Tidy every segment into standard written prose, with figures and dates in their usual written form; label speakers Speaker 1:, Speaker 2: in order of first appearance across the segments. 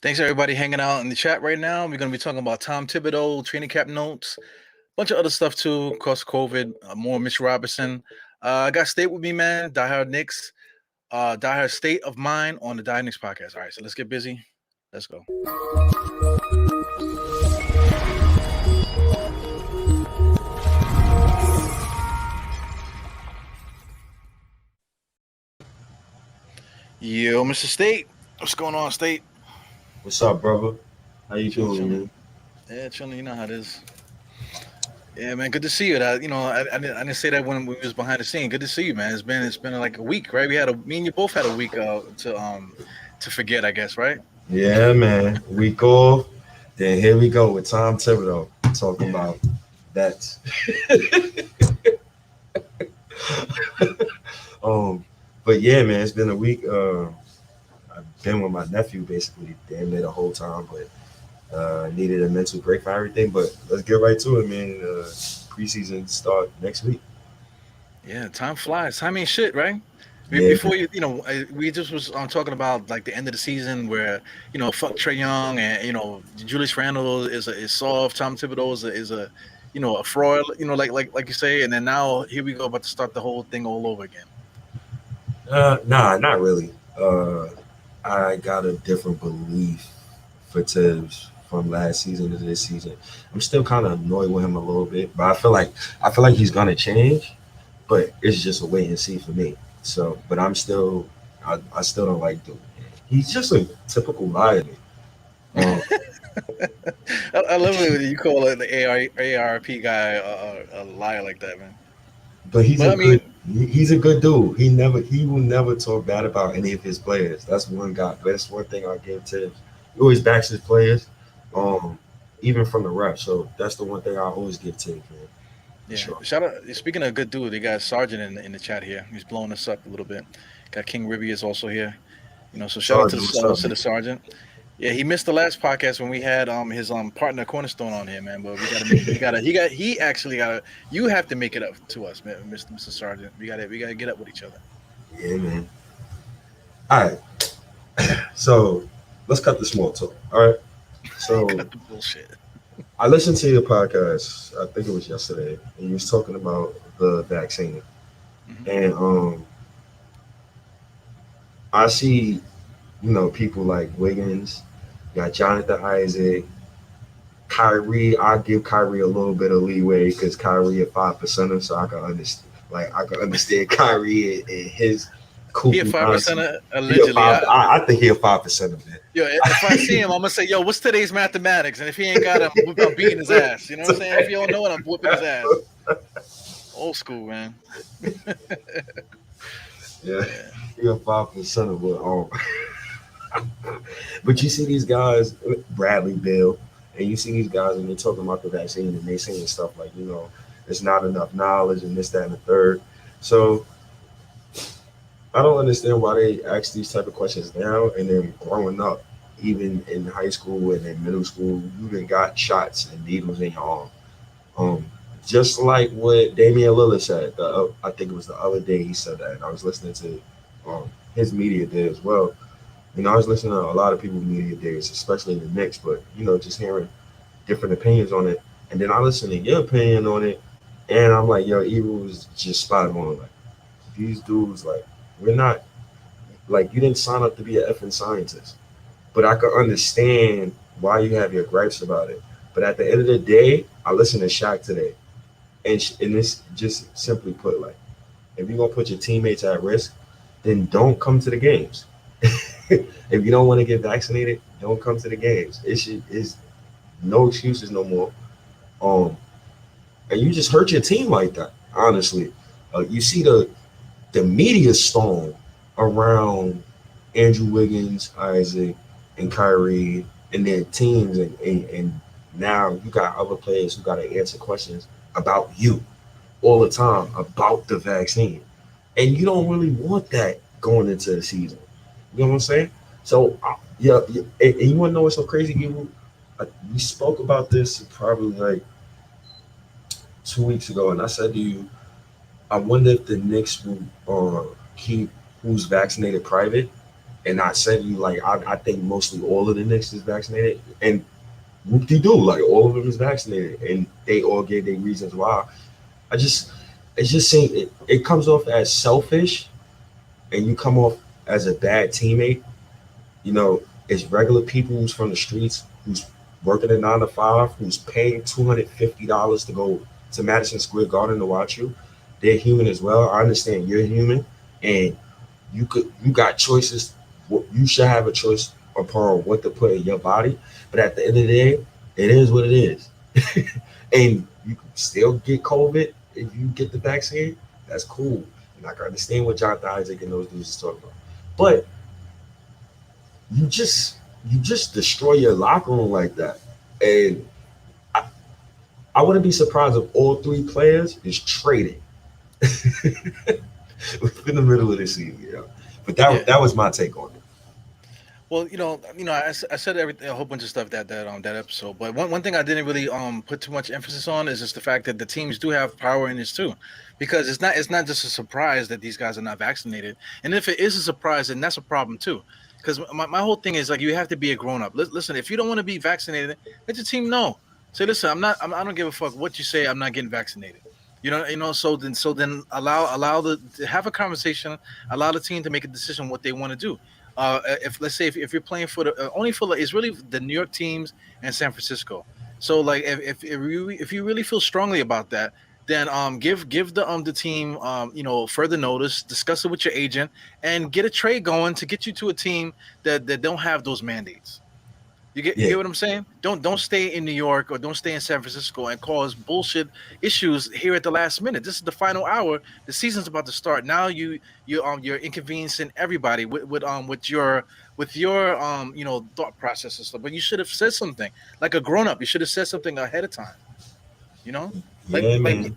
Speaker 1: Thanks everybody hanging out in the chat right now. We're going to be talking about Tom Thibodeau, training camp notes, bunch of other stuff too, of course, COVID, more Mitch Robinson. I got State with me, man. Diehard Knicks, Diehard State of Mind on the Diehard Knicks podcast. All right, so let's get busy. Let's go. Yo, Mr. State. What's going on, State?
Speaker 2: What's up, brother? How you doing, man?
Speaker 1: Yeah, chilling. You know how it is. Yeah, man. Good to see you. I didn't say that when we was behind the scene. Good to see you, man. It's been like a week, right? Me and you both had a week to forget, I guess, right?
Speaker 2: Yeah, man. Week off. Then here we go with Tom Thibodeau talking about that. But yeah, man, it's been a week. I've been with my nephew basically damn near the whole time, but needed a mental break for everything. But let's get right to it, man. Preseason start next week.
Speaker 1: Yeah, time flies. Time ain't shit, right?
Speaker 2: Yeah.
Speaker 1: Before we just was talking about like the end of the season where fuck Trae Young and Julius Randle is soft. Tom Thibodeau is a a fraud. Like you say, and then now here we go about to start the whole thing all over again.
Speaker 2: Nah, not really. I got a different belief for Tibbs from last season to this season. I'm still kind of annoyed with him a little bit, but I feel like he's gonna change. But it's just a wait and see for me. So, but I still don't like Duke. He's just a typical liar.
Speaker 1: I love it when you call it the ARP guy a liar like that, man.
Speaker 2: But he's a good dude. He will never talk bad about any of his players. That's one guy. That's one thing I give to him. He always backs his players, even from the ref. So that's the one thing I always give to him, man.
Speaker 1: Yeah.
Speaker 2: Sure.
Speaker 1: Shout out. Speaking of good dude, they got Sergeant in the chat here. He's blowing us up a little bit. Got King Ribby is also here. So shout out to the Sergeant. Yeah, he missed the last podcast when we had his partner Cornerstone on here, man. But you have to make it up to us, man, Mr. Sergeant. We gotta get up with each other.
Speaker 2: Yeah, man. All right. So let's cut the small talk. All right. So
Speaker 1: cut the bullshit.
Speaker 2: I listened to your podcast, I think it was yesterday, and you was talking about the vaccine.
Speaker 1: Mm-hmm.
Speaker 2: And I see, people like Wiggins, you got Jonathan Isaac, Kyrie. I give Kyrie a little bit of leeway because Kyrie a 5%er, so I can understand. I can understand Kyrie and his cool.
Speaker 1: He a 5%er allegedly.
Speaker 2: I think he a 5%er, man.
Speaker 1: Yo, if I see him, I'm gonna say, yo, what's today's mathematics? And if he ain't got it, I'm beating his ass. You know what I'm saying? If you don't know it, I'm whooping his ass. Old school, man.
Speaker 2: Yeah, he a 5%er, but you see these guys, Bradley Beal, and you see these guys, and they're talking about the vaccine, and they saying stuff like, it's not enough knowledge, and this, that, and the third. So I don't understand why they ask these type of questions now, and then growing up, even in high school and in middle school, you even got shots and needles in your arm. Just like what Damian Lillard said, I think it was the other day he said that, and I was listening to his media day as well. I was listening to a lot of people's media days, especially the Knicks, but, just hearing different opinions on it. And then I listened to your opinion on it, and I'm like, yo, Evil was just spot on. Like, these dudes, we're not, you didn't sign up to be an effing scientist. But I could understand why you have your gripes about it. But at the end of the day, I listened to Shaq today. And this just simply put, if you're going to put your teammates at risk, then don't come to the games. If you don't want to get vaccinated, don't come to the games. It's no excuses no more. And you just hurt your team like that, honestly. You see the media storm around Andrew Wiggins, Isaac, and Kyrie and their teams, and now you got other players who got to answer questions about you all the time about the vaccine. And you don't really want that going into the season. You know what I'm saying? So, yeah, and you want to know what's so crazy, people? We spoke about this probably 2 weeks ago, and I said to you, I wonder if the Knicks will keep who's vaccinated private And I said you like I think mostly all of the Knicks is vaccinated, and whoop de doo, like all of them is vaccinated, and they all gave their reasons why. I just it just seems it comes off as selfish, and you come off as a bad teammate. You know, it's regular people who's from the streets who's working a 9 to 5, who's paying $250 to go to Madison Square Garden to watch you. They're human as well. I understand you're human, and you got choices. You should have a choice upon what to put in your body. But at the end of the day, it is what it is. And you can still get COVID if you get the vaccine. That's cool. And I can understand what Jonathan Isaac and those dudes is talking about. But you just destroy your locker room like that. And I, I wouldn't be surprised if all three players is traded in the middle of the season. You know? But
Speaker 1: Yeah.
Speaker 2: that was my take on it.
Speaker 1: Well, I said everything, a whole bunch of stuff that episode. But one thing I didn't really put too much emphasis on is just the fact that the teams do have power in this too, because it's not just a surprise that these guys are not vaccinated, and if it is a surprise, then that's a problem too. Because my whole thing is like you have to be a grown up. Listen, if you don't want to be vaccinated, let your team know. Say, listen, I don't give a fuck what you say. I'm not getting vaccinated. So then allow to have a conversation, allow the team to make a decision what they want to do. If let's say if you're playing for the only for it's really the New York teams and San Francisco. So like if you really feel strongly about that, then give the team further notice, discuss it with your agent, and get a trade going to get you to a team that don't have those mandates. You get
Speaker 2: Yeah,
Speaker 1: what I'm saying? Don't stay in New York or don't stay in San Francisco and cause bullshit issues here at the last minute. This is the final hour. The season's about to start. Now you're inconveniencing everybody with your thought process and stuff. But you should have said something like a grown up. You should have said something ahead of time. You know,
Speaker 2: yeah,
Speaker 1: like
Speaker 2: man.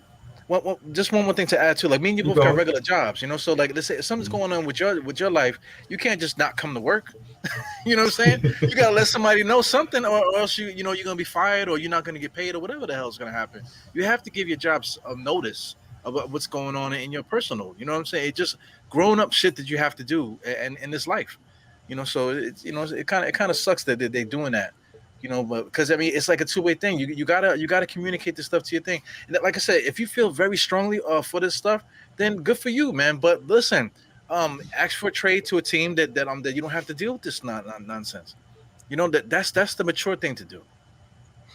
Speaker 1: just one more thing to add too. Like me and you
Speaker 2: You
Speaker 1: both got
Speaker 2: go.
Speaker 1: regular jobs. So like let's say if something's going on with your life, you can't just not come to work. You know what I'm saying? You gotta let somebody know something, or else you're gonna be fired, or you're not gonna get paid, or whatever the hell's gonna happen. You have to give your jobs a notice about what's going on in your personal. You know what I'm saying? It's just grown up shit that you have to do in this life. So it's it kind of sucks that they're doing that. But because I mean it's like a two-way thing. You gotta communicate this stuff to your thing. And like I said, if you feel very strongly for this stuff, then good for you, man. But listen, ask for a trade to a team that you don't have to deal with this nonsense. That's the mature thing to do.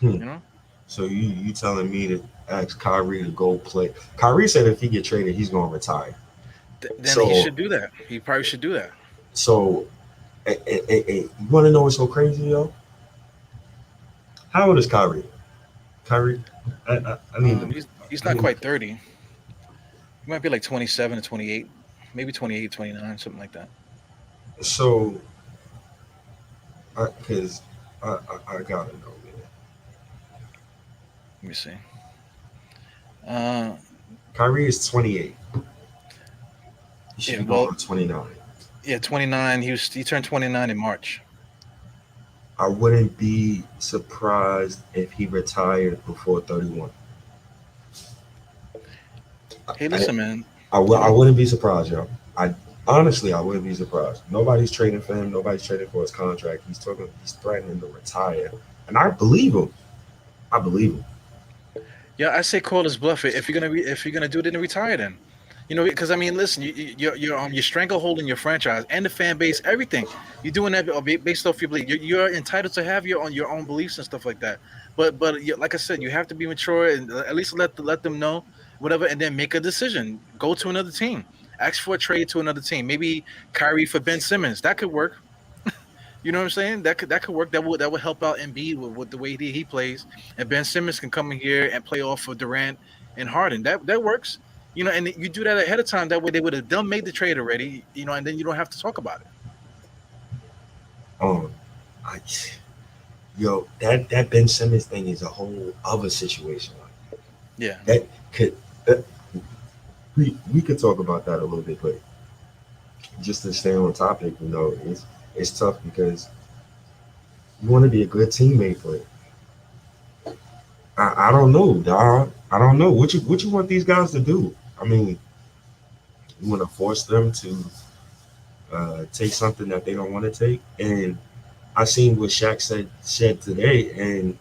Speaker 2: Hmm.
Speaker 1: You know,
Speaker 2: So you telling me to ask Kyrie to go play? Kyrie said if he get traded, he's gonna retire.
Speaker 1: then he
Speaker 2: So
Speaker 1: should do that. He probably should do that.
Speaker 2: so you want to know what's so crazy, yo? How old is Kyrie? Kyrie, I need to.
Speaker 1: He's
Speaker 2: I
Speaker 1: not
Speaker 2: need.
Speaker 1: quite 30. He might be like 27 to 28, maybe 28, 29, something like that.
Speaker 2: So, because I gotta know, man.
Speaker 1: Let me see. Uh,
Speaker 2: Kyrie is 28. He should
Speaker 1: yeah,
Speaker 2: be going
Speaker 1: well,
Speaker 2: on 29.
Speaker 1: yeah, 29. He turned 29 in March.
Speaker 2: I wouldn't be surprised if he retired before 31.
Speaker 1: Hey,
Speaker 2: I,
Speaker 1: listen, man.
Speaker 2: I wouldn't be surprised, yo. I honestly, I wouldn't be surprised. Nobody's trading for him. Nobody's trading for his contract. He's threatening to retire, and I believe him. I believe him.
Speaker 1: Yeah, I say call his bluff. If you're gonna do it, then retire then. Because I mean, listen, you're strangleholding your franchise and the fan base, everything. You're doing that based off your belief. You're entitled to have your own beliefs and stuff like that. But like I said, you have to be mature and at least let them know whatever, and then make a decision. Go to another team. Ask for a trade to another team. Maybe Kyrie for Ben Simmons. That could work. You know what I'm saying? That could work. That would help out Embiid with the way he plays, and Ben Simmons can come in here and play off of Durant and Harden. That works. And you do that ahead of time. That way they would have done made the trade already. And then you don't have to talk about it.
Speaker 2: Um, I, yo, that Ben Simmons thing is a whole other situation.
Speaker 1: Yeah.
Speaker 2: That could we could talk about that a little bit, but just to stay on topic, it's tough because you want to be a good teammate, but I don't know, dog. I don't know what you want these guys to do. I mean, you want to force them to take something that they don't want to take. And I seen what Shaq said today, and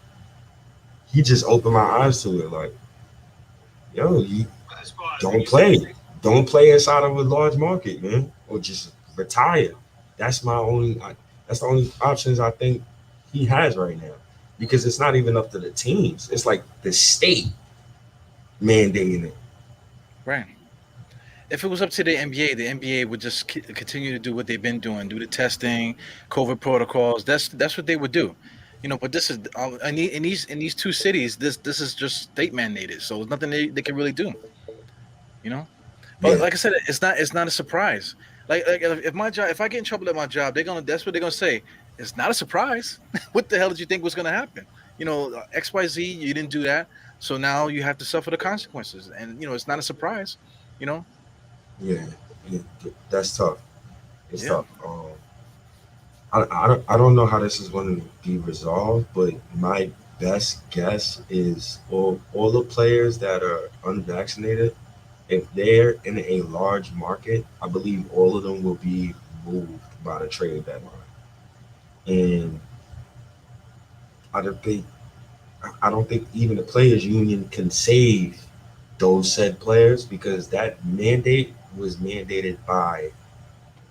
Speaker 2: he just opened my eyes to it. Like, yo, you don't play, don't play inside of a large market, man, or just retire. That's my only. That's the only options I think he has right now, because it's not even up to the teams. It's like the state mandating it.
Speaker 1: Right. If it was up to the NBA would just continue to do what they've been doing, do the testing, COVID protocols. That's what they would do, But this is in these two cities. This is just state mandated, so there's nothing they can really do, you know. But
Speaker 2: Yeah,
Speaker 1: like I said, it's not a surprise. Like if I get in trouble at my job, that's what they're gonna say. It's not a surprise. What the hell did you think was gonna happen? XYZ, you didn't do that, so now you have to suffer the consequences. And it's not a surprise. You know,
Speaker 2: yeah, yeah, that's tough. It's
Speaker 1: yeah.
Speaker 2: tough. I don't know how this is going to be resolved, but my best guess is all the players that are unvaccinated, if they're in a large market, I believe all of them will be moved by the trade deadline. And I don't think I don't think even the players union can save those said players, because that mandate was mandated by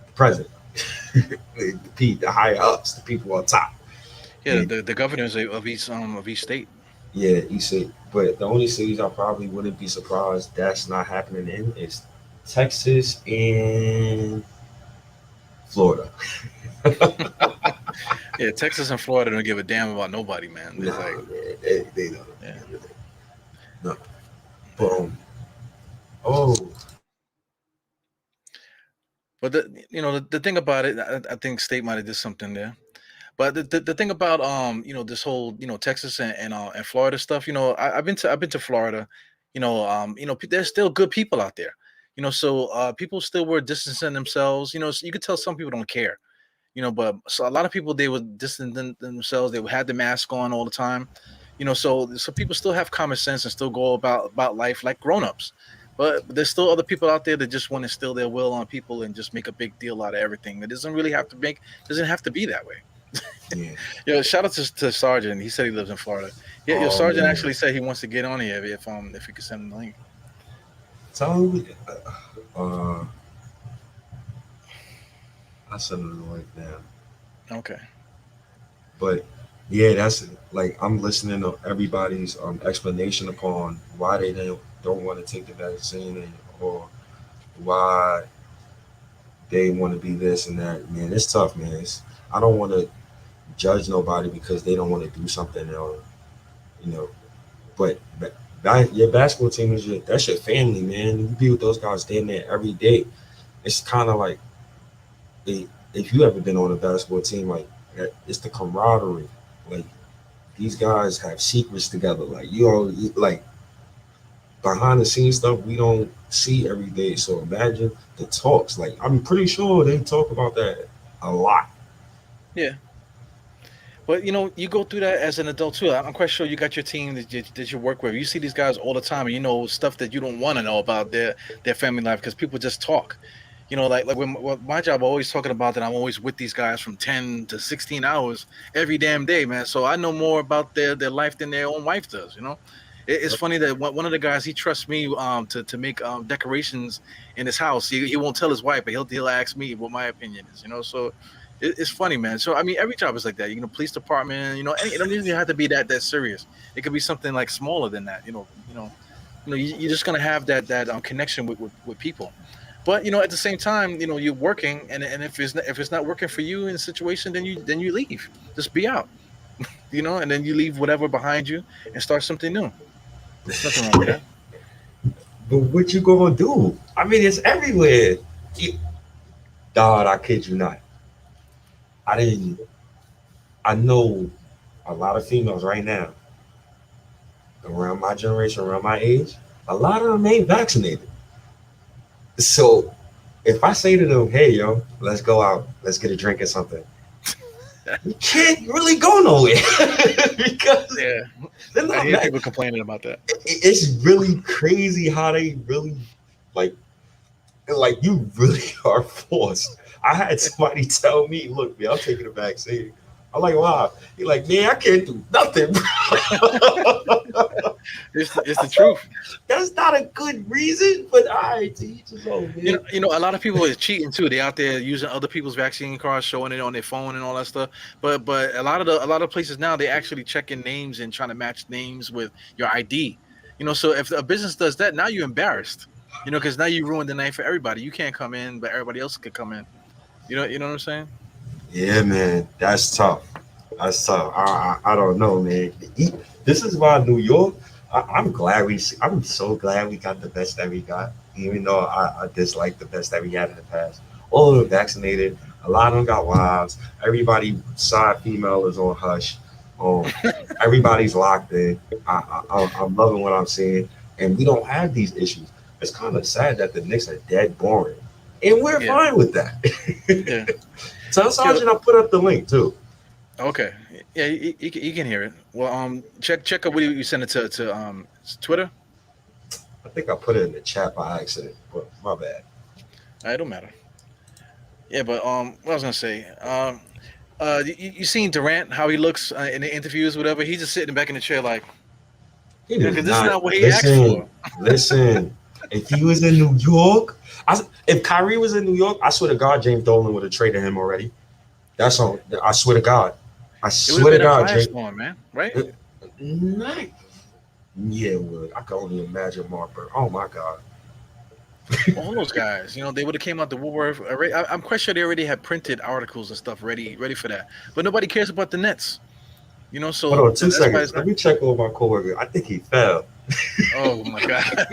Speaker 2: the president, the higher ups, the people on top.
Speaker 1: Yeah,
Speaker 2: And
Speaker 1: the governors of each state.
Speaker 2: yeah, you see, but the only cities I probably wouldn't be surprised that's not happening in is Texas and Florida.
Speaker 1: Yeah, Texas and Florida don't give a damn about nobody, man. It's
Speaker 2: Nah,
Speaker 1: like,
Speaker 2: man, they don't.
Speaker 1: yeah.
Speaker 2: No, but oh,
Speaker 1: But the thing about it, I think state might have did something there. But the thing about this whole Texas and Florida stuff, I've been to Florida, there's still good people out there, so people still were distancing themselves, so you could tell some people don't care, but so a lot of people, they would distance themselves, they would have the mask on all the time, so people still have common sense and still go about life like grown-ups. But there's still other people out there that just want to instill their will on people and just make a big deal out of everything. It doesn't have to be that way.
Speaker 2: yeah,
Speaker 1: Shout out to Sergeant. He said he lives in Florida. Yeah, your
Speaker 2: oh
Speaker 1: Sergeant
Speaker 2: man,
Speaker 1: actually said he wants to get on here if you could send him the link.
Speaker 2: tell me, uh, I sent it like that.
Speaker 1: Okay.
Speaker 2: But yeah, that's like I'm listening to everybody's explanation upon why they don't want to take the vaccine, or why they want to be this and that. Man, it's tough, man. I don't want to judge nobody because they don't want to do something, or you know. But your basketball team is that's your family, man. You be with those guys damn near every day. It's kind of like, if you ever been on a basketball team, like it's the camaraderie. Like these guys have secrets together. Like like behind the scenes stuff we don't see every day. So imagine the talks. Like I'm pretty sure they talk about that a lot.
Speaker 1: Yeah. But you go through that as an adult too. I'm quite sure you got your team that you work with. You see these guys all the time, and you know stuff that you don't want to know about their family life because people just talk. Like with my job, I'm always talking about that. I'm always with these guys from 10 to 16 hours every damn day, man. So I know more about their life than their own wife does. It's funny that one of the guys, he trusts me to make decorations in his house. He won't tell his wife, but he'll ask me what my opinion is. So it's funny, man. So I mean, every job is like that. Police department. It don't even have to be that serious. It could be something like smaller than that. You're just gonna have that connection with people. But at the same time, you're working, and if it's not working for you in a situation, then you leave. Just be out, and then you leave whatever behind you and start something new. There's nothing wrong with that.
Speaker 2: But what you gonna do? I mean, it's everywhere. You- Dog, I kid you not. I didn't. I know a lot of females right now around my generation, around my age. A lot of them ain't vaccinated. So if I say to them, "Hey, yo, let's go out, let's get a drink or something," you can't really go nowhere because
Speaker 1: Yeah,
Speaker 2: they're
Speaker 1: I
Speaker 2: not.
Speaker 1: hear people complaining about that.
Speaker 2: It's really crazy how they really like. like you really are forced. I had somebody tell me, "Look, man, I'm taking the vaccine." I'm like, "Wow." He like, "Man, I can't do nothing."
Speaker 1: It's the truth.
Speaker 2: That's not a good reason, but all right, to each his own, man.
Speaker 1: A lot of people is cheating too. They out there using other people's vaccine cards, showing it on their phone and all that stuff. But a lot of places now they actually checking names and trying to match names with your ID. So if a business does that, now you're embarrassed. Because now you ruined the night for everybody. You can't come in, but everybody else could come in. You know what I'm saying?
Speaker 2: Yeah, man, that's tough. That's tough. I don't know, man. This is why New York. I'm glad I'm so glad we got the best that we got, even though I dislike the best that we had in the past. All of them vaccinated. A lot of them got wives. Everybody side female is on hush. Um, Everybody's locked in. I'm loving what I'm seeing, and we don't have these issues. It's kind of sad that the Knicks are dead boring, and we're fine with that.
Speaker 1: Yeah.
Speaker 2: Tell Sergeant I put up the link too.
Speaker 1: Okay. Yeah, you can hear it. Well, check out what you sent it to Twitter.
Speaker 2: I think I put it in the chat by accident, but my bad.
Speaker 1: It don't matter. Yeah, but what I was gonna say, you seen Durant how he looks in the interviews, whatever. He's just sitting back in the chair like,
Speaker 2: He
Speaker 1: because
Speaker 2: does
Speaker 1: this is
Speaker 2: not
Speaker 1: not what he asked for.
Speaker 2: listen. If he was in New York, if Kyrie was in New York, I swear to God, James Dolan would have traded him already. That's all. I swear to God. I
Speaker 1: It would
Speaker 2: swear
Speaker 1: have
Speaker 2: to
Speaker 1: been a
Speaker 2: God, James.
Speaker 1: firestorm, man. Right?
Speaker 2: Nice. Yeah, it would. I can only imagine Marper. Oh my God.
Speaker 1: All those guys, they would have came out the woodwork. I'm quite sure they already had printed articles and stuff ready for that. But nobody cares about the Nets.
Speaker 2: Hold
Speaker 1: So
Speaker 2: on, two
Speaker 1: that's why
Speaker 2: seconds.
Speaker 1: it's
Speaker 2: Let
Speaker 1: not.
Speaker 2: me check over my coworker. I think he fell.
Speaker 1: Oh my god.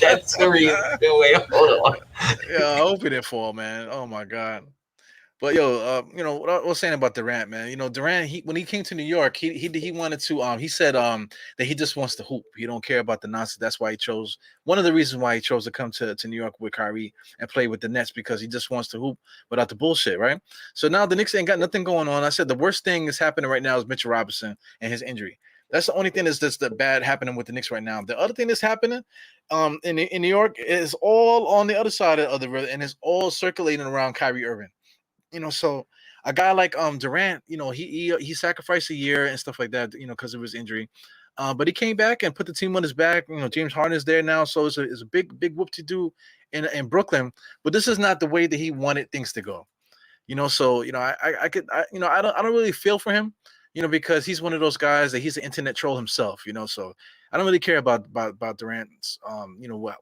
Speaker 2: That's serious. Wait, hold on.
Speaker 1: Yeah, I hope he didn't fall, man. Oh my god. But yo, what I was saying about Durant, man. Durant, when he came to New York, he wanted to. He said that he just wants to hoop. He don't care about the nonsense. That's why he chose. One of the reasons why he chose to come to New York with Kyrie and play with the Nets, because he just wants to hoop without the bullshit, right? So now the Knicks ain't got nothing going on. I said the worst thing that's happening right now is Mitchell Robinson and his injury. That's the only thing that's the bad happening with the Knicks right now. The other thing that's happening, in New York is all on the other side of the river, and it's all circulating around Kyrie Irving. So a guy like Durant, he sacrificed a year and stuff like that, because of his injury. But he came back and put the team on his back. James Harden is there now, so it's a big whoop to do in Brooklyn. But this is not the way that he wanted things to go. So I don't really feel for him, because he's one of those guys that he's an internet troll himself. So I don't really care about Durant's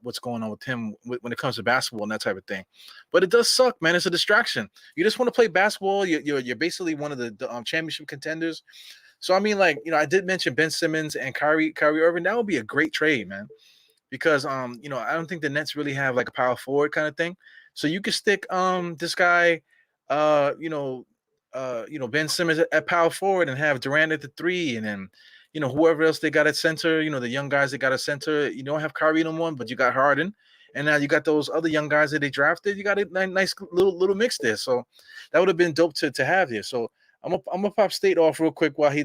Speaker 1: what's going on with him when it comes to basketball and that type of thing. But it does suck, man. It's a distraction. You just want to play basketball. You're basically one of the championship contenders. So I mean, like, I did mention Ben Simmons and Kyrie Irving. That would be a great trade, man, because I don't think the Nets really have like a power forward kind of thing. So you could stick this guy, Ben Simmons at power forward and have Durant at the three, and then whoever else they got at center, the young guys they got at center. You don't have Kyrie no more, but you got Harden, and now you got those other young guys that they drafted. You got a nice little mix there. So that would have been dope to have here. So I'm gonna pop State off real quick while he.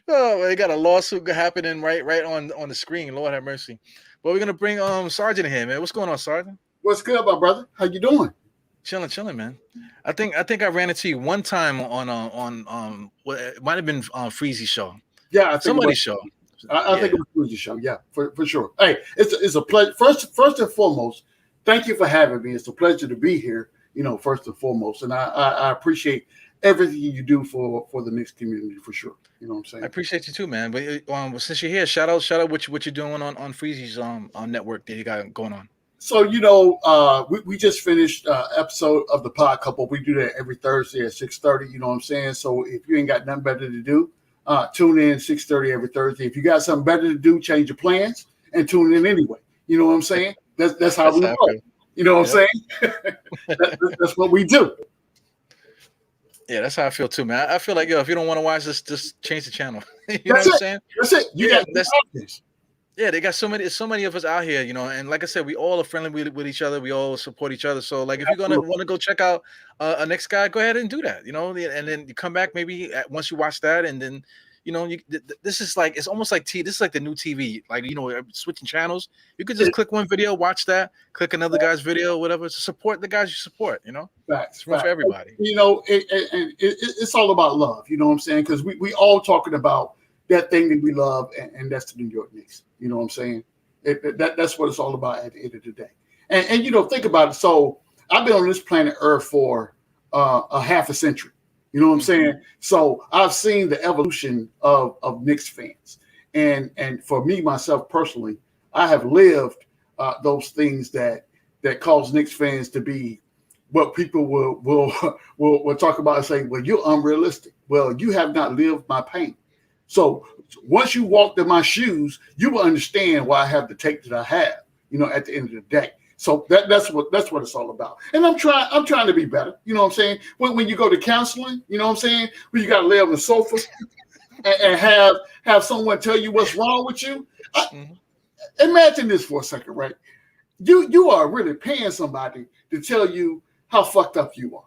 Speaker 1: Oh, they got a lawsuit happening right on the screen. Lord have mercy. But we're gonna bring Sergeant in here, man. What's going on, Sergeant?
Speaker 3: What's good, my brother? How you doing?
Speaker 1: Chilling, man. I think I ran into you one time on what it might have been Freezy's show.
Speaker 3: Yeah, I think
Speaker 1: Somebody's show.
Speaker 3: I think it was Fuji show. Yeah, for sure. Hey, it's a pleasure. First and foremost, thank you for having me. It's a pleasure to be here. First and foremost, and I appreciate everything you do for the Knicks community for sure. You know what I'm saying?
Speaker 1: I appreciate you too, man. But since you're here, shout out what you're doing on Freezy's on network that you got going on.
Speaker 3: So, we just finished episode of the Pod Couple. We do that every Thursday at 6:30. You know what I'm saying? So if you ain't got nothing better to do, tune in 6:30 every Thursday. If you got something better to do, change your plans and tune in anyway. You know what I'm saying? That's how we roll. You know what I'm saying? That's what we do.
Speaker 1: Yeah, that's how I feel too, man. I feel like, if you don't want to watch this, just change the channel. You know what I'm saying?
Speaker 3: That's it. You got this.
Speaker 1: Yeah, they got so many of us out here, and like I said, we all are friendly with each other. We all support each other. So, like, if you're gonna want to go check out a next guy, go ahead and do that, and then you come back maybe once you watch that, and then This is like, it's almost like this is like the new TV, like, switching channels. You could just click one video, watch that, click another guy's video, whatever, to support the guys you support.
Speaker 3: Facts,
Speaker 1: It's room for everybody.
Speaker 3: It's all about love. You know what I'm saying? Because we all talking about that thing that we love, and that's the New York Knicks. You know what I'm saying? That's what it's all about at the end of the day. And think about it. So I've been on this planet Earth for a half a century. You know what I'm saying? So I've seen the evolution of Knicks fans. And for me, myself personally, I have lived those things that cause Knicks fans to be what people will talk about and say, well, you're unrealistic. Well, you have not lived my pain. So once you walked in my shoes, you will understand why I have the take that I have, at the end of the day. So that's what it's all about. And I'm trying to be better. You know what I'm saying? When you go to counseling, you know what I'm saying? When you got to lay on the sofa and have someone tell you what's wrong with you. Imagine this for a second, right? You are really paying somebody to tell you how fucked up you are.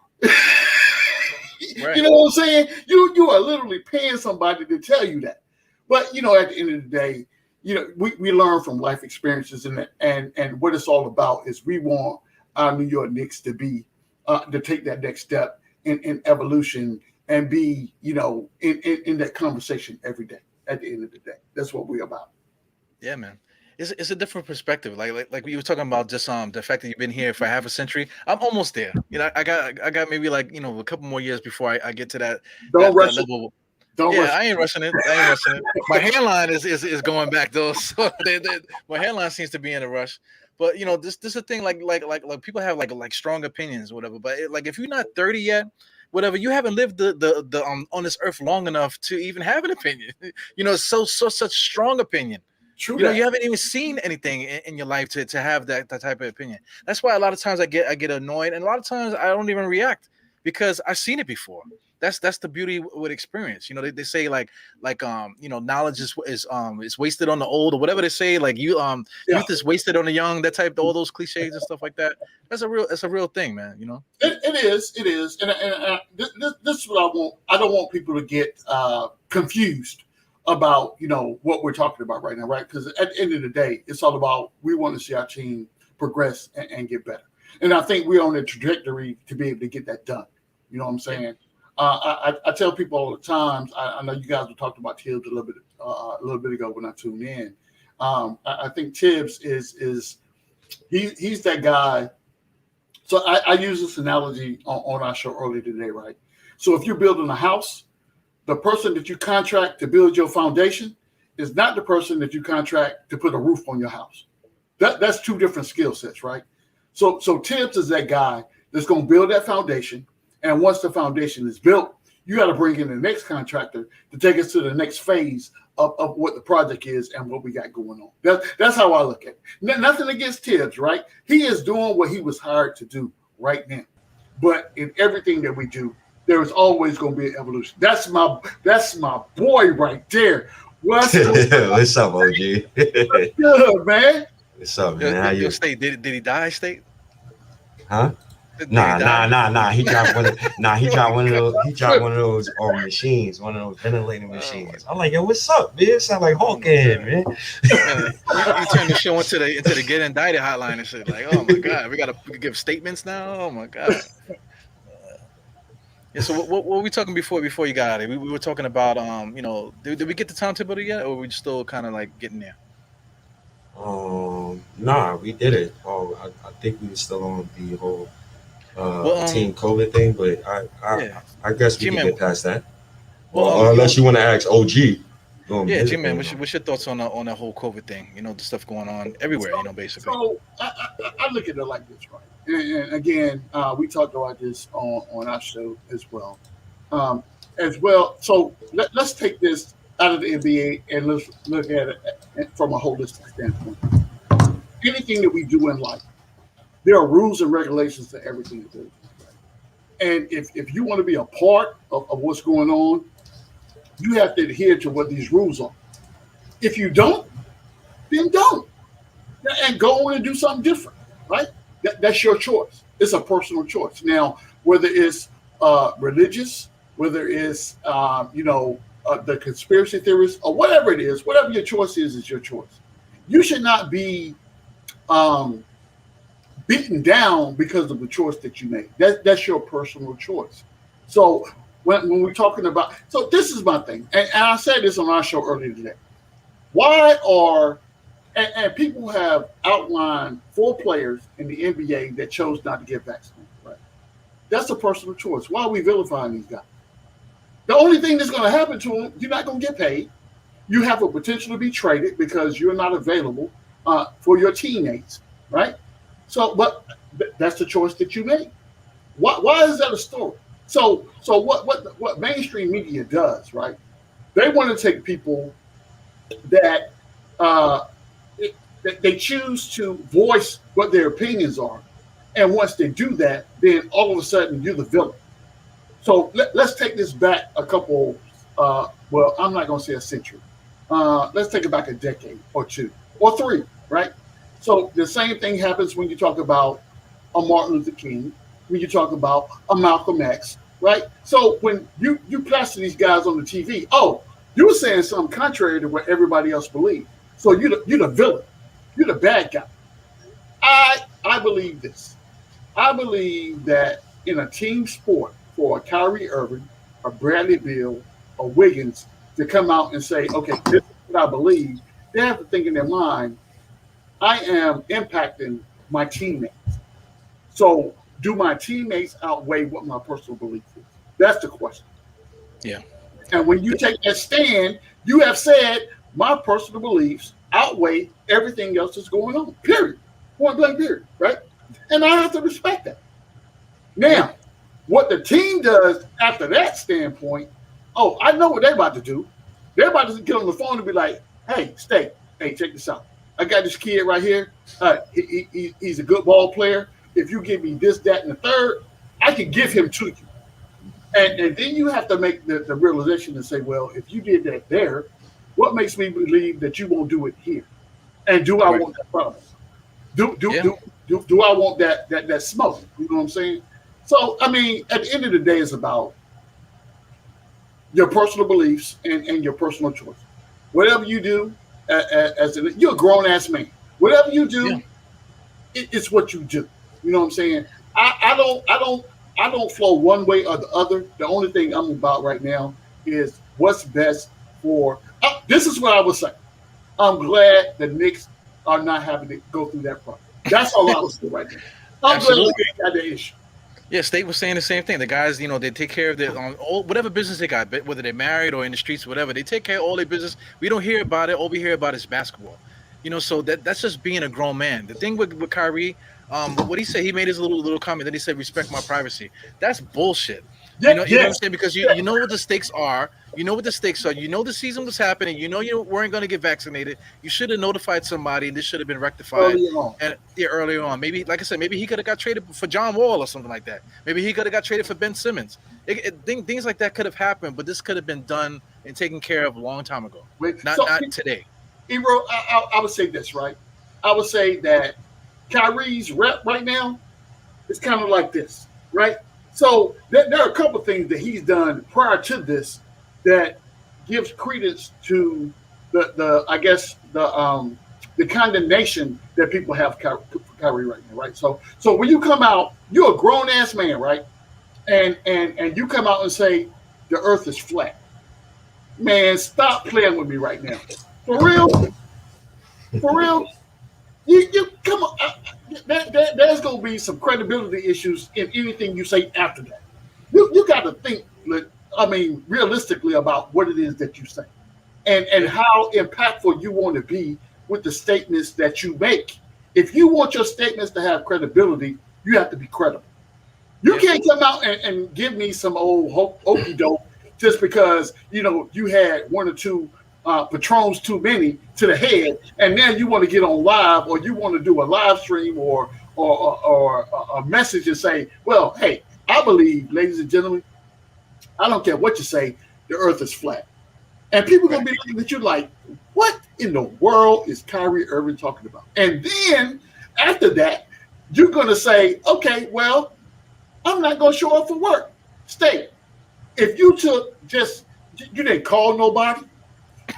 Speaker 3: Right. You know what I'm saying? You are literally paying somebody to tell you that. But, at the end of the day, we learn from life experiences, and what it's all about is we want our New York Knicks to be to take that next step in evolution and be, in that conversation every day. At the end of the day, that's what we're about.
Speaker 1: Yeah, man. It's a different perspective. Like we were talking about, just the fact that you've been here for half a century. I'm almost there. I got maybe a couple more years before I get to that level. I ain't rushing it. My hairline is going back though, so my hairline seems to be in a rush. But this is a thing, like people have like strong opinions, or whatever. But if you're not 30 yet, whatever, you haven't lived the on this earth long enough to even have an opinion. Such strong opinion. True. You haven't even seen anything in your life to have that type of opinion. That's why a lot of times I get annoyed, and a lot of times I don't even react because I've seen it before. That's the beauty with experience. They say like knowledge is wasted on the old, or whatever they say. Like youth is wasted on the young. That type, all those cliches and stuff like that. That's a real thing, man.
Speaker 3: It is, and this is what I want. I don't want people to get confused about what we're talking about right now, right? Because at the end of the day, it's all about, we want to see our team progress and get better. And I think we're on a trajectory to be able to get that done. You know what I'm saying? I tell people all the time. I know you guys were talking about Tibbs a little bit ago when I tuned in. I think Tibbs is he's that guy. So I use this analogy on our show earlier today, right? So if you're building a house, the person that you contract to build your foundation is not the person that you contract to put a roof on your house. That's two different skill sets, right? So Tibbs is that guy that's going to build that foundation. And once the foundation is built, you got to bring in the next contractor to take us to the next phase of what the project is and what we got going on. That's how I look at it. Nothing against Tibbs, right? He is doing what he was hired to do right now. But in everything that we do, there is always going to be an evolution. That's my boy right there. What's
Speaker 2: up, OG?
Speaker 3: Good, man.
Speaker 2: What's up, man? How you?
Speaker 1: State, did he die, State?
Speaker 2: Huh? Nah. He dropped one. He dropped one of those. He dropped one of those machines, one of those ventilating machines. I'm like, yo, what's up, man? It sound like Hawkhead, man.
Speaker 1: You turn the show into the get indicted hotline and shit. Like, oh my god, we gotta give statements now. Oh my god. Yeah, so what were we talking before you got out of here? We were talking about did we get to Tom Thibodeau yet, or were we still kind of like getting there?
Speaker 2: Nah, we did it. I think we were still on the whole team COVID thing, but I guess we can get past that. Well, unless you want to ask OG.
Speaker 1: G-Man, what's your thoughts on the whole COVID thing? The stuff going on everywhere, basically.
Speaker 3: So I look at it like this, right? And again, we talked about this on our show as well. So let's take this out of the NBA and let's look at it from a holistic standpoint. Anything that we do in life, there are rules and regulations to everything that we do. And if you want to be a part of what's going on, you have to adhere to what these rules are. If you don't, then don't. And go on and do something different, right? That's your choice. It's a personal choice. Now, whether it's religious, whether it's the conspiracy theorists or whatever it is, whatever your choice is your choice. You should not be beaten down because of the choice that you made. That's your personal choice. So when we're talking about, so this is my thing, and I said this on our show earlier today. Why are and people have outlined 4 players in the NBA that chose not to get vaccinated. Right? That's a personal choice. Why are we vilifying these guys? The only thing that's going to happen to them, you're not going to get paid. You have a potential to be traded because you're not available for your teammates, right? So, but that's the choice that you made. Why is that a story? So what mainstream media does, right? They want to take people that they choose to voice what their opinions are, and once they do that, then all of a sudden you're the villain. So let's take this back a couple. Well, I'm not going to say a century. Let's take it back a decade or 2 or 3, right? So the same thing happens when you talk about a Martin Luther King, when you talk about a Malcolm X, right? So when you plaster these guys on the TV, oh, you're saying something contrary to what everybody else believes. So you're the villain. You're the bad guy. I believe this. I believe that in a team sport, for a Kyrie Irving, a Bradley Beal, a Wiggins to come out and say, okay, this is what I believe, they have to think in their mind, I am impacting my teammates. So do my teammates outweigh what my personal belief is? That's the question.
Speaker 1: Yeah.
Speaker 3: And when you take that stand, you have said my personal beliefs outweigh everything else that's going on, period. Point blank, period, right? And I have to respect that. Now, what the team does after that standpoint, oh, I know what they're about to do. They're about to get on the phone and be like, hey, check this out. I got this kid right here. He's a good ball player. If you give me this, that, and the third, I can give him to you. And then you have to make the realization and say, well, if you did that there, what makes me believe that you won't do it here? And do I want that problem? Do I want that smoke? You know what I'm saying? So, I mean, at the end of the day, it's about your personal beliefs and your personal choice. Whatever you do, you're a grown ass man. Whatever you do, it's what you do. You know what I'm saying? I don't flow one way or the other. The only thing I'm about right now is what's best for. This is what I would say. I'm glad the Knicks are not having to go through that problem. That's all I would say right now. I'm glad we ain't got the issue.
Speaker 1: Yeah, State was saying the same thing. The guys, they take care of their whatever business they got, whether they're married or in the streets, whatever. They take care of all their business. We don't hear about it. All we hear about is basketball. So that's just being a grown man. The thing with Kyrie, what he said, he made his little comment. Then he said, "Respect my privacy." That's bullshit. You know what I'm saying? Because you know what the stakes are. You know what the stakes are. You know the season was happening. You know you weren't going to get vaccinated. You should have notified somebody, and this should have been rectified earlier on. Maybe, like I said, maybe he could have got traded for John Wall or something like that. Maybe he could have got traded for Ben Simmons. Things like that could have happened, but this could have been done and taken care of a long time ago. Not today.
Speaker 3: Hero, I would say this, right? I would say that Kyrie's rep right now is kind of like this, right? So there are a couple of things that he's done prior to this that gives credence to the condemnation that people have for Kyrie right now, right? So when you come out, you're a grown ass man, right? And you come out and say the earth is flat. Man, stop playing with me right now. For real? You come on. There's going to be some credibility issues in anything you say after that. You got to think, realistically about what it is that you say and how impactful you want to be with the statements that you make. If you want your statements to have credibility, you have to be credible. You can't come out and give me some old okie doke just because, you had one or two Patrons too many to the head, and now you want to get on live, or you want to do a live stream or a message and say, well, hey, I believe, ladies and gentlemen, I don't care what you say, the earth is flat. And people are going to be looking at you like, what in the world is Kyrie Irving talking about? And then after that, you're going to say, okay, well, I'm not going to show up for work. Stay. If you took just You didn't call nobody.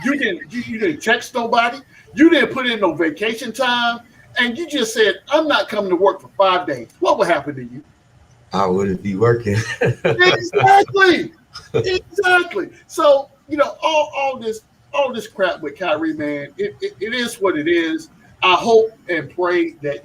Speaker 3: You didn't text nobody. You didn't put in no vacation time, and you just said, "I'm not coming to work for 5 days." What would happen to you?
Speaker 2: I wouldn't be working.
Speaker 3: Exactly. So all this crap with Kyrie, man, it is what it is. I hope and pray that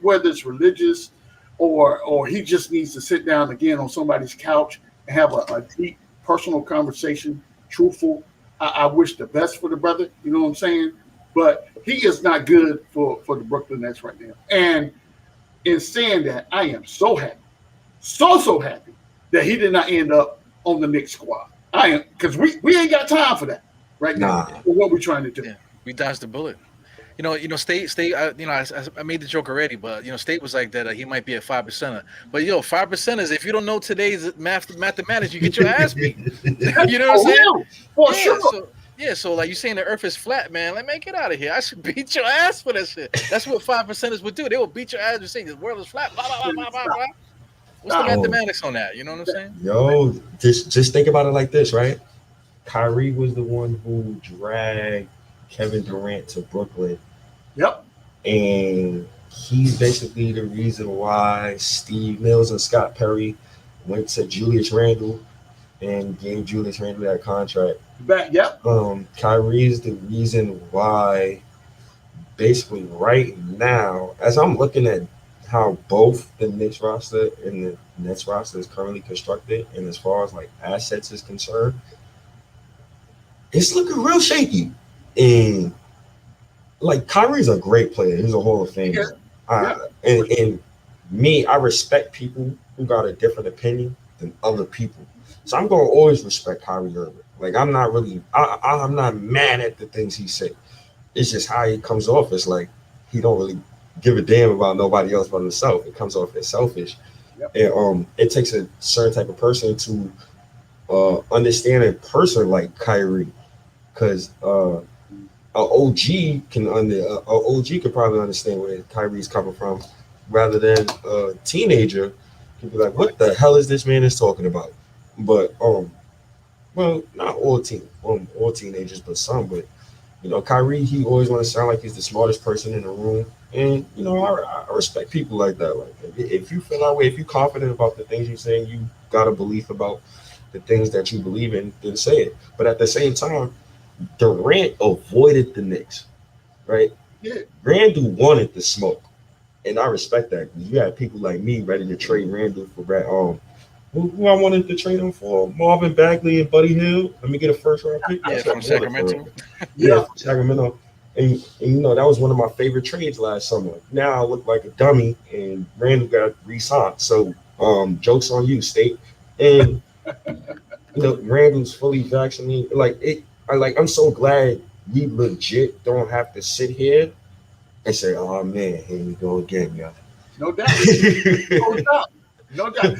Speaker 3: whether it's religious or he just needs to sit down again on somebody's couch and have a deep personal conversation, truthful. I wish the best for the brother, you know what I'm saying? But he is not good for the Brooklyn Nets right now. And in saying that, I am so happy, so happy that he did not end up on the Knicks squad. I am, because we ain't got time for that right now. For what we're trying to do.
Speaker 1: Yeah, we dodged the bullet. State. I made the joke already, but State was like that. He might be a 5%er, but 5%ers. If you don't know today's mathematics, you get your ass beat. You know what I'm saying?
Speaker 3: For sure.
Speaker 1: So like you saying the Earth is flat, man. Like, man, get out of here. I should beat your ass for that shit. That's what 5%ers would do. They will beat your ass and say the world is flat. Blah blah blah blah blah. What's the mathematics on that? You know what I'm saying?
Speaker 2: Yo, just think about it like this, right? Kyrie was the one who dragged Kevin Durant to Brooklyn.
Speaker 3: Yep.
Speaker 2: And he's basically the reason why Steve Mills and Scott Perry went to Julius Randle and gave Julius Randle that contract.
Speaker 3: Yep.
Speaker 2: Kyrie is the reason why basically right now, as I'm looking at how both the Knicks roster and the Nets roster is currently constructed, and as far as like assets is concerned, it's looking real shaky. And like Kyrie's a great player. He's a Hall of Famer. And me, I respect people who got a different opinion than other people. So I'm gonna always respect Kyrie Irving. Like I'm not mad at the things he said. It's just how he comes off. It's like he don't really give a damn about nobody else but himself. It comes off as selfish. Yep. And it takes a certain type of person to understand a person like Kyrie, because an OG could probably understand where Kyrie's coming from, rather than a teenager can be like, "What the hell is this man is talking about?" But well, not all teenagers, but some. But Kyrie, he always want to sound like he's the smartest person in the room, and I respect people like that. Like if you feel that way, if you're confident about the things you're saying, you got a belief about the things that you believe in, then say it. But at the same time, Durant avoided the Knicks, right?
Speaker 3: Yeah.
Speaker 2: Randle wanted the smoke, and I respect that, because you had people like me ready to trade Randle for who I wanted to trade him for, Marvin Bagley and Buddy Hill. Let me get a first round pick.
Speaker 1: Yeah, from Sacramento.
Speaker 2: Yeah, Sacramento. And that was one of my favorite trades last summer. Now I look like a dummy, and Randle got re-signed. So jokes on you, State. And Randle's fully vaccinated. I'm so glad we legit don't have to sit here and say, "Oh man, here we go again, yo."
Speaker 3: No doubt. No doubt.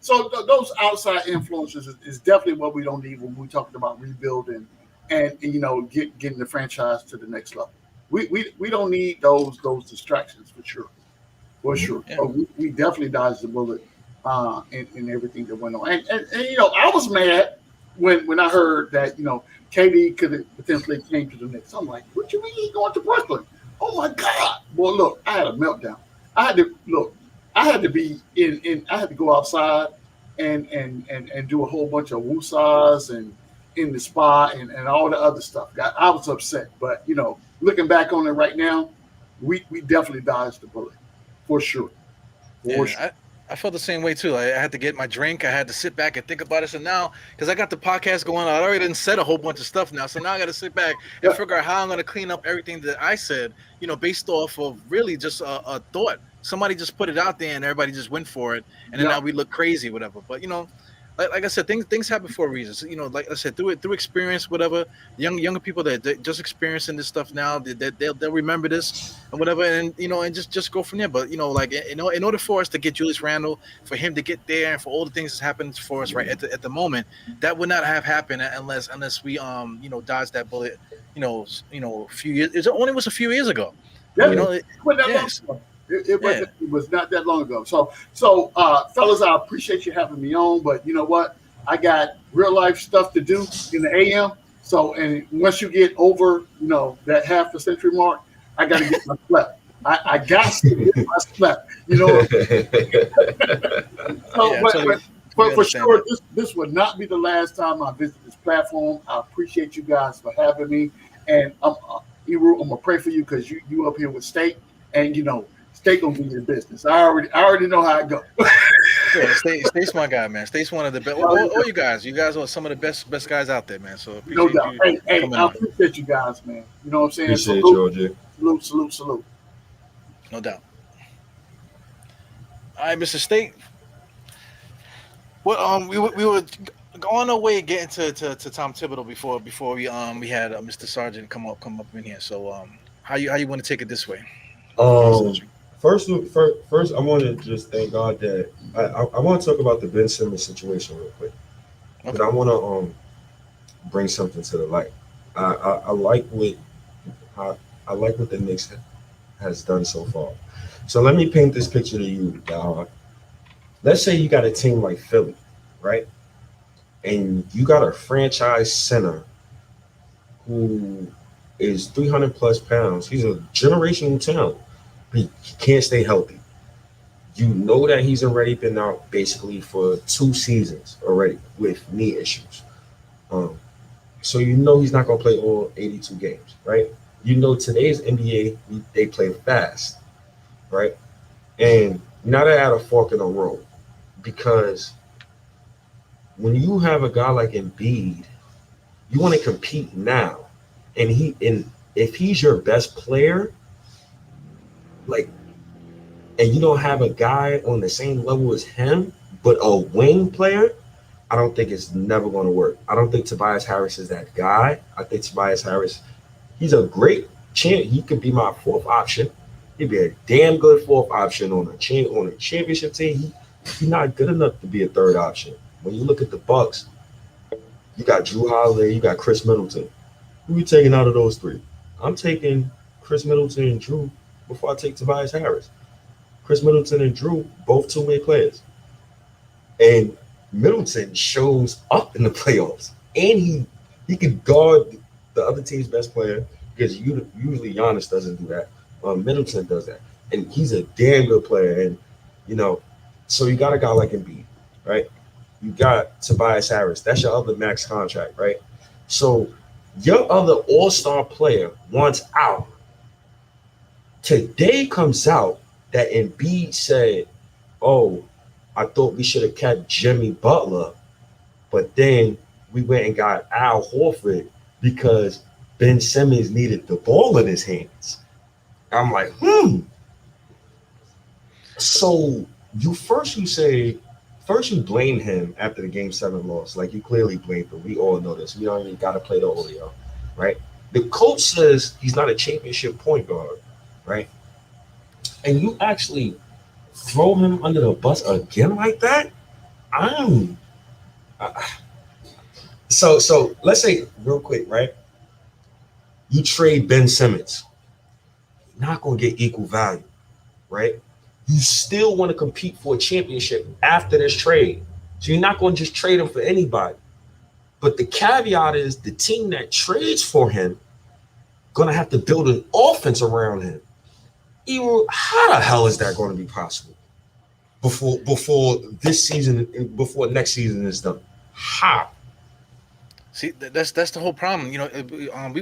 Speaker 3: So those outside influences is definitely what we don't need when we're talking about rebuilding and getting the franchise to the next level. We don't need those distractions for sure. Yeah. So we definitely dodged the bullet in everything that went on. And I was mad when I heard that KD could have potentially came to the Knicks. I'm like, what you mean he's going to Brooklyn? Oh my God! Boy, look, I had a meltdown. I had to be in. I had to go outside and do a whole bunch of woosahs and in the spa and all the other stuff. I was upset, but looking back on it right now, we definitely dodged the bullet for sure.
Speaker 1: Sure. I felt the same way too. I had to get my drink. I had to sit back and think about it. So now, because I got the podcast going on, I already didn't said a whole bunch of stuff now. So now I got to sit back and figure out how I'm going to clean up everything that I said, based off of really just a thought. Somebody just put it out there and everybody just went for it. And then now we look crazy, whatever. But, like I said, things happen for a reason. So, like I said, through experience, whatever. Younger people that just experiencing this stuff now, they'll remember this and whatever, and and just go from there. But in order for us to get Julius Randle, for him to get there, and for all the things that's happened for us right at the moment, that would not have happened unless we dodged that bullet. A few years. It only was a few years ago.
Speaker 3: Yeah, It was not that long ago. So, fellas, I appreciate you having me on, but you know what? I got real life stuff to do in the AM. So, and once you get over, that half a century mark, I got to get my sleep. I got to get my sleep. So,
Speaker 1: Yeah, I
Speaker 3: but,
Speaker 1: totally,
Speaker 3: but,
Speaker 1: totally
Speaker 3: but for
Speaker 1: understand
Speaker 3: sure,
Speaker 1: that.
Speaker 3: this would not be the last time I visit this platform. I appreciate you guys for having me, and Eru, I'm gonna pray for you because you up here with State, and State gonna give you the business. I already know how it go.
Speaker 1: Yeah, State's my guy, man. State's one of the best. All you guys are some of the best guys out there, man. So
Speaker 3: No
Speaker 1: appreciate
Speaker 3: doubt.
Speaker 1: you
Speaker 3: Hey,
Speaker 1: coming
Speaker 3: I
Speaker 1: on,
Speaker 3: appreciate you guys, man. You know what I'm saying?
Speaker 2: Appreciate you, OJ.
Speaker 3: Salute.
Speaker 1: no doubt. All right, Mr. State. Well, we were on our way getting to Tom Thibodeau before we had Mr. Sergeant come up in here. So how you want to take it this way?
Speaker 2: Um, first, I want to just thank God that I want to talk about the Ben Simmons situation real quick because
Speaker 1: Okay.
Speaker 2: I want to bring something to the light. I like what the Knicks has done so far. So let me paint this picture to you, Diehard. Let's say you got a team like Philly, right? And you got a franchise center who is 300 plus pounds. He's a generational talent. He can't stay healthy. You know that he's already been out basically for 2 seasons already with knee issues. Um, so you know he's not going to play all 82 games, right? You know today's NBA, they play fast, right? And now they're at a fork in the road because when you have a guy like Embiid, you want to compete now. And if he's your best player, like, and you don't have a guy on the same level as him, but a wing player, I don't think it's never going to work. I don't think Tobias Harris is that guy. I think Tobias Harris, he's a great champ. He could be my fourth option. He'd be a damn good fourth option on a championship team. He's not good enough to be a third option. When you look at the Bucks, you got Drew Holiday, you got Chris Middleton. Who are you taking out of those three? I'm taking Chris Middleton and Drew before I take Tobias Harris. Chris Middleton and Drew, both two-way players. And Middleton shows up in the playoffs. And he can guard the other team's best player because usually Giannis doesn't do that. Middleton does that. And he's a damn good player. And, so you got a guy like Embiid, right? You got Tobias Harris. That's your other max contract, right? So your other all-star player wants out. Today comes out that Embiid said, "Oh, I thought we should have kept Jimmy Butler, but then we went and got Al Horford because Ben Simmons needed the ball in his hands." I'm like, So you blame him after the Game 7 loss. Like, you clearly blamed him. We all know this. We don't even got to play the audio, right? The coach says he's not a championship point guard, right? And you actually throw him under the bus again like that? So let's say real quick, right? You trade Ben Simmons. You're not going to get equal value, right? You still want to compete for a championship after this trade. So you're not going to just trade him for anybody. But the caveat is the team that trades for him going to have to build an offense around him. How the hell is that going to be possible before this season, before next season is done? How?
Speaker 1: See, that's the whole problem.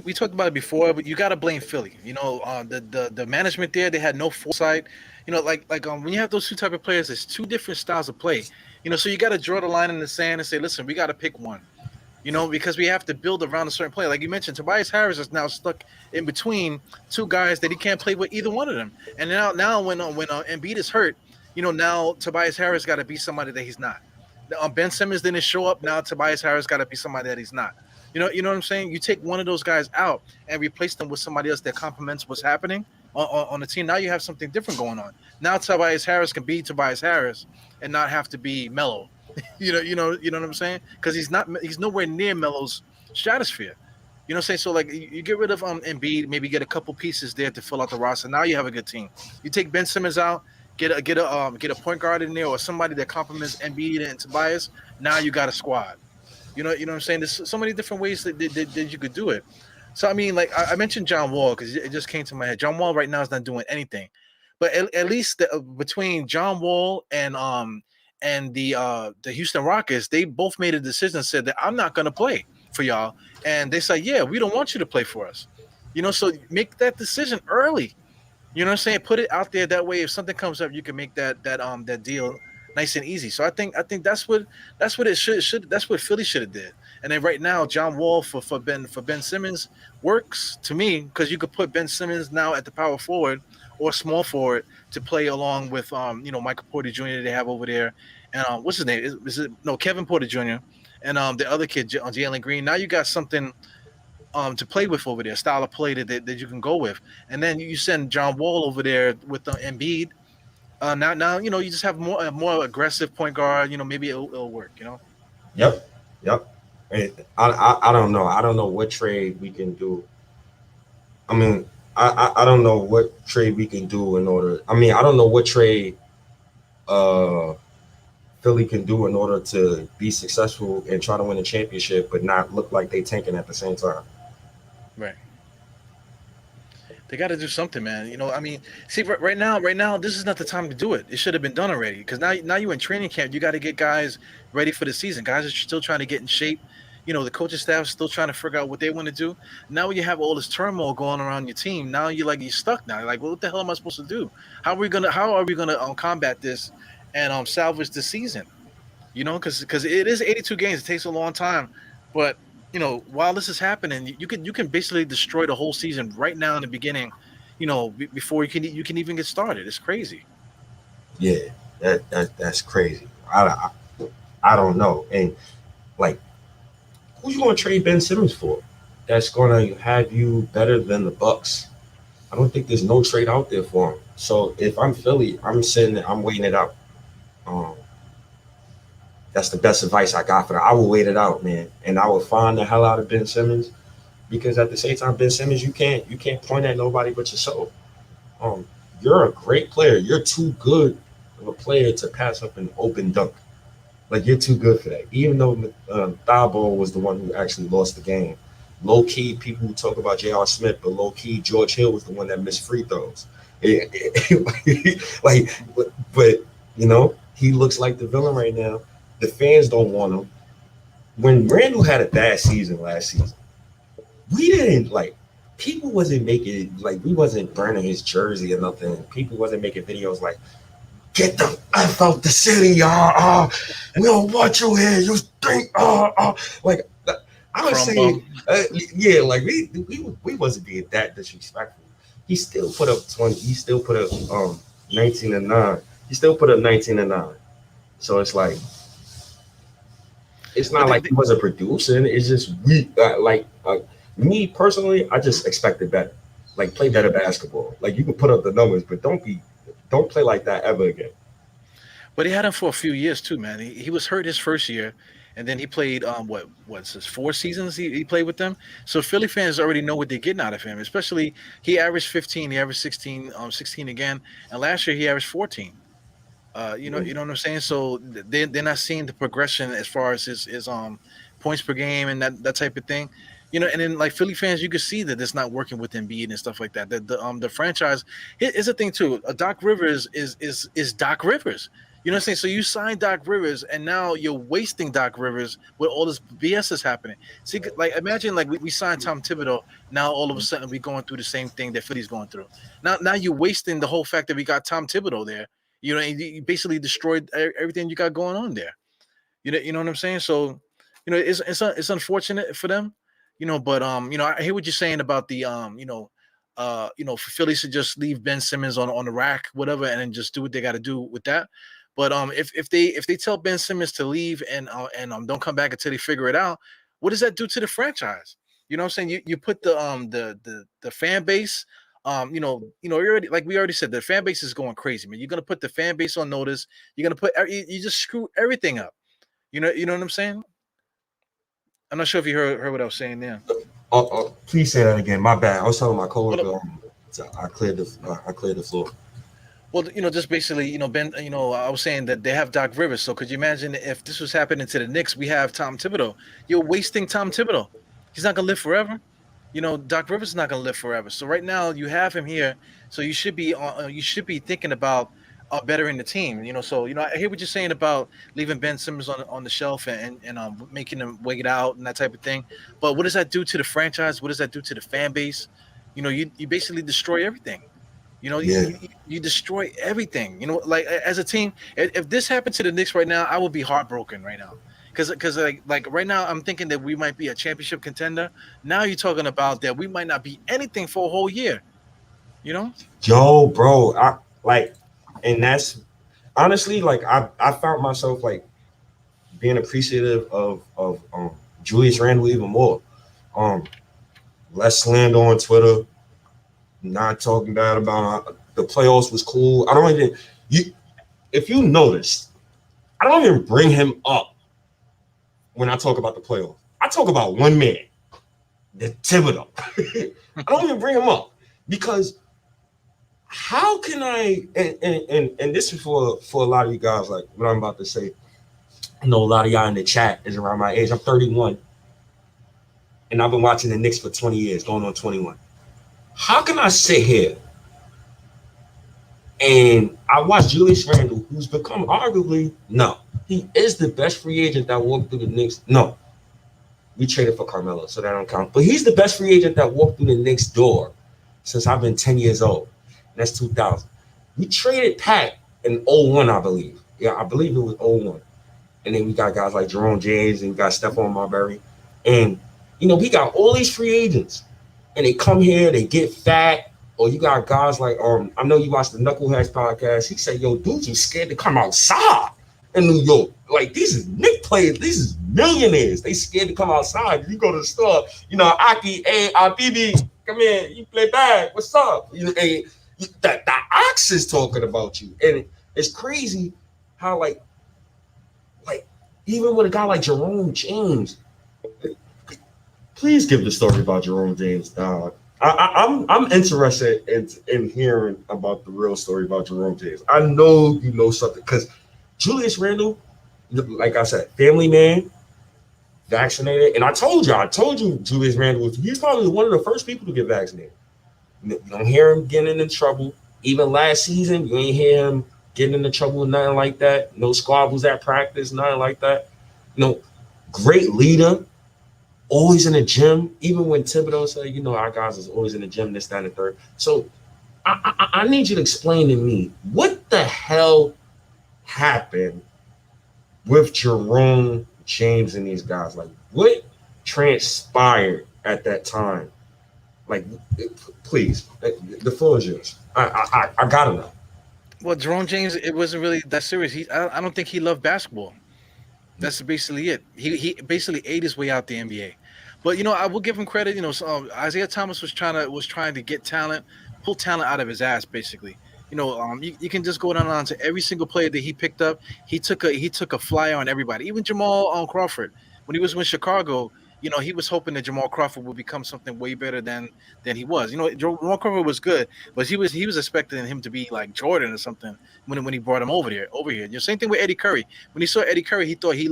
Speaker 1: We talked about it before, but you got to blame Philly. The management there, they had no foresight. When you have those two type of players, there's two different styles of play. So you got to draw the line in the sand and say, listen, we got to pick one. Because we have to build around a certain player. Like you mentioned, Tobias Harris is now stuck in between two guys that he can't play with either one of them. And now when Embiid is hurt, now Tobias Harris got to be somebody that he's not. Ben Simmons didn't show up. Now Tobias Harris got to be somebody that he's not. You know what I'm saying? You take one of those guys out and replace them with somebody else that complements what's happening on the team. Now you have something different going on. Now Tobias Harris can be Tobias Harris and not have to be Melo. You know what I'm saying? Because he's nowhere near Melo's stratosphere. You know what I'm saying? So like you get rid of Embiid, maybe get a couple pieces there to fill out the roster. Now you have a good team. You take Ben Simmons out, get a point guard in there or somebody that complements Embiid and Tobias. Now you got a squad. You know what I'm saying? There's so many different ways that you could do it. So I mean, like I mentioned John Wall because it just came to my head. John Wall right now is not doing anything, but at least between John Wall and the Houston Rockets, they both made a decision and said that I'm not going to play for y'all, and they said, yeah, we don't want you to play for us. So make that decision early. You know what I'm saying? Put it out there that way. If something comes up, you can make that deal nice and easy. So I think that's what it should that's what Philly should have did. And then right now, John Wall for Ben Simmons works to me because you could put Ben Simmons now at the power forward or small forward to play along with Michael Porter Jr. they have over there, and what's his name? Is it no Kevin Porter Jr. and the other kid Jalen Green. Now you got something to play with over there, style of play that you can go with, and then you send John Wall over there with the Embiid. Now you just have a more aggressive point guard. Maybe it'll work.
Speaker 2: Yep, yep. And I don't know. I don't know what trade we can do. I mean, I don't know what trade we can do in order. I mean, I don't know what trade Philly can do in order to be successful and try to win a championship, but not look like they tanking at the same time.
Speaker 1: Right. They got to do something, man. I mean, see, right now, this is not the time to do it. It should have been done already. Because now you're in training camp. You got to get guys ready for the season. Guys are still trying to get in shape. The coaching staff is still trying to figure out what they want to do. Now when you have all this turmoil going around your team, now you're stuck. Now you're like, well, what the hell am I supposed to do? How are we gonna combat this and salvage the season? Because it is 82 games. It takes a long time, but while this is happening, you can basically destroy the whole season right now in the beginning. Before you can even get started. It's crazy.
Speaker 2: Yeah, that's crazy. I don't know. And like, who you going to trade Ben Simmons for? That's going to have you better than the Bucks. I don't think there's no trade out there for him. So if I'm Philly, I'm sitting there, I'm waiting it out. That's the best advice I got for that. I will wait it out, man, and I will find the hell out of Ben Simmons, because at the same time, Ben Simmons, you can't point at nobody but yourself. You're a great player. You're too good of a player to pass up an open dunk. Like, you're too good for that. Even though Thibodeau was the one who actually lost the game. Low key, people who talk about J.R. Smith, but low key, George Hill was the one that missed free throws. But he looks like the villain right now. The fans don't want him. When Randall had a bad season last season, we didn't people wasn't making we wasn't burning his jersey or nothing. People wasn't making videos like, get the F out the city, y'all. We don't want you here. You stink. I was saying, we wasn't being that disrespectful. He still put up 20. He still put up 19 and 9. He still put up 19 and 9. So it's like, it's not like he wasn't producing. It's just me personally, I just expected better. Play better basketball. You can put up the numbers, but don't play like that ever again.
Speaker 1: But he had him for a few years too, man. He was hurt his first year, and then he played what's his 4 seasons he played with them. So Philly fans already know what they're getting out of him. Especially, he averaged 15, he averaged 16 again, and last year he averaged 14. You know what I'm saying? So they're not seeing the progression as far as his points per game and that type of thing. And then Philly fans, you can see that it's not working with Embiid and stuff like that. The franchise is a thing too. Doc Rivers is Doc Rivers. You know what I'm saying? So you signed Doc Rivers, and now you're wasting Doc Rivers with all this BS is happening. See, imagine we signed Tom Thibodeau. Now all of a sudden we're going through the same thing that Philly's going through. Now you're wasting the whole fact that we got Tom Thibodeau there. And you basically destroyed everything you got going on there. You know what I'm saying? So, it's unfortunate for them. But I hear what you're saying about the for Phillies to just leave Ben Simmons on the rack, whatever, and then just do what they got to do with that. But if they tell Ben Simmons to leave and don't come back until they figure it out, what does that do to the franchise? You know what I'm saying? You put the fan base. You already, we already said, the fan base is going crazy, man. You're gonna put the fan base on notice. You're gonna put you just screw everything up. You know what I'm saying? I'm not sure if you heard what I was saying there.
Speaker 2: Please say that again. My bad. I was telling my coworker. I cleared the floor.
Speaker 1: Well, just basically, Ben, I was saying that they have Doc Rivers. So could you imagine if this was happening to the Knicks? We have Tom Thibodeau. You're wasting Tom Thibodeau. He's not gonna live forever. Doc Rivers is not gonna live forever. So right now you have him here. So you should be thinking about bettering the team. So I hear what you're saying about leaving Ben Simmons on the shelf and making him wait out and that type of thing. But what does that do to the franchise? What does that do to the fan base? You basically destroy everything.
Speaker 2: Yeah.
Speaker 1: You destroy everything. Like as a team, if this happened to the Knicks right now, I would be heartbroken right now. Because like right now, I'm thinking that we might be a championship contender. Now you're talking about that we might not be anything for a whole year. You know?
Speaker 2: Yo, bro, I like, and that's honestly like I found myself like being appreciative of Julius Randle even more. Less slander on Twitter, not talking bad about the playoffs was cool. I don't even if you noticed, I don't even bring him up when I talk about the playoffs. I talk about one man, the Thibodeau. I don't even bring him up because how can I and this is for a lot of you guys, like what I'm about to say. I know a lot of y'all in the chat is around my age. I'm 31. And I've been watching the Knicks for 20 years, going on 21. How can I sit here and I watch Julius Randle, who's become arguably, no, he is the best free agent that walked through the Knicks. No, we traded for Carmelo, so that don't count. But he's the best free agent that walked through the Knicks door since I've been 10 years old. That's 2000. We traded Pat in 01, I believe. Yeah, I believe it was 01. And then we got guys like Jerome James and we got Stephon Marbury. And, we got all these free agents. And they come here, they get fat. Or you got guys like, I know you watched the Knuckleheads podcast. He said, yo, dudes are scared to come outside in New York. Like, these is Knicks players. These is millionaires. They scared to come outside. You go to the store, Aki, hey, BB, come here. You play bad. What's up? Hey, the ox is talking about you. And it's crazy how, like, even with a guy like Jerome James, please give the story about Jerome James, dog. I'm interested in hearing about the real story about Jerome James. I know you know something because Julius Randle, like I said, family man, vaccinated, and I told you Julius Randle he's probably one of the first people to get vaccinated. You don't hear him getting in trouble. Even last season, you ain't hear him getting into trouble, nothing like that. No squabbles at practice, nothing like that. Great leader. Always in the gym, even when Thibodeau said, our guys is always in the gym, this, that, and the third. So I need you to explain to me what the hell happened with Jerome James and these guys. Like, what transpired at that time? Like, please, the floor is yours. I gotta know.
Speaker 1: Well, Jerome James, it wasn't really that serious. I don't think he loved basketball. That's basically it. He basically ate his way out the NBA. But I will give him credit. Isaiah Thomas was trying to get talent, pull talent out of his ass. Basically, you can just go down to every single player that he picked up. He took a flyer on everybody. Even Jamal Crawford, when he was with Chicago, he was hoping that Jamal Crawford would become something way better than he was. Jamal Crawford was good, but he was expecting him to be like Jordan or something when he brought him over here. Same thing with Eddie Curry. When he saw Eddie Curry, he thought he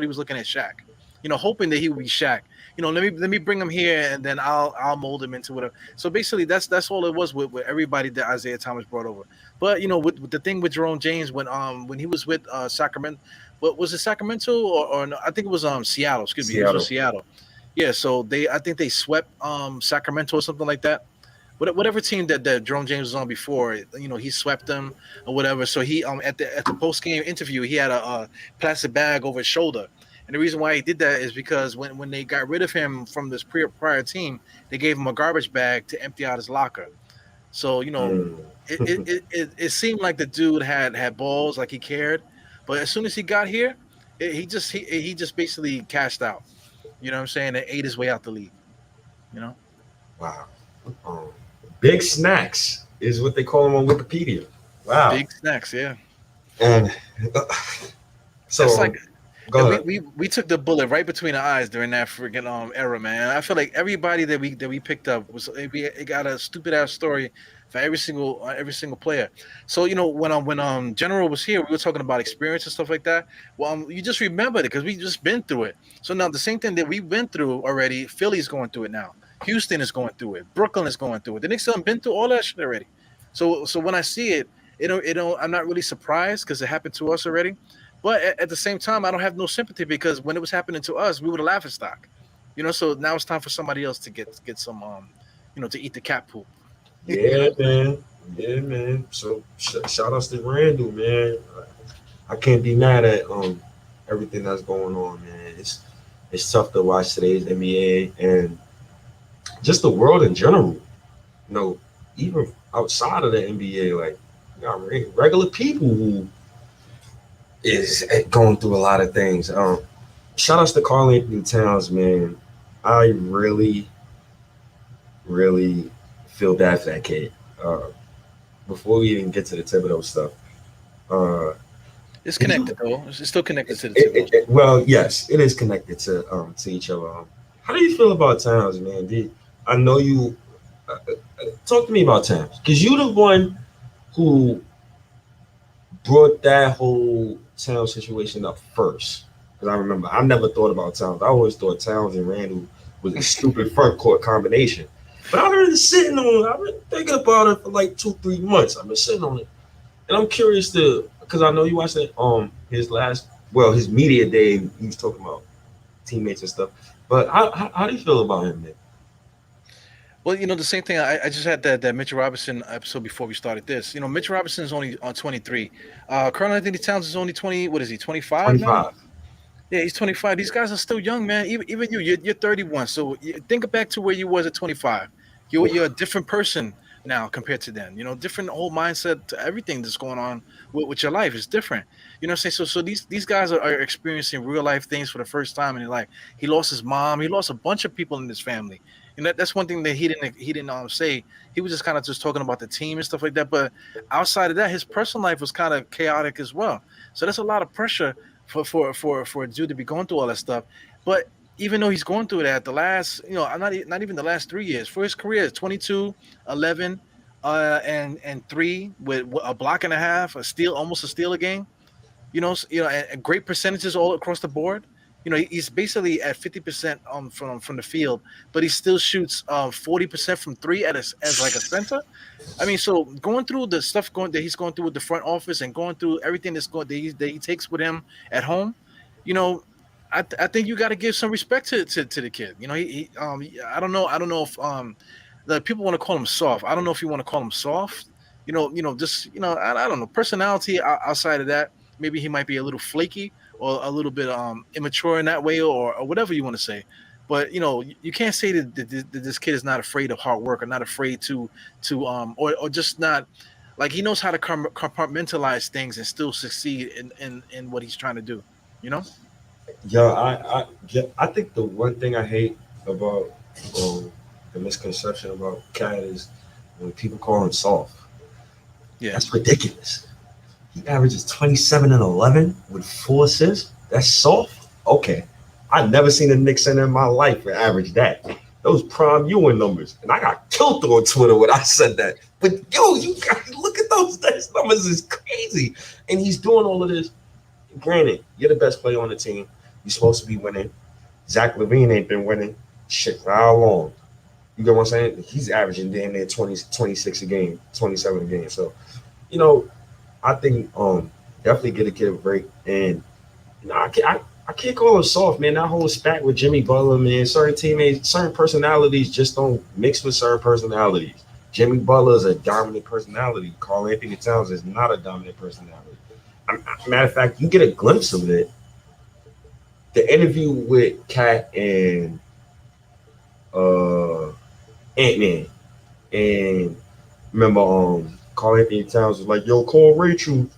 Speaker 1: was looking at Shaq. Hoping that he would be Shaq. Let me bring him here and then I'll mold him into whatever. So basically, that's all it was with everybody that Isaiah Thomas brought over. But with the thing with Jerome James when he was with Sacramento. What was it, Sacramento or no? I think it was Seattle. Excuse me, it was Seattle. Yeah, so I think they swept Sacramento or something like that. Whatever team that Jerome James was on before, he swept them or whatever. So he at the post game interview, he had a plastic bag over his shoulder, and the reason why he did that is because when they got rid of him from this prior team, they gave him a garbage bag to empty out his locker. So it seemed like the dude had balls, like he cared. But as soon as he got here, he just basically cashed out. You know what I'm saying? And ate his way out the league.
Speaker 2: Wow. Big snacks is what they call them on Wikipedia. Wow.
Speaker 1: Big snacks, yeah.
Speaker 2: And so
Speaker 1: it's like
Speaker 2: go ahead.
Speaker 1: we took the bullet right between the eyes during that freaking era, man. I feel like everybody that we picked up it got a stupid ass story for every single player. So when General was here, we were talking about experience and stuff like that. Well, you just remembered it because we just been through it. So now the same thing that we've been through already, Philly's going through it now. Houston is going through it. Brooklyn is going through it. The Knicks have been through all that shit already. So when I see it, I'm not really surprised because it happened to us already. But at the same time, I don't have no sympathy because when it was happening to us, we were the laughing stock. So now it's time for somebody else to get some to eat the cat poop.
Speaker 2: Yeah, man. Yeah, man. So shout outs to Randall, man. I can't be mad at everything that's going on, man. It's tough to watch today's NBA and just the world in general. Even outside of the NBA, like you got regular people who is going through a lot of things. Shout outs to Karl Anthony Towns, man. I really, really feel bad for that kid. Before we even get to the Thibodeau stuff,
Speaker 1: It's connected though. It's still connected to the Thibodeau.
Speaker 2: well, yes, it is connected to each other. How do you feel about Towns, man? I know you. Talk to me about Towns, because you're the one who brought that whole Towns situation up first. Because I remember, I never thought about Towns. I always thought Towns and Randall was a stupid front court combination. But I've been sitting on it. I've been thinking about it for like 2-3 months. I've been sitting on it. And I'm curious because I know you watched that, his media day, he was talking about teammates and stuff. But how do you feel about him, man?
Speaker 1: Well, the same thing. I just had that Mitchell Robinson episode before we started this. Mitchell Robinson is only on 23. Karl Anthony Towns is only 20. What is he? 25 now? Yeah, he's 25. These guys are still young, man. Even you're 31. So think back to where you was at 25. You're a different person now compared to then. Different whole mindset to everything that's going on with your life is different. You know what I'm saying? So these guys are experiencing real life things for the first time in their life. He lost his mom. He lost a bunch of people in his family. And that's one thing that he didn't say. He was just kind of just talking about the team and stuff like that. But outside of that, his personal life was kind of chaotic as well. So that's a lot of pressure for a dude to be going through all that stuff. But even though he's going through that, the last, not even the last 3 years for his career, 22, 11, and 3 with a block and a half, almost a steal a game. And great percentages all across the board. He's basically at 50% from the field, but he still shoots 40% from 3 as like a center. I mean, so going through the stuff that he's going through with the front office and going through everything that he takes with him at home, I think you got to give some respect to the kid. I don't know if the people want to call him soft. I don't know if you want to call him soft. I don't know, personality outside of that. Maybe he might be a little flaky or a little bit immature in that way, or whatever you want to say. But you can't say that this kid is not afraid of hard work or not afraid to or just not, like, he knows how to compartmentalize things and still succeed in what he's trying to do.
Speaker 2: Yeah, I think the one thing I hate about the misconception about Cat is when people call him soft.
Speaker 1: Yeah,
Speaker 2: that's ridiculous. He averages 27 and 11 with 4 assists. That's soft? Okay. I've never seen a Knicks center in my life average that. Those prime Ewing numbers. And I got killed on Twitter when I said that. But you guys, look at those numbers. It's crazy. And he's doing all of this. Granted, you're the best player on the team. You're supposed to be winning. Zach LaVine ain't been winning shit for how long? You get what I'm saying? He's averaging damn near 26 a game, 27 a game. So, I think definitely get a kid a break. And I can't call him soft, man. That whole spat with Jimmy Butler, man. Certain teammates, certain personalities just don't mix with certain personalities. Jimmy Butler is a dominant personality. Karl Anthony Towns is not a dominant personality. Matter of fact, you get a glimpse of it. The interview with Kat and Ant-Man, and remember, Karl Anthony Towns was like, "Yo, call Rachel,"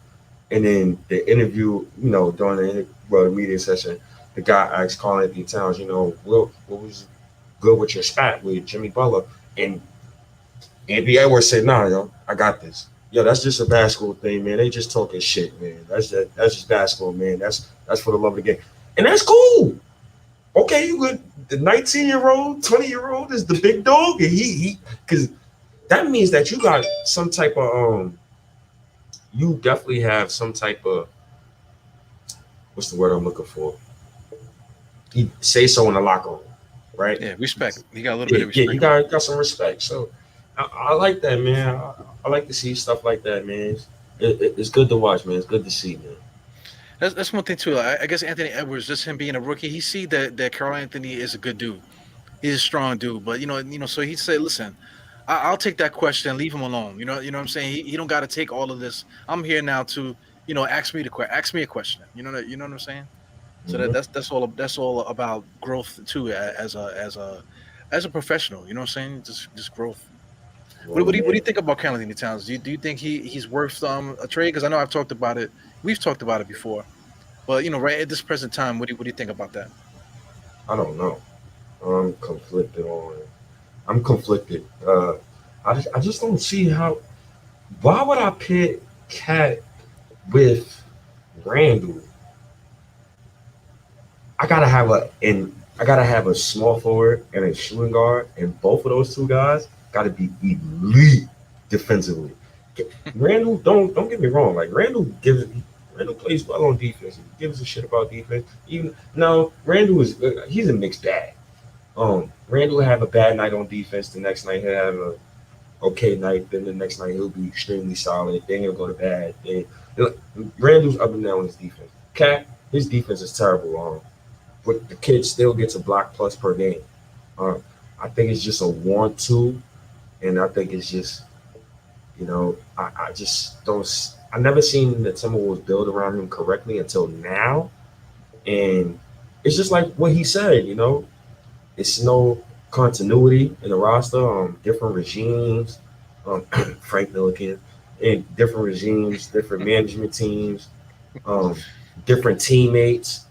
Speaker 2: and then the interview, during the media session, the guy asked Karl Anthony Towns, what was good with your spat with Jimmy Butler, and Anthony Edwards said, "Nah, yo, I got this. Yo, that's just a basketball thing, man. They just talking shit, man. That's just basketball, man. That's for the love of the game, and that's cool. Okay, you good? The 19-year-old, 20-year-old is the big dog, and he because that means that you got some type of you definitely have some type of, what's the word I'm looking for? You say so in the locker room, right?
Speaker 1: Yeah, respect. He got a little bit
Speaker 2: Yeah,
Speaker 1: of
Speaker 2: yeah, you
Speaker 1: respect on him.
Speaker 2: got some respect. So I like that, man. I like to see stuff like that, man. It's good to watch, man. It's good to see, man.
Speaker 1: That's one thing too. I guess Anthony Edwards, just him being a rookie, he see that Carl Anthony is a good dude. He's a strong dude, but so he said, "Listen, I'll take that question, leave him alone." What I'm saying. He don't got to take all of this. I'm here now to ask me a question. You know what I'm saying. So
Speaker 2: Mhm.
Speaker 1: that's all about growth too, as a professional. You know what I'm saying? Just growth. What,
Speaker 2: Well,
Speaker 1: what do you what do you
Speaker 2: man,
Speaker 1: think about Carl Anthony Towns? Do you think he's worth a trade? Because I know I've talked about it. We've talked about it before. But right at this present time, what do you think about that?
Speaker 2: I don't know. I'm conflicted on. I'm conflicted. I just don't see how. Why would I pit Cat with Randall? I gotta have I gotta have a small forward and a shooting guard, and both of those two guys gotta be elite defensively. Randall, don't get me wrong. Like Randall plays well on defense. He gives a shit about defense. Even no, Randall is he's a mixed bag. Randall will have a bad night on defense. The next night he'll have a okay night. Then the next night he'll be extremely solid. Then he'll go to bad. Randall's up and down on his defense. Cat, his defense is terrible. But the kid still gets a block plus per game. Um, I think it's just a want-to, and I think it's just, I just don't. I never seen the Timberwolves build around him correctly until now, and it's just like what he said. It's no continuity in the roster. Different regimes, Frank Milliken, and different regimes, different management teams, um, different teammates.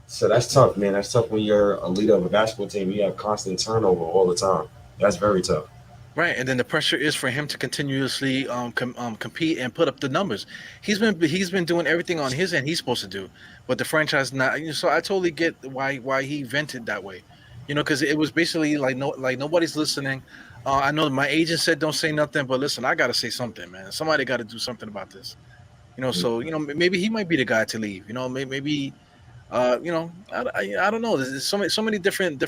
Speaker 2: So that's tough, man. That's tough when you're a leader of a basketball team. You have constant turnover all the time. That's very tough.
Speaker 1: Right, and then the pressure is for him to continuously compete and put up the numbers. He's been doing everything on his end he's supposed to do, but the franchise not. So I totally get why he vented that way. Because it was basically like nobody's listening. I know my agent said don't say nothing, but listen, I got to say something, man. Somebody got to do something about this. So maybe he might be the guy to leave. Maybe I don't know. There's so many different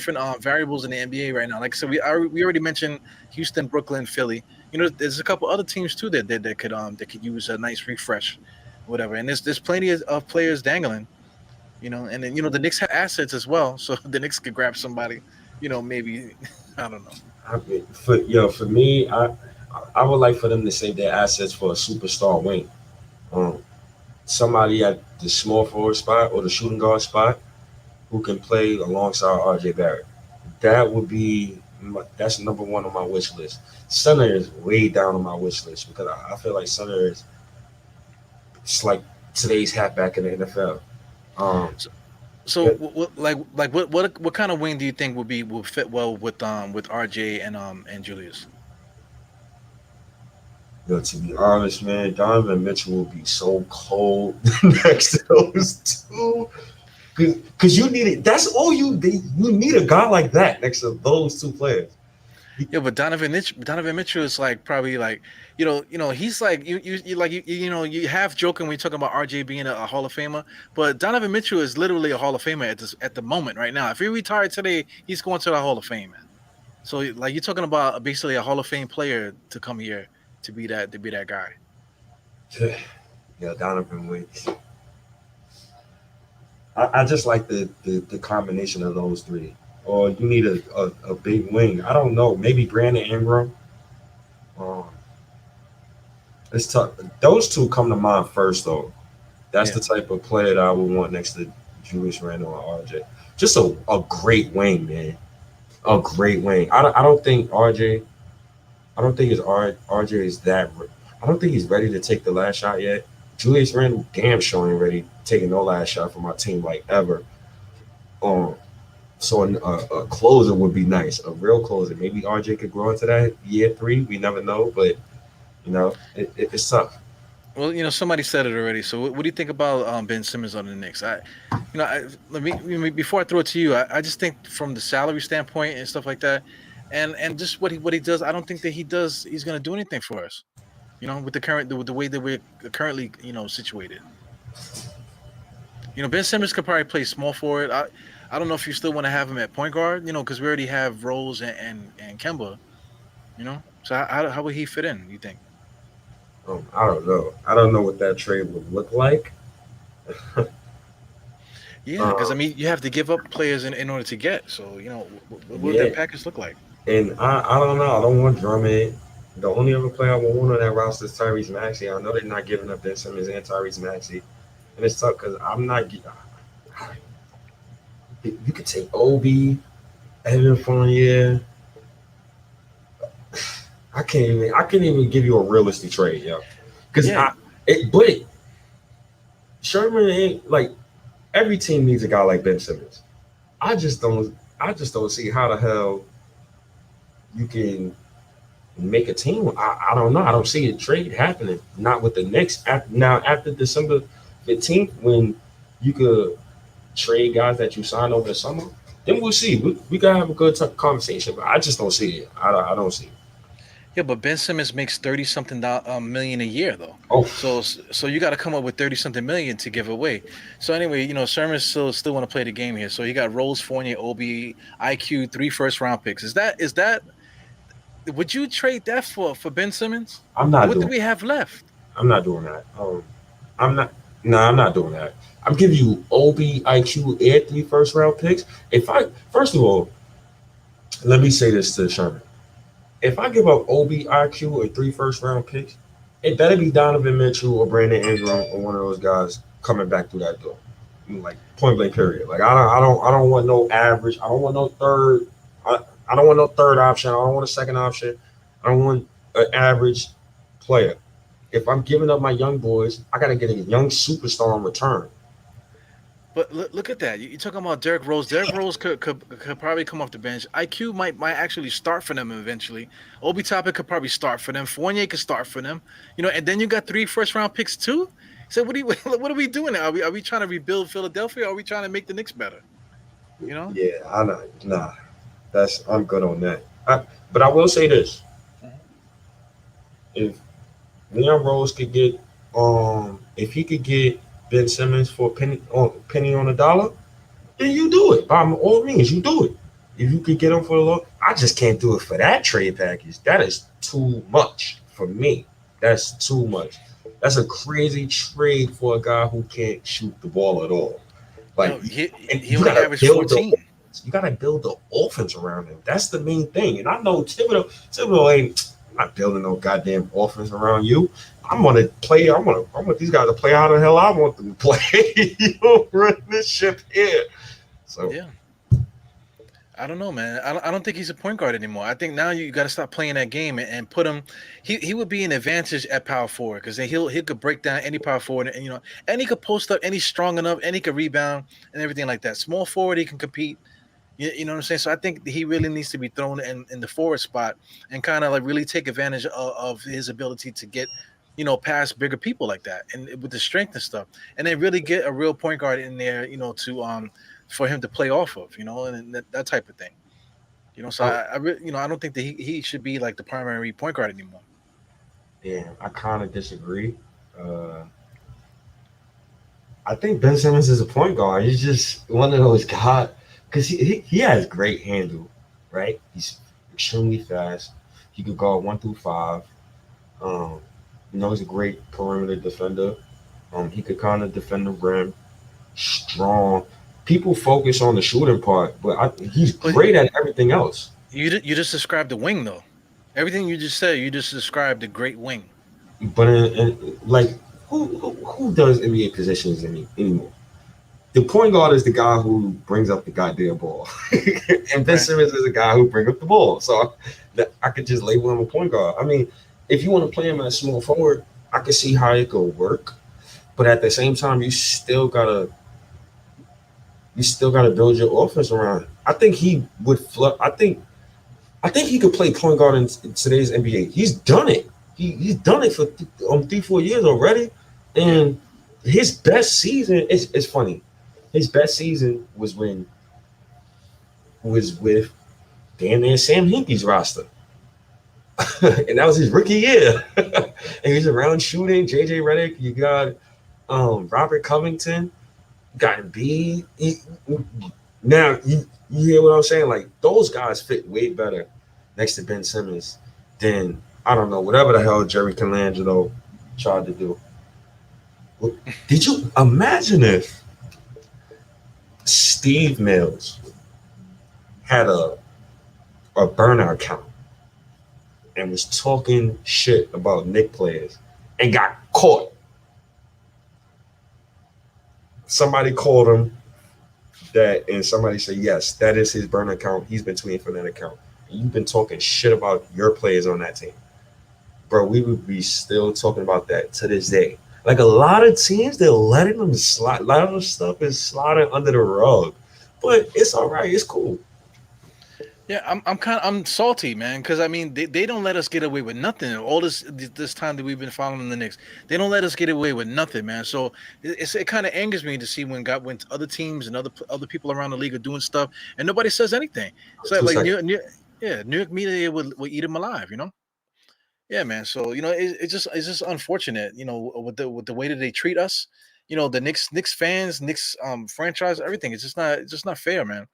Speaker 1: variables in the NBA right now. Like I said, we already mentioned Houston, Brooklyn, Philly. There's a couple other teams too that could use a nice refresh, whatever. And there's plenty of players dangling. And then the Knicks have assets as well, so the Knicks could grab somebody. Maybe I don't know.
Speaker 2: For me, I would like for them to save their assets for a superstar wing. Um, Somebody at the small forward spot or the shooting guard spot who can play alongside RJ Barrett. That's number one on my wish list. Center is way down on my wish list because I feel like center is it's like today's halfback in the NFL. Um,
Speaker 1: So, so what kind of wing do you think will fit well with RJ and Julius?
Speaker 2: to be honest, man, Donovan Mitchell will be so cold next to those two. Because you need it. That's all you need a guy like that next to those two players.
Speaker 1: Yeah, but Donovan Mitchell is like probably like he's like you half joking when you talking about RJ being a Hall of Famer, but Donovan Mitchell is literally a Hall of Famer at the moment right now. If he retired today, he's going to the Hall of Fame, man. So like you're talking about basically a Hall of Fame player to come here to be that guy.
Speaker 2: Yeah, Donovan Wicks. I just like the combination of those three. Or you need a big wing. I don't know. Maybe Brandon Ingram. Um, it's tough. Those two come to mind first, though. That's
Speaker 1: Yeah.
Speaker 2: the type of player that I would want next to Julius Randle and RJ. Just a great wing, man. A great wing. I don't think RJ. I don't think RJ is that. I don't think he's ready to take the last shot yet. Julius Randle damn sure ain't ready taking no last shot for my team like ever. Um, so a closer would be nice, a real closer. Maybe RJ could grow into that year three. We never know, but it's tough.
Speaker 1: Well, somebody said it already. So, what do you think about Ben Simmons on the Knicks? Let me before I throw it to you. I just think from the salary standpoint and stuff like that, and just what he does. I don't think that he's going to do anything for us. With the way that we're currently situated. Ben Simmons could probably play small forward. I don't know if you still want to have him at point guard. Because we already have Rose and Kemba. So how would he fit in? You think?
Speaker 2: I don't know. I don't know what that trade would look like.
Speaker 1: Yeah, because you have to give up players in order to get. So what would
Speaker 2: Yeah.
Speaker 1: that package look like?
Speaker 2: And I don't know. I don't want Drummond. The only other player I would want on that roster is Tyrese Maxey. I know they're not giving up Ben Simmons and Tyrese Maxey, and it's tough because I'm not. You could take Obi, Evan Fournier. I can't even give you a realistic trade, yo. Because but Sherman ain't like every team needs a guy like Ben Simmons. I just don't see how the hell you can make a team. I don't know. I don't see a trade happening. Not with the Knicks. After December 15th, when you could trade guys that you signed over the summer, then we'll see. We gotta have a good conversation, but I just don't see it. I don't see it.
Speaker 1: Yeah, but Ben Simmons makes $30-something million a year, though.
Speaker 2: Oh,
Speaker 1: so you got to come up with $30-something million to give away. So anyway, Sherman still want to play the game here. So he got Rose, Fournier, Obi, IQ, 3 first-round picks. Is that? Would you trade that for Ben Simmons?
Speaker 2: I'm not.
Speaker 1: What do we have left?
Speaker 2: I'm not doing that. I'm not. No, I'm not doing that. I'm giving you Obi, IQ, and 3 first-round picks. First of all, let me say this to Sherman. If I give up Obi, IQ, and 3 first-round picks, it better be Donovan Mitchell or Brandon Ingram or one of those guys coming back through that door. Like point blank period. Like I don't want no average. I don't want no third. I don't want no third option. I don't want a second option. I don't want an average player. If I'm giving up my young boys, I got to get a young superstar in return.
Speaker 1: But look at that. You're talking about Derrick Rose. Derrick Rose could probably come off the bench. IQ might actually start for them eventually. Obi Toppin could probably start for them. Fournier could start for them. And then you got 3 first-round picks too. So what are we doing now? Are we trying to rebuild Philadelphia? Or are we trying to make the Knicks better?
Speaker 2: Yeah, I know. Nah, I'm good on that. But I will say this: if Leon Rose could get, if he could get Ben Simmons for a penny on a dollar, then you do it. By all means, you do it. If you could get him for a low, I just can't do it for that trade package. That is too much for me. That's too much. That's a crazy trade for a guy who can't shoot the ball at all. Like
Speaker 1: he only averaged 14.
Speaker 2: You got to build the offense around him. That's the main thing. And I know Thibodeau ain't not building no goddamn offense around you. I want these guys to play how the hell I want them to play. You run this ship here. So
Speaker 1: yeah. I don't know, man. I don't think he's a point guard anymore. I think now you got to stop playing that game and put him. He would be an advantage at power forward because he could break down any power forward and he could post up, and he's strong enough, and he could rebound and everything like that. Small forward, he can compete. You know what I'm saying? So I think he really needs to be thrown in the forward spot and kind of like really take advantage of his ability to get, past bigger people like that and with the strength and stuff, and then really get a real point guard in there, to for him to play off of, and that type of thing. So I really, I don't think that he should be like the primary point guard anymore.
Speaker 2: Yeah, I kind of disagree. I think Ben Simmons is a point guard. He's just one of those guys. Because he has great handle, right? He's extremely fast. He could guard 1 through 5. He's a great perimeter defender. He could kind of defend the rim. Strong. People focus on the shooting part, but he's great at everything else.
Speaker 1: You just described the wing, though. Everything you just said, you just described the great wing.
Speaker 2: But who does NBA positions anymore? The point guard is the guy who brings up the goddamn ball. And Ben Simmons is a guy who brings up the ball. So I could just label him a point guard. I mean, if you want to play him as small forward, I could see how it could work. But at the same time, you still gotta build your offense around it. I think he would flip. I think he could play point guard in today's NBA. He's done it. He's done it for 3-4 years already. And his best season is funny. His best season was with damn near Sam Hinkie's roster. And that was his rookie year. And he's around shooting. JJ Redick, you got Robert Covington, got Embiid. Now you hear what I'm saying? Like those guys fit way better next to Ben Simmons than I don't know, whatever the hell Jerry Colangelo tried to do. Did you imagine if Steve Mills had a burner account and was talking shit about Knicks players and got caught? Somebody called him that, and somebody said, yes, that is his burner account. He's been tweeting from that account. And you've been talking shit about your players on that team. Bro, we would be still talking about that to this day. Like a lot of teams, they're letting them slide. A lot of stuff is sliding under the rug. But it's all right. It's cool.
Speaker 1: Yeah, I'm salty, man, because I mean they don't let us get away with nothing. All this time that we've been following the Knicks, they don't let us get away with nothing, man. So it kind of angers me to see when other teams and other people around the league are doing stuff and nobody says anything. So like New York media will eat them alive, you know. Yeah, man. So it's just unfortunate, with the way that they treat us. The Knicks fans, Knicks franchise, everything. It's just not fair, man.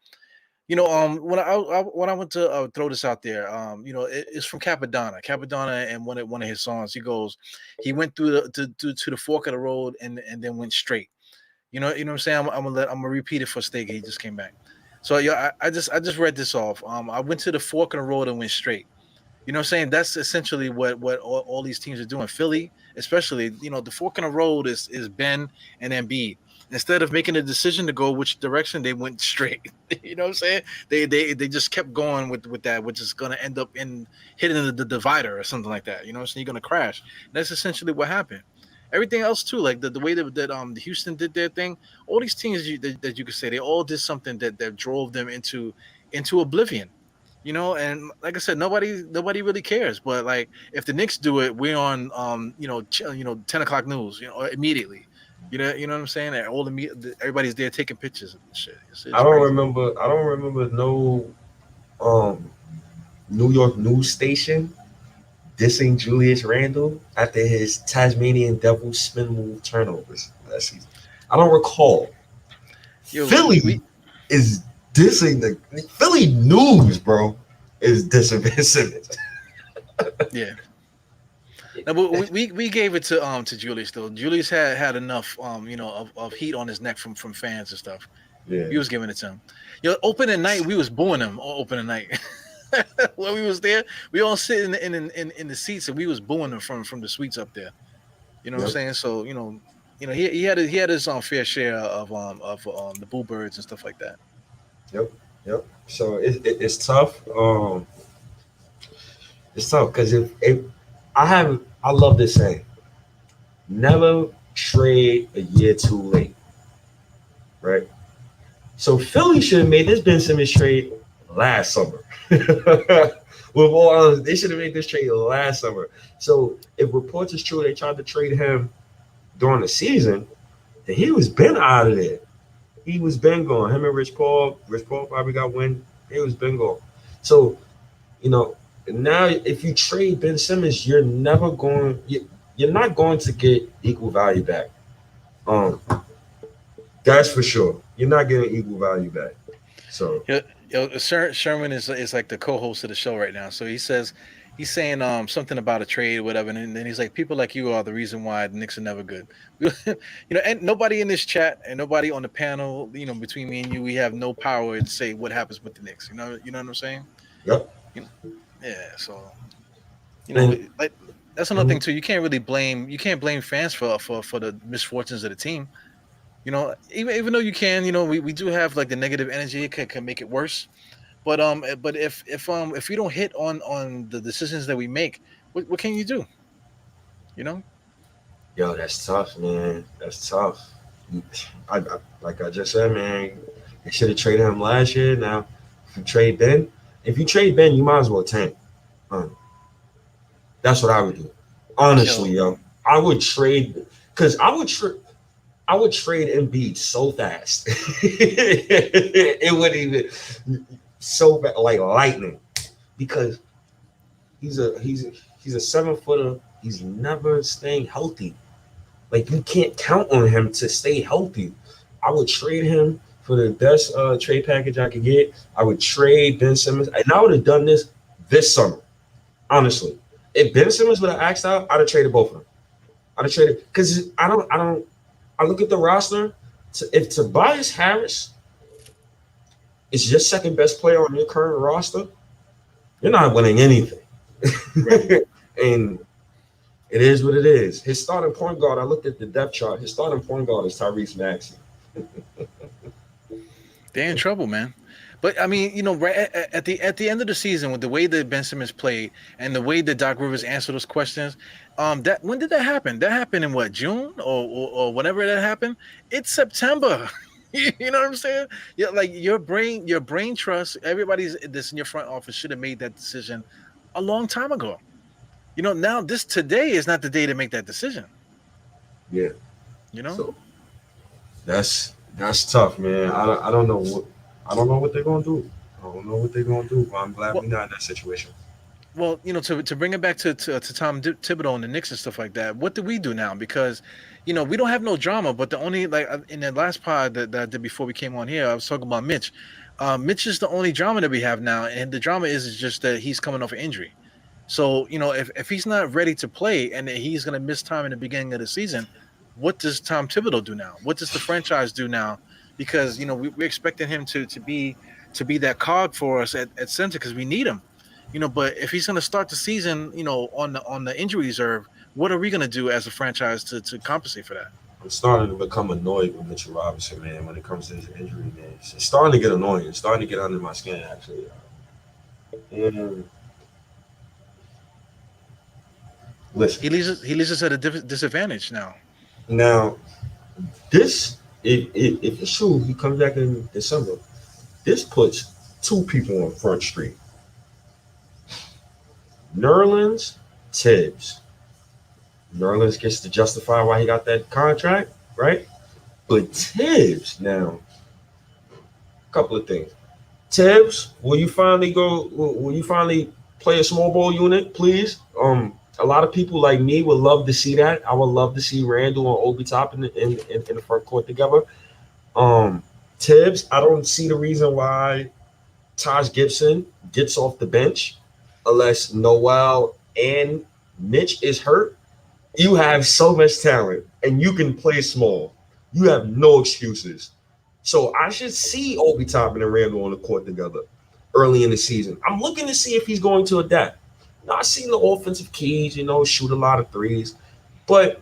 Speaker 1: When I went to throw this out there, it's from Capadonna. Capadonna, and one of his songs, he went through to the fork of the road and then went straight. You know what I'm saying? I'm gonna repeat it for Steak. He just came back. So I just read this off. I went to the fork of the road and went straight. You know what I'm saying? That's essentially what all these teams are doing. Philly, especially, the fork in the road is Ben and Embiid. Instead of making a decision to go which direction, they went straight. You know what I'm saying? They just kept going with that, which is going to end up in hitting the divider or something like that. You know what I'm saying? You're going to crash. That's essentially what happened. Everything else too, like the way that the Houston did their thing. All these teams that you could say, they all did something that drove them into oblivion. And like I said, nobody really cares. But like if the Knicks do it, we're on 10 o'clock news, immediately. You know what I'm saying? And everybody's there taking pictures and shit. It's
Speaker 2: I don't
Speaker 1: crazy.
Speaker 2: remember no New York news station dissing Julius Randle after his Tasmanian Devil spin move turnovers last season. I don't recall. Philly is dissing the Philly news, bro. Is dissing Ben Simmons.
Speaker 1: Yeah. No, but we gave it to Julius though. Julius had enough of heat on his neck from fans and stuff.
Speaker 2: Yeah.
Speaker 1: He was giving it to him. Opening night, we was booing him opening night. When we was there, we all sit in the seats and we was booing him from the suites up there. You know what I'm saying? So he had his fair share of the boo birds and stuff like that.
Speaker 2: Yep. So it's tough. It's tough because if I love this saying, never trade a year too late. Right? So Philly should have made this Ben Simmons trade last summer. With all they should have made this trade last summer. So if reports is true, they tried to trade him during the season, then he was been out of there. He was been gone. Him and Rich Paul probably got wind. He was been gone. So, now if you trade Ben Simmons, you're not going to get equal value back. That's for sure. You're not getting equal value back. So
Speaker 1: Sherman is like the co-host of the show right now. So he's saying something about a trade or whatever, and then he's like, people like you are the reason why the Knicks are never good. And nobody in this chat and nobody on the panel, between me and you, we have no power to say what happens with the Knicks. You know what I'm saying?
Speaker 2: Yep.
Speaker 1: Yeah. So like that's another thing too. You can't blame fans for the misfortunes of the team. Even though you can, we do have like the negative energy. It can make it worse. But if we don't hit on the decisions that we make, what can you do?
Speaker 2: Yo, that's tough, man. That's tough. I like I just said, man, they should have traded him last year. Now, if you trade Ben, you might as well tank. That's what I would do. Honestly, yo, I would trade because I would trade Embiid so fast. It wouldn't even. so bad, like lightning, because he's a 7-footer. He's never staying healthy. Like, you can't count on him to stay healthy. I would trade him for the best trade package I could get. I would trade Ben Simmons, and I would have done this summer. Honestly, if Ben Simmons would have asked out, I'd have traded both of them. I'd have traded, because I look at the roster. If Tobias Harris is your second best player on your current roster, you're not winning anything. Right. And it is what it is. His starting point guard, I looked at the depth chart. His starting point guard is Tyrese Maxey.
Speaker 1: They're in trouble, man. But I mean, you know, right at the end of the season, with the way that Ben Simmons played and the way that Doc Rivers answered those questions, that when did that happen? That happened in what, June or whenever that happened? It's September. You know what I'm saying? Yeah, like your brain trust. Everybody's that's in your front office should have made that decision a long time ago. You know, now today is not the day to make that decision.
Speaker 2: Yeah.
Speaker 1: You know,
Speaker 2: so that's tough, man. I don't know what they're gonna do. I don't know what they're gonna do. But I'm glad we're not in that situation.
Speaker 1: Well, you know, to bring it back to Tom Thibodeau and the Knicks and stuff like that, what do we do now? Because, you know, we don't have no drama, but the only, like, in the last pod that I did before we came on here, I was talking about Mitch. Mitch is the only drama that we have now, and the drama is just that he's coming off an injury. So, you know, if he's not ready to play and he's going to miss time in the beginning of the season, what does Tom Thibodeau do now? What does the franchise do now? Because, you know, we're expecting him to be that cog for us at center because we need him. You know, but if he's going to start the season, you know, on the injury reserve, what are we going to do as a franchise to compensate for that?
Speaker 2: I'm starting to become annoyed with Mitchell Robinson, man, when it comes to his injury, man. It's starting to get annoying. It's starting to get under my skin, actually. And listen,
Speaker 1: he leaves us at a disadvantage now.
Speaker 2: Now, if it's true, he comes back in December. This puts two people on Front Street. Nerlens, Tibbs. Nerlens gets to justify why he got that contract, right? But Tibbs, now, a couple of things. Tibbs, will you finally play a small ball unit, please? A lot of people like me would love to see that. I would love to see Randall and Obi Top in the front court together. Tibbs, I don't see the reason why Taj Gibson gets off the bench unless Noel and Mitch is hurt. You have so much talent and you can play small. You have no excuses. So I should see Obi Toppin and Randall on the court together early in the season. I'm looking to see if he's going to adapt. Now, I've seen the offensive keys, you know, shoot a lot of threes. But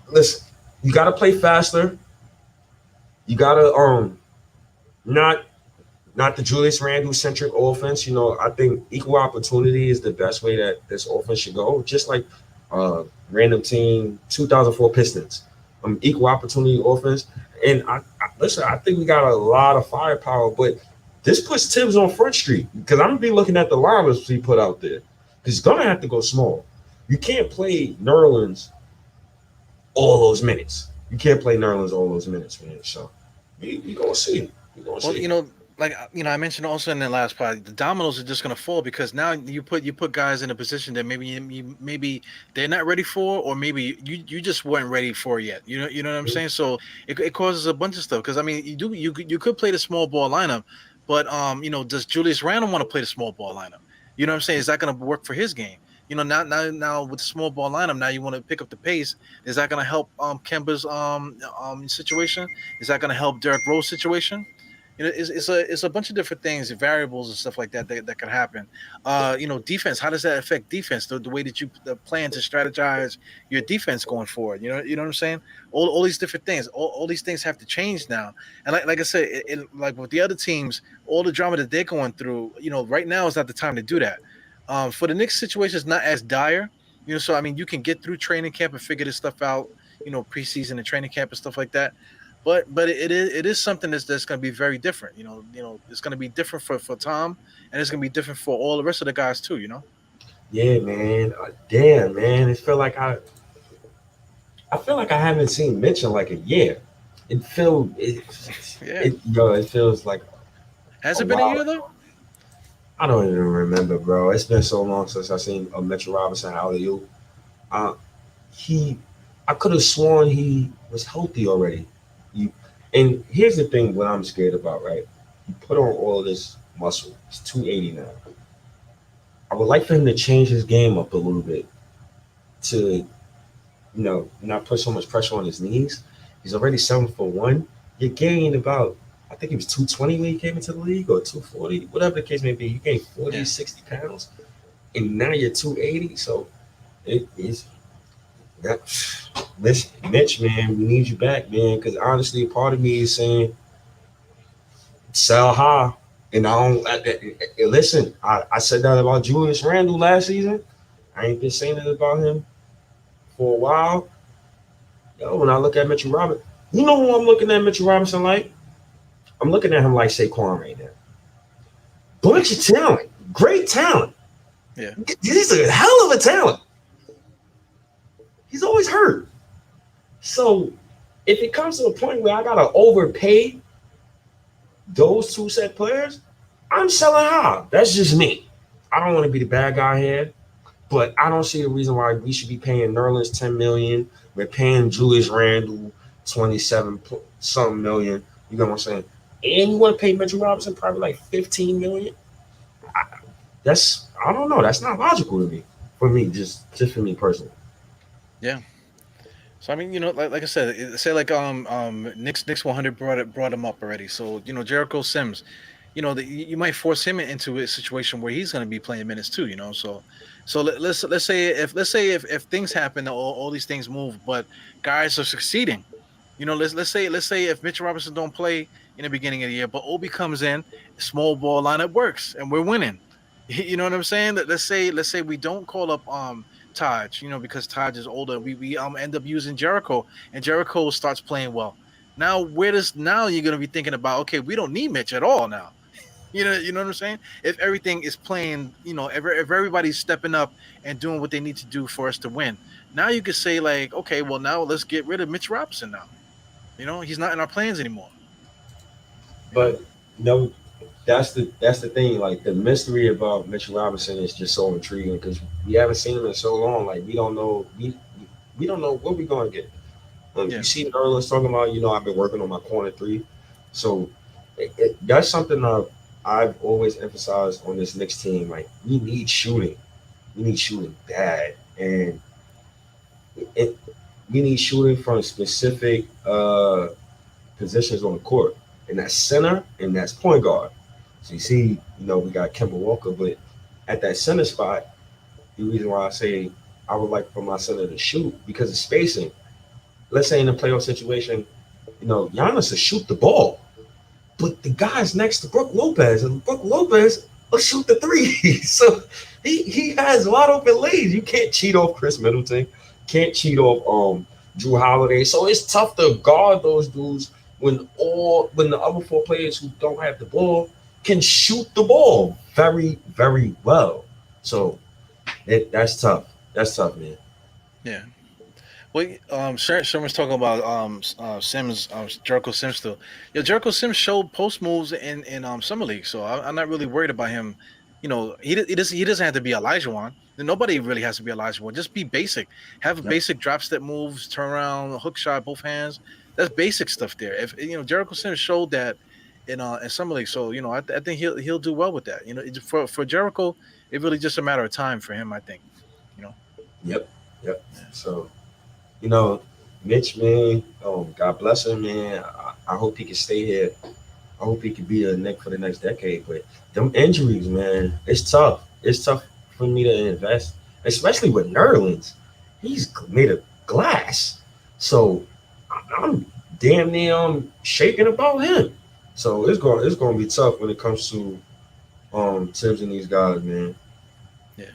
Speaker 2: listen, you got to play faster. You got to not the Julius Randle-centric offense. You know, I think equal opportunity is the best way that this offense should go. Just like random team 2004 Pistons, equal opportunity offense. And I think we got a lot of firepower, but this puts Tibbs on Front Street because I'm gonna be looking at the lineups he put out there. He's gonna have to go small. You can't play Nerlens all those minutes. You can't play Nerlens all those minutes, man. So we gonna see.
Speaker 1: Well, you know, like, you know, I mentioned also in the last part, the dominoes are just going to fall because now you put guys in a position that maybe they're not ready for, or maybe you just weren't ready for yet. You know what I'm saying? So it causes a bunch of stuff because I mean you could play the small ball lineup, but you know, does Julius Randle want to play the small ball lineup? You know what I'm saying? Is that going to work for his game? You know, now with the small ball lineup, now you want to pick up the pace. Is that going to help Kemba's situation? Is that going to help Derrick Rose situation? You know, it's a bunch of different things, variables and stuff like that can happen. You know, defense. How does that affect defense? The way that you plan to strategize your defense going forward. You know what I'm saying? All these different things. All these things have to change now. And like I said, like with the other teams, all the drama that they're going through. You know, right now is not the time to do that. For the Knicks situation, is not as dire. You know, so I mean, you can get through training camp and figure this stuff out. You know, preseason and training camp and stuff like that. But it is something that's going to be very different. You know, it's going to be different for Tom, and it's going to be different for all the rest of the guys too. You know.
Speaker 2: Yeah, man. Damn, man. I feel like I haven't seen Mitch in like a year. It feels like
Speaker 1: Has
Speaker 2: a
Speaker 1: it been a
Speaker 2: while.
Speaker 1: year though?
Speaker 2: I don't even remember, bro. It's been so long since I seen a Mitchell Robinson alley-oop. Uh, he, I could have sworn he was healthy already. You, and here's the thing: what I'm scared about, right? He put on all this muscle. He's 280 now. I would like for him to change his game up a little bit to, not put so much pressure on his knees. He's already 7'1". You gained about, I think he was 220 when he came into the league, or 240, whatever the case may be. You gained 40,
Speaker 1: Yeah.
Speaker 2: 60 pounds, and now you're 280. So it is that. Listen, Mitch, man, we need you back, man. Because honestly, a part of me is saying sell high. And listen, I said that about Julius Randle last season. I ain't been saying it about him for a while. Yo, when I look at Mitchell Robinson, you know who I'm looking at Mitchell Robinson like? I'm looking at him like Saquon right now. Bunch of talent, great talent.
Speaker 1: Yeah.
Speaker 2: He's a hell of a talent. He's always hurt. So if it comes to a point where I gotta overpay those two set players, I'm selling high. That's just me. I don't want to be the bad guy here, but I don't see the reason why we should be paying Nerlens $10 million. We're paying Julius Randle 27 something million. You know what I'm saying? And you want to pay Mitchell Robinson probably like 15 million. I don't know. That's not logical to me. For me, just for me personally.
Speaker 1: Yeah. So I mean, like I said, say like Knicks 100 brought him up already. So Jericho Sims, you might force him into a situation where he's going to be playing minutes too. So let's say if things happen, all these things move, but guys are succeeding. Let's say if Mitchell Robinson don't play in the beginning of the year, but Obi comes in, small ball lineup works, and we're winning. You know what I'm saying? Let's say we don't call up Taj, because Taj is older. We end up using Jericho, and Jericho starts playing well. Now you're gonna be thinking about, okay, we don't need Mitch at all now. You know what I'm saying? If everything is playing, if everybody's stepping up and doing what they need to do for us to win, now you could say like, okay, well now let's get rid of Mitch Robinson now. He's not in our plans anymore.
Speaker 2: But that's the thing. Like the mystery about Mitchell Robinson is just so intriguing because we haven't seen him in so long. Like we don't know we don't know what we're gonna get.
Speaker 1: Yeah.
Speaker 2: You see Nerlens talking about, I've been working on my corner three. So that's something that I've always emphasized on this Knicks team. Like we need shooting. We need shooting bad. And we need shooting from specific positions on the court. And that's center and that's point guard. So you see, we got Kemba Walker, but at that center spot, the reason why I say I would like for my center to shoot because of spacing. Let's say in a playoff situation, Giannis will shoot the ball, but the guy's next to Brook Lopez, and Brook Lopez will shoot the three. So he has wide open lanes. You can't cheat off Chris Middleton, can't cheat off Drew Holiday. So it's tough to guard those dudes when the other four players who don't have the ball can shoot the ball very, very well. So that's tough. That's tough, man.
Speaker 1: Yeah. Well, Sherman's talking about Sims, Jericho Sims still. Yeah, Jericho Sims showed post moves in summer league, so I'm not really worried about him. He doesn't have to be Elijah Wan. Nobody really has to be Elijah Wan. Just be basic. Have a basic drop step moves, turn around, hook shot, both hands. That's basic stuff there. If Jericho Sims showed that in summer league, so I think he'll do well with that. For Jericho, it really just a matter of time for him. I think.
Speaker 2: Yep. So. Mitch, man, God bless him, man. I hope he can stay here. I hope he can be a Knick for the next decade. But them injuries, man, it's tough. It's tough for me to invest, especially with Nerlens. He's made of glass. So I'm damn near shaking about him. So it's going to be tough when it comes to Tibbs and these guys, man.
Speaker 1: Yeah.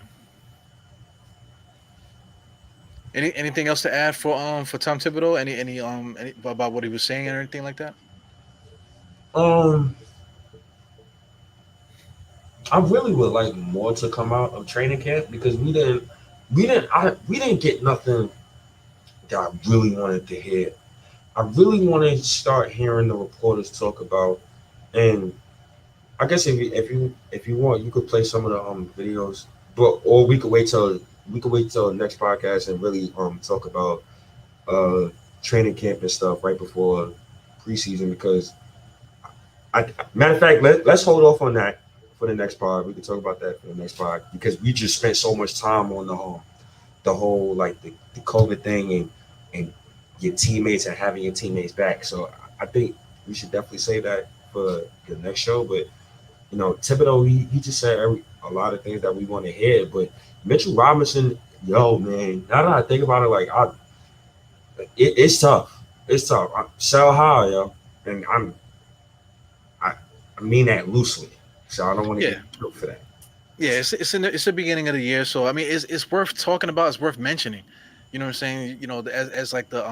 Speaker 1: Anything else to add for Tom Thibodeau? Any about what he was saying or anything like that?
Speaker 2: I really would like more to come out of training camp because we didn't get nothing that I really wanted to hear. I really want to start hearing the reporters talk about, and I guess if you want, you could play some of the videos, but or we could wait till the next podcast and really talk about uh training camp and stuff right before preseason because matter of fact, let's hold off on that for the next pod. We can talk about that for the next pod because we just spent so much time on the whole like the COVID thing and your teammates and having your teammates back. So I think we should definitely say that for the next show. But you know, Thibodeau, he just said a lot of things that we want to hear. But Mitchell Robinson, yo man, now that I think about it, like it's tough. It's tough. Sell high, yo, and I mean that loosely. So I don't want to get killed for that.
Speaker 1: Yeah, it's the beginning of the year, so I mean it's worth talking about. It's worth mentioning. You know what I'm saying? You know, as like the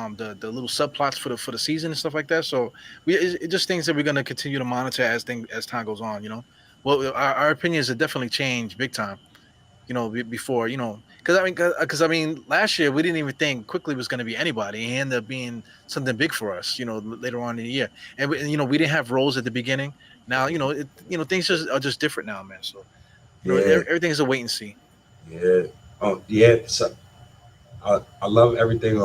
Speaker 1: little subplots for the season and stuff like that. So it's just things that we're gonna continue to monitor as time goes on. You know, well our opinions have definitely changed big time. You know, before because I mean last year we didn't even think Quickly was going to be anybody. He ended up being something big for us. You know, later on in the year, and we didn't have roles at the beginning. Now things are just different now, man. So
Speaker 2: Yeah,
Speaker 1: everything is a wait and see.
Speaker 2: yeah. Yeah. So I love everything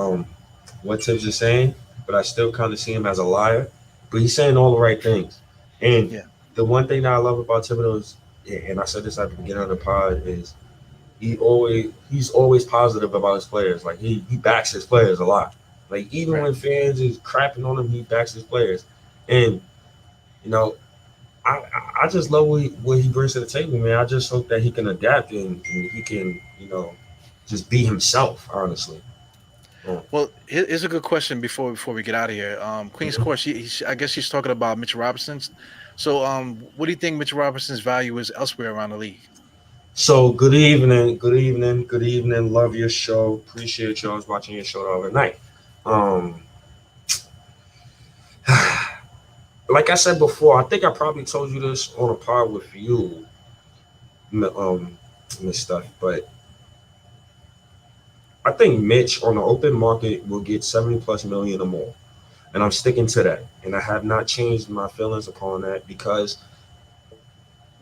Speaker 2: what Tibbs is saying, but I still kind of see him as a liar. But he's saying all the right things. And
Speaker 1: Yeah.
Speaker 2: the one thing that I love about Thibodeau is, and I said this at the beginning of the pod, is he's always positive about his players. Like he backs his players a lot. Like even
Speaker 1: Right.
Speaker 2: when fans is crapping on him, he backs his players. And you know, I just love what he brings to the table, man. I just hope that he can adapt and he can, just be himself, honestly. Oh,
Speaker 1: Well, here's a good question before we get out of here. Queen's
Speaker 2: mhm.
Speaker 1: Court, I guess she's talking about Mitchell Robinson's. So, what do you think Mitchell Robinson's value is elsewhere around the league?
Speaker 2: So good evening, good evening, good evening. Love your show. Appreciate y'all watching your show the other night. Um, like I said before, I think I probably told you this on a pod with you, Miss Stuff, but I think Mitch on the open market will get 70 plus million or more. And I'm sticking to that. And I have not changed my feelings upon that because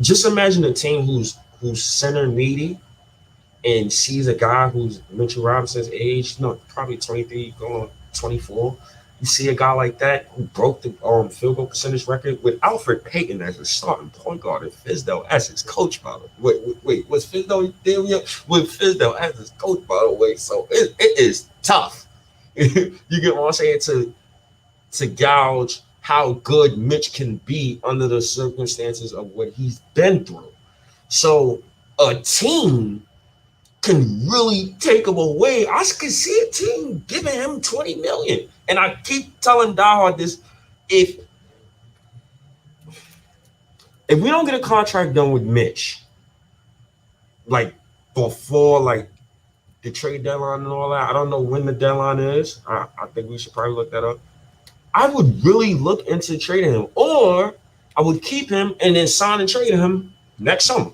Speaker 2: just imagine a team who's center needy and sees a guy who's Mitchell Robinson's age, probably 23 going on 24. You see a guy like that who broke the field goal percentage record with Alfred Payton as a starting point guard and Fizdale as his coach, by the way. Wait, was Fizdale there yet? With Fizdale as his coach, by the way. So it is tough. You get what I'm saying? To gouge how good Mitch can be under the circumstances of what he's been through. So a team can really take him away. I can see a team giving him 20 million. And I keep telling Diehard this: if we don't get a contract done with Mitch, like before like the trade deadline and all that, I don't know when the deadline is. I think we should probably look that up. I would really look into trading him, or I would keep him and then sign and trade him next summer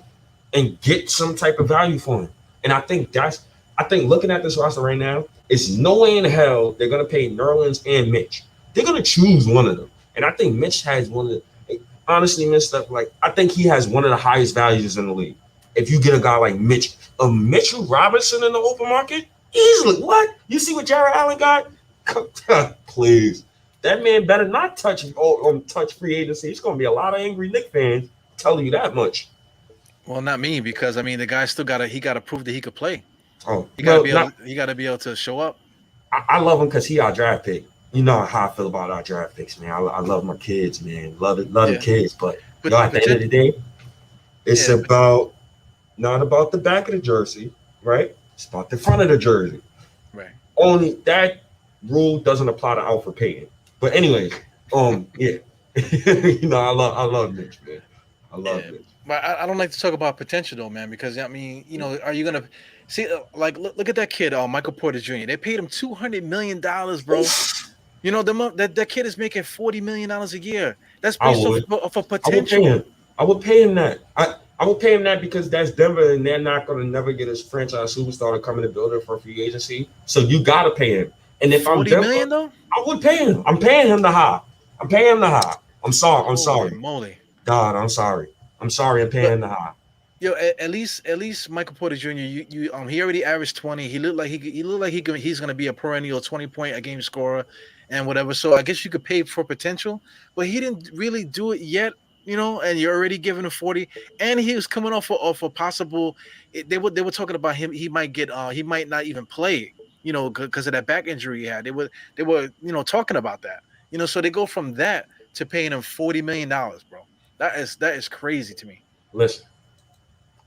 Speaker 2: and get some type of value for him. And I think looking at this roster right now, it's no way in hell they're gonna pay Nerlens and Mitch. They're gonna choose one of them. And I think Mitch has one of the honestly, Mitch stuff, like I think he has one of the highest values in the league. If you get a guy like Mitch, a Mitchell Robinson in the open market, easily. What? You see what Jared Allen got? Please. That man better not touch free agency. It's gonna be a lot of angry Knicks fans telling you that much.
Speaker 1: Well, not me, because I mean the guy still gotta prove that he could play.
Speaker 2: Oh,
Speaker 1: He gotta
Speaker 2: well,
Speaker 1: be able
Speaker 2: not,
Speaker 1: he gotta be able to show up.
Speaker 2: I love him because he our draft pick. You know how I feel about our draft picks, man. I love my kids, man. Love it, love the
Speaker 1: Yeah,
Speaker 2: kids. But
Speaker 1: but
Speaker 2: at the end of the day, it's
Speaker 1: yeah,
Speaker 2: about not about the back of the jersey, right? It's about the front of the jersey.
Speaker 1: right.
Speaker 2: Only that rule doesn't apply to Alfred Payton. But anyways, yeah. I love Mitch, man. I love
Speaker 1: Yeah,
Speaker 2: Mitch.
Speaker 1: but I don't like to talk about potential though, man, because I mean, are you gonna see like look at that kid, Michael Porter Jr. They paid him $200 million, bro. You know, that kid is making $40 million a year. That's
Speaker 2: I
Speaker 1: based
Speaker 2: would.
Speaker 1: off of
Speaker 2: I would pay
Speaker 1: potential.
Speaker 2: him. I would pay him that. I would pay him that because that's Denver and they're not going to never get a franchise superstar to come in the building for free agency. So you got to pay him. And if I'm
Speaker 1: 40
Speaker 2: Denver,
Speaker 1: million though?
Speaker 2: I would pay him. I'm paying him the high. I'm paying him the high. I'm sorry. I'm
Speaker 1: Holy
Speaker 2: sorry.
Speaker 1: moly.
Speaker 2: God, I'm sorry. I'm sorry, I'm paying the high.
Speaker 1: Yo, at least Michael Porter Jr. He already averaged 20. He looked like he's gonna be a perennial 20-point a game scorer and whatever. So I guess you could pay for potential, but he didn't really do it yet. And you're already giving him 40, and he was coming off a possible. They were talking about him. He might not even play. Because of that back injury he had. They were talking about that. So they go from that to paying him $40 million, bro. That is crazy to me.
Speaker 2: Listen,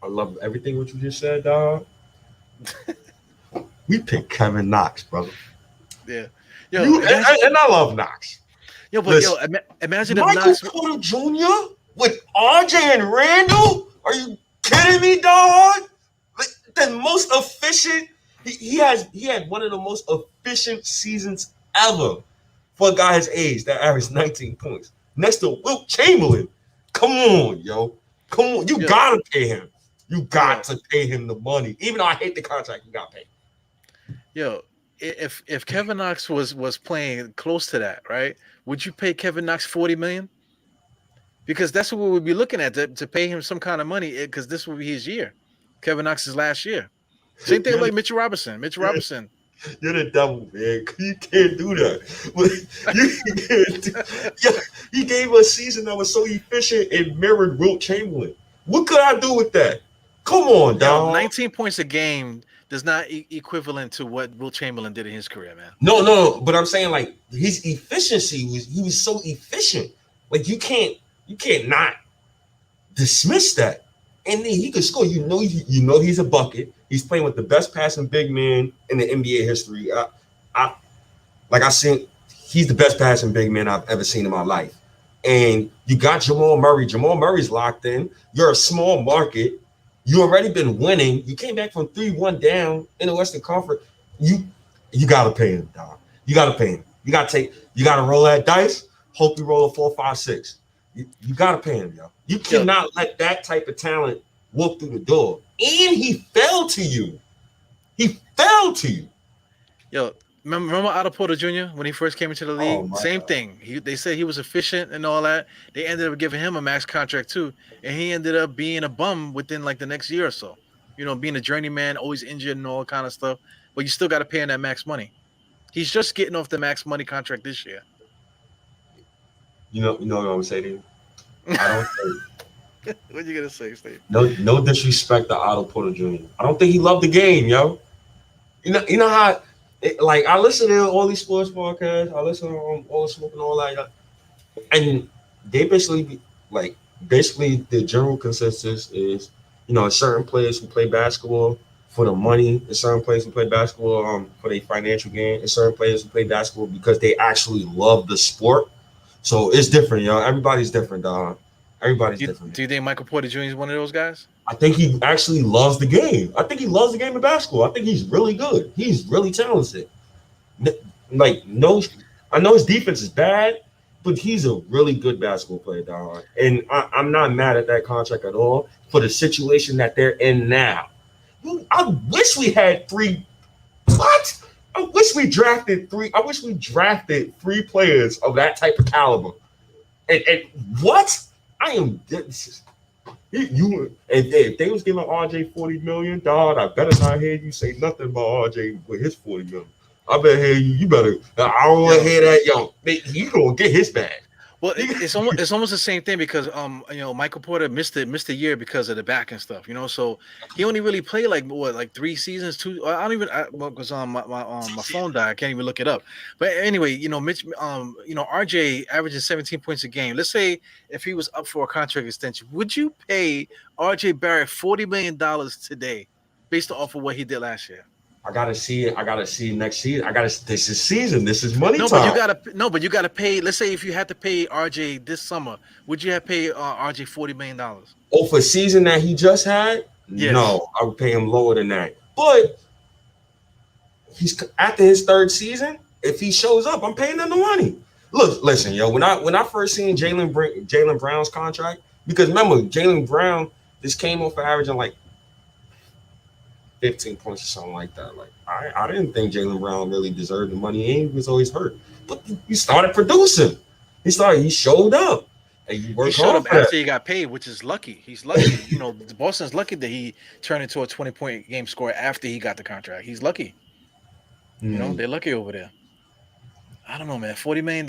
Speaker 2: I love everything what you just said, dog. We picked Kevin Knox, brother.
Speaker 1: Yeah.
Speaker 2: And I love Knox.
Speaker 1: But listen, imagine if
Speaker 2: Michael
Speaker 1: Knox
Speaker 2: Porter Jr. with RJ and Randall? Are you kidding me, dog? The most efficient. He had one of the most efficient seasons ever for a guy his age that averaged 19 points. Next to Wilt Chamberlain. Come on, yo. Come on. You gotta pay him. You got to pay him the money. Even though I hate the contract, you gotta pay.
Speaker 1: Yo, if Kevin Knox was playing close to that, right? Would you pay Kevin Knox $40 million? Because that's what we would be looking at to pay him some kind of money, because this will be his year. Kevin Knox's last year. Same thing like Mitchell Robinson.
Speaker 2: You're the devil, man. You can't do that. He gave us a season that was so efficient and mirrored Wilt Chamberlain. What could I do with that? Come on, dog.
Speaker 1: 19 points a game does not equivalent to what Wilt Chamberlain did in his career, man.
Speaker 2: No. But I'm saying, like, his efficiency he was so efficient. Like, you can't not dismiss that. And then he could score. He's a bucket. He's playing with the best passing big man in the NBA history. He's the best passing big man I've ever seen in my life. And you got Jamal Murray. Jamal Murray's locked in. You're a small market. You already been winning. You came back from 3-1 down in the Western Conference. You gotta pay him, dog. You gotta pay him. You gotta roll that dice. Hope you roll a 4, 5, 6. You gotta pay him, yo. You cannot let that type of talent walk through the door. And he fell to you.
Speaker 1: Yo, remember Otto Porter Jr. when he first came into the league? Same thing. They said he was efficient and all that. They ended up giving him a max contract too, and he ended up being a bum within like the next year or so. Being a journeyman, always injured and all kind of stuff. But you still got to pay him that max money. He's just getting off the max money contract this year.
Speaker 2: You know what I'm gonna say to you? I don't think.
Speaker 1: What you gonna say, Steve?
Speaker 2: No disrespect to Otto Porter Jr. I don't think he loved the game, yo. You know how, I listen to all these sports podcasts. I listen to all the smoke and all that, and they basically the general consensus is, certain players who play basketball for the money, and certain players who play basketball for their financial gain, and certain players who play basketball because they actually love the sport. So it's different, yo. Everybody's different, dog. Everybody's different.
Speaker 1: Do you think Michael Porter Jr. is one of those guys?
Speaker 2: I think he actually loves the game. I think he loves the game of basketball. I think he's really good. He's really talented. I know his defense is bad, but he's a really good basketball player, dog. And I'm not mad at that contract at all for the situation that they're in now. I wish we had three. What? I wish we drafted three players of that type of caliber. And what? I am. If they was giving RJ $40 million, dog, I better not hear you say nothing about RJ with his $40 million. I better hear you. You better. I don't want to hear that, yo. He gonna get his bag.
Speaker 1: Well, it's almost the same thing because Michael Porter missed a year because of the back and stuff, so he only really played like 3 seasons, 2. I don't even because my phone died, I can't even look it up. But anyway, Mitch, RJ averages 17 points a game. Let's say if he was up for a contract extension, would you pay RJ Barrett $40 million today based off of what he did last year?
Speaker 2: I gotta see it. Next season. This is season. This is money time.
Speaker 1: But you gotta pay. Let's say if you had to pay RJ this summer, would you have paid RJ $40 million?
Speaker 2: Oh, for season that he just had? Yes. No, I would pay him lower than that. But he's after his 3rd season. If he shows up, I'm paying him the money. Listen, yo. When I first seen Jaylen Brown's contract, because remember Jaylen Brown just came off averaging like 15 points or something like that. Like I didn't think Jaylen Brown really deserved the money. He was always hurt, but he started producing. He showed up, And you
Speaker 1: He
Speaker 2: work
Speaker 1: showed
Speaker 2: hard
Speaker 1: up
Speaker 2: for that.
Speaker 1: after he got paid, which is lucky. He's lucky. Boston's lucky that he turned into a 20-point game scorer after he got the contract. He's lucky. They're lucky over there. I don't know, man. $40 million.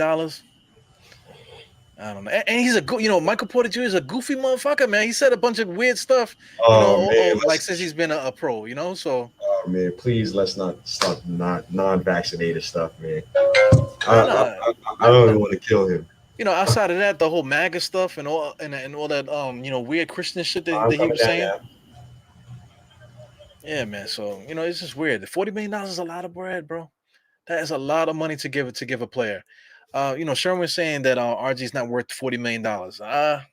Speaker 1: I don't know. And he's Michael Porter Jr. is a goofy motherfucker, man. He said a bunch of weird stuff,
Speaker 2: Oh man,
Speaker 1: like since he's been a pro, so.
Speaker 2: Oh man, please let's not stop non-vaccinated stuff, man.
Speaker 1: Nah,
Speaker 2: I don't even want to kill him.
Speaker 1: Outside of that, the whole MAGA stuff and all that weird Christian shit that he was saying. Yeah, man. So it's just weird. The $40 million is a lot of bread, bro. That is a lot of money to give a player. Sherman was saying that RG is not worth $40 million. But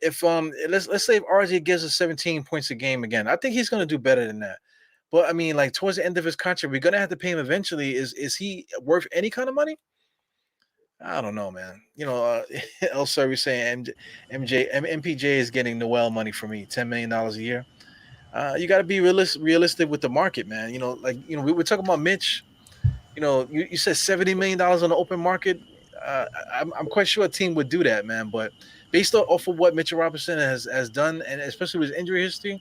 Speaker 1: if let's say if RG gives us 17 points a game again, I think he's gonna do better than that. But I mean, like towards the end of his contract, we're gonna have to pay him eventually. Is he worth any kind of money? I don't know, man. El Surrey saying MPJ is getting Noel money for me, $10 million a year. You got to be realistic with the market, man. We were talking about Mitch. You said $70 million on the open market. I'm quite sure a team would do that, man. But based off of what Mitchell Robinson has done, and especially with his injury history,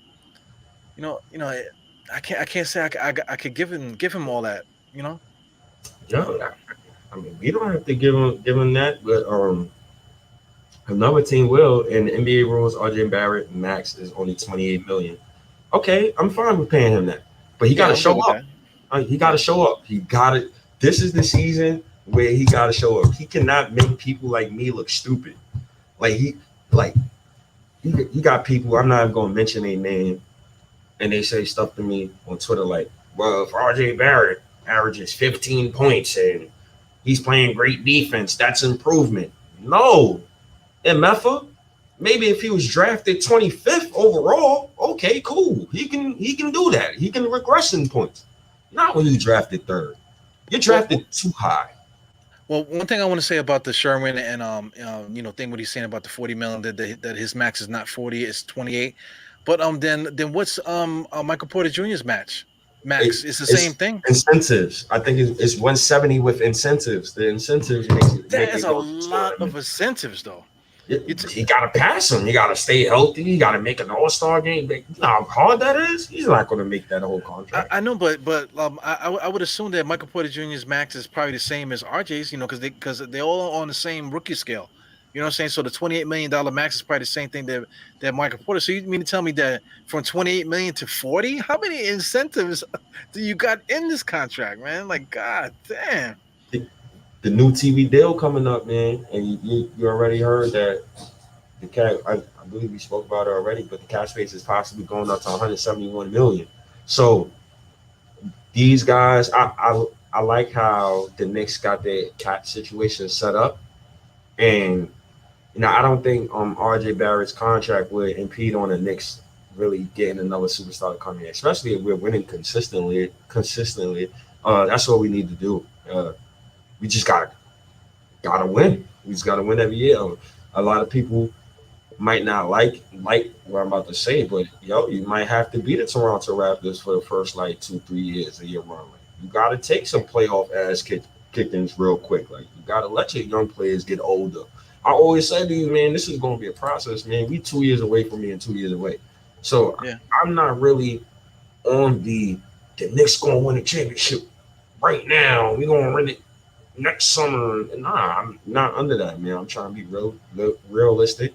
Speaker 1: I can't say I could give him all that.
Speaker 2: Yeah, I mean, we don't have to give him that, but another team will. And the NBA rules, RJ Barrett max is only $28 million. Okay, I'm fine with paying him that, but he got to show up. He got to show up. He got it. This is the season where he got to show up. He cannot make people like me look stupid. He got people. I'm not even gonna mention their name, and they say stuff to me on Twitter like, "Well, if RJ Barrett averages 15 points and he's playing great defense, that's improvement." No, MFA. Maybe if he was drafted 25th overall, okay, cool. He can do that. He can regress in points. Not when you drafted third. You're drafted too high.
Speaker 1: Well, one thing I want to say about the Sherman and thing what he's saying about the 40 million that his max is not 40, it's 28. But then what's Michael Porter Jr.'s max? It's the same thing.
Speaker 2: Incentives. I think it's 170 with incentives. The incentives
Speaker 1: That is a lot of incentives, though.
Speaker 2: You gotta pass him. You gotta stay healthy. You gotta make an All-Star game. You know how hard that is. He's not gonna make that whole contract.
Speaker 1: I know, but I would assume that Michael Porter Jr.'s max is probably the same as RJ's. Because they're all on the same rookie scale. You know what I'm saying? So the $28 million max is probably the same thing that Michael Porter. So you mean to tell me that from 28 million to 40? How many incentives do you got in this contract, man? Like, god damn.
Speaker 2: The new TV deal coming up, man, and you already heard that the cap. I believe we spoke about it already, but the cap space is possibly going up to 171 million. So these guys, I like how the Knicks got their cap situation set up, and I don't think RJ Barrett's contract would impede on the Knicks really getting another superstar to come in, especially if we're winning consistently. That's what we need to do. We just gotta win. We just gotta win every year. A lot of people might not like what I'm about to say, but you might have to beat the Toronto Raptors for the first 2-3 years of your run. You gotta take some playoff ass kickings real quick. You gotta let your young players get older. I always say to you, man, this is gonna be a process, man. We 2 years away from being 2 years away. So yeah. I'm not really on the Knicks gonna win a championship right now. We're gonna win it next summer. Nah, I'm not under that, man. I'm trying to be realistic.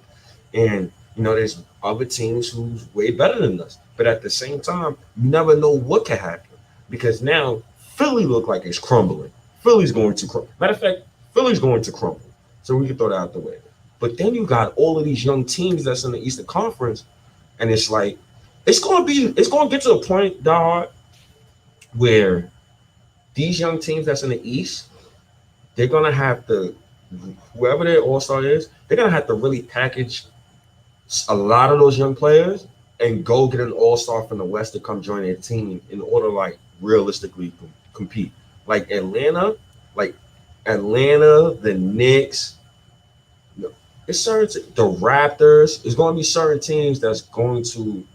Speaker 2: And, there's other teams who's way better than us. But at the same time, you never know what can happen. Because now Philly look like it's crumbling. Philly's going to crumble. Matter of fact, Philly's going to crumble. So we can throw that out the way. But then you got all of these young teams that's in the Eastern Conference. And it's like, it's going to get to a point, dog, where these young teams that's in the East, they're going to have to, whoever their all-star is, they're going to have to really package a lot of those young players and go get an all-star from the West to come join their team in order to, realistically compete. Atlanta, the Knicks, it's certain, the Raptors, it's going to be certain teams that's going to,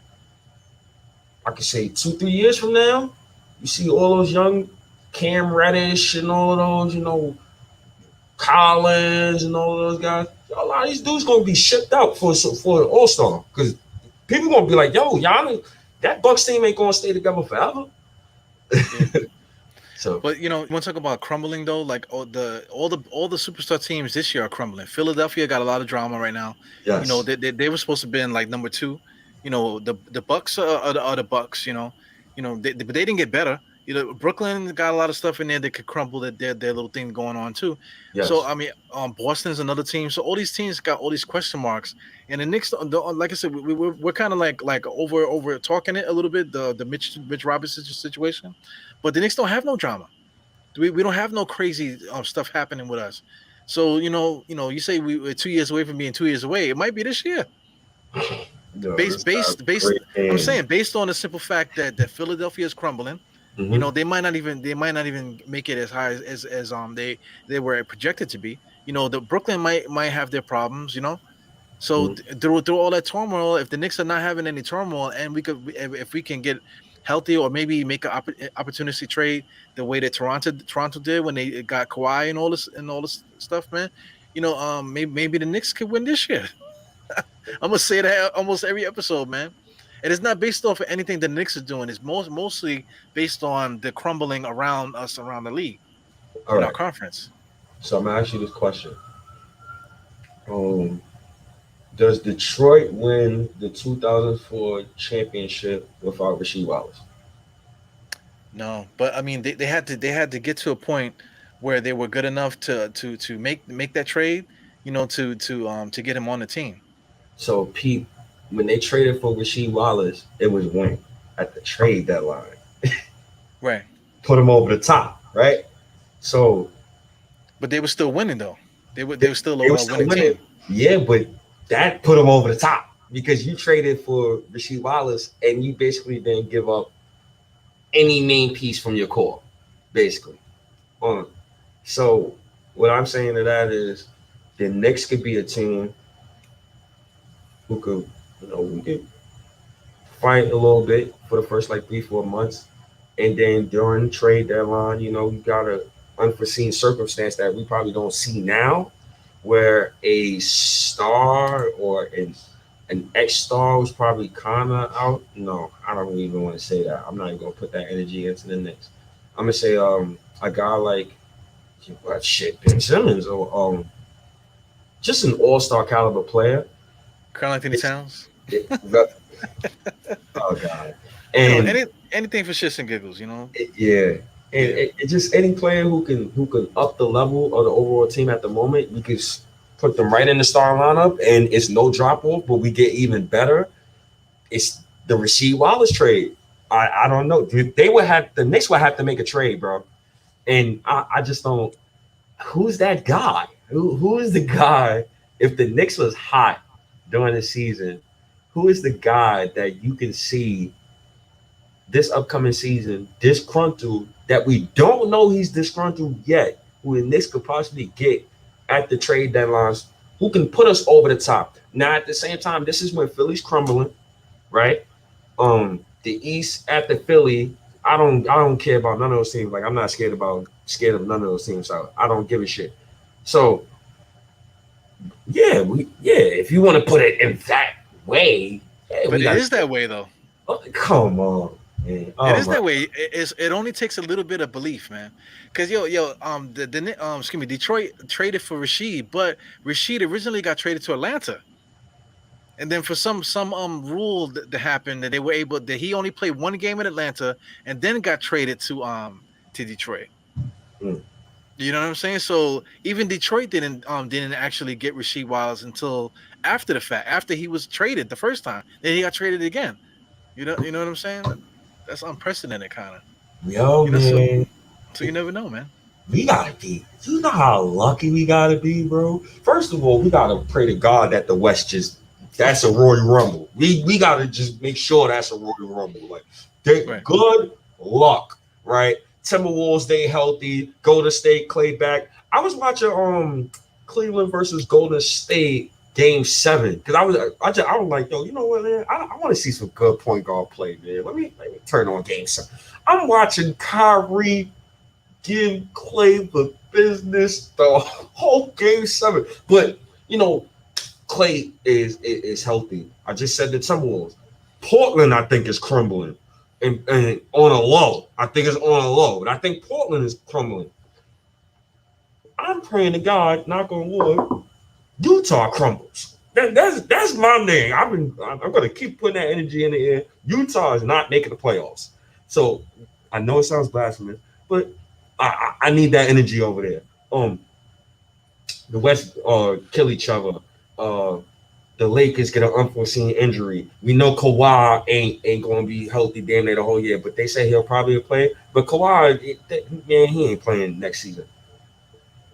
Speaker 2: I could say 2-3 years from now, you see all those young Cam Reddish and all of those, Collins and all those guys, a lot of these dudes gonna be shipped out for an All-Star because people gonna be like, yo, y'all, that Bucks team ain't gonna stay together forever.
Speaker 1: Yeah.
Speaker 2: So,
Speaker 1: But you want to talk about crumbling though? Like all the superstar teams this year are crumbling. Philadelphia got a lot of drama right now.
Speaker 2: yes,
Speaker 1: They were supposed to be in like number 2. The Bucks are the Bucks. But they didn't get better. Brooklyn got a lot of stuff in there that could crumble their little thing going on too.
Speaker 2: yes.
Speaker 1: So I mean, Boston's another team. So all these teams got all these question marks. And the Knicks, like I said, we're kind of like over talking it a little bit. The Mitch Robinson situation, but the Knicks don't have no drama. We don't have no crazy stuff happening with us. So you say we're 2 years away from being 2 years away. It might be this year.
Speaker 2: Yo,
Speaker 1: Based. I'm saying based on the simple fact that Philadelphia is crumbling.
Speaker 2: Mm-hmm.
Speaker 1: They might not even make it as high as they were projected to be. The Brooklyn might have their problems. So through all that turmoil, if the Knicks are not having any turmoil, and if we can get healthy or maybe make an opportunity trade the way that Toronto did when they got Kawhi and all this stuff, man. Maybe the Knicks could win this year. I'm gonna say that almost every episode, man. And it's not based off of anything the Knicks are doing. It's mostly based on the crumbling around us, around the league,
Speaker 2: All
Speaker 1: in
Speaker 2: right.
Speaker 1: our conference.
Speaker 2: So I'm gonna ask you this question. Does Detroit win the 2004 championship without Rasheed Wallace?
Speaker 1: No, but I mean, they had to get to a point where they were good enough to make that trade, to get him on the team.
Speaker 2: So Pete, when they traded for Rasheed Wallace, it was when at the trade deadline.
Speaker 1: Right.
Speaker 2: Put him over the top, right? So
Speaker 1: But they were still winning though. They were still
Speaker 2: they
Speaker 1: a
Speaker 2: were still
Speaker 1: winning
Speaker 2: winning.
Speaker 1: team.
Speaker 2: Yeah, but that put him over the top because you traded for Rasheed Wallace and you basically didn't give up any main piece from your core, basically. So what I'm saying to that is the Knicks could be a team who could, we could fight a little bit for the first like 3-4 months. And then during trade deadline, you got an unforeseen circumstance that we probably don't see now, where a star or an ex-star was probably kind of out. No, I don't even want to say that. I'm not even going to put that energy into the Knicks. I'm going to say a guy like, Ben Simmons or just an all-star caliber player.
Speaker 1: Karl Anthony Towns.
Speaker 2: Oh, God. And
Speaker 1: anything for shits and giggles,
Speaker 2: Yeah. And it just any player who can up the level of the overall team at the moment, we could put them right in the starting lineup, and it's no drop off. But we get even better. It's the Rasheed Wallace trade. I don't know. The Knicks would have to make a trade, bro. And I just don't. Who's that guy? Who is the guy? If the Knicks was hot during the season, who is the guy that you can see this upcoming season disgruntled, that we don't know he's disgruntled yet, who the Knicks could possibly get at the trade deadlines, who can put us over the top? Now, at the same time, this is when Philly's crumbling, right? The East at the Philly, I don't care about none of those teams. Like, I'm not scared of none of those teams. So I don't give a shit. So if you want to put it in that way,
Speaker 1: but it is that way though.
Speaker 2: Oh, come on. Man. Oh,
Speaker 1: it is that way. It only takes a little bit of belief, man. Because Detroit traded for Rasheed, but Rasheed originally got traded to Atlanta, and then for some rule that happened that they were able that he only played one game in Atlanta and then got traded to Detroit. You know what I'm saying? So even Detroit didn't actually get Rasheed Wallace until after the fact, after he was traded the first time. Then he got traded again. You know what I'm saying? That's unprecedented, kind of.
Speaker 2: Man.
Speaker 1: So you never know, man.
Speaker 2: We gotta be. You know how lucky we gotta be, bro. First of all, we gotta pray to God that the West that's a Royal Rumble. We gotta just make sure that's a Royal Rumble. Like, right. Good luck, right? Timberwolves stay healthy. Golden State, Clay back. I was watching Cleveland versus Golden State Game 7 because I was like, yo, you know what, man? I want to see some good point guard play, man. Let me turn on Game 7. I'm watching Kyrie give Clay the business the whole game 7. But Clay is healthy. I just said the Timberwolves. Portland, I think, is crumbling. And on a low. I think it's on a low. But I think Portland is crumbling. I'm praying to God, knock on wood, Utah crumbles. That's my name. I'm gonna keep putting that energy in the air. Utah is not making the playoffs. So I know it sounds blasphemous, but I need that energy over there. The West kill each other. The Lakers get an unforeseen injury. We know Kawhi ain't going to be healthy damn near the whole year, but they say he'll probably play. But Kawhi, man, he ain't playing next season.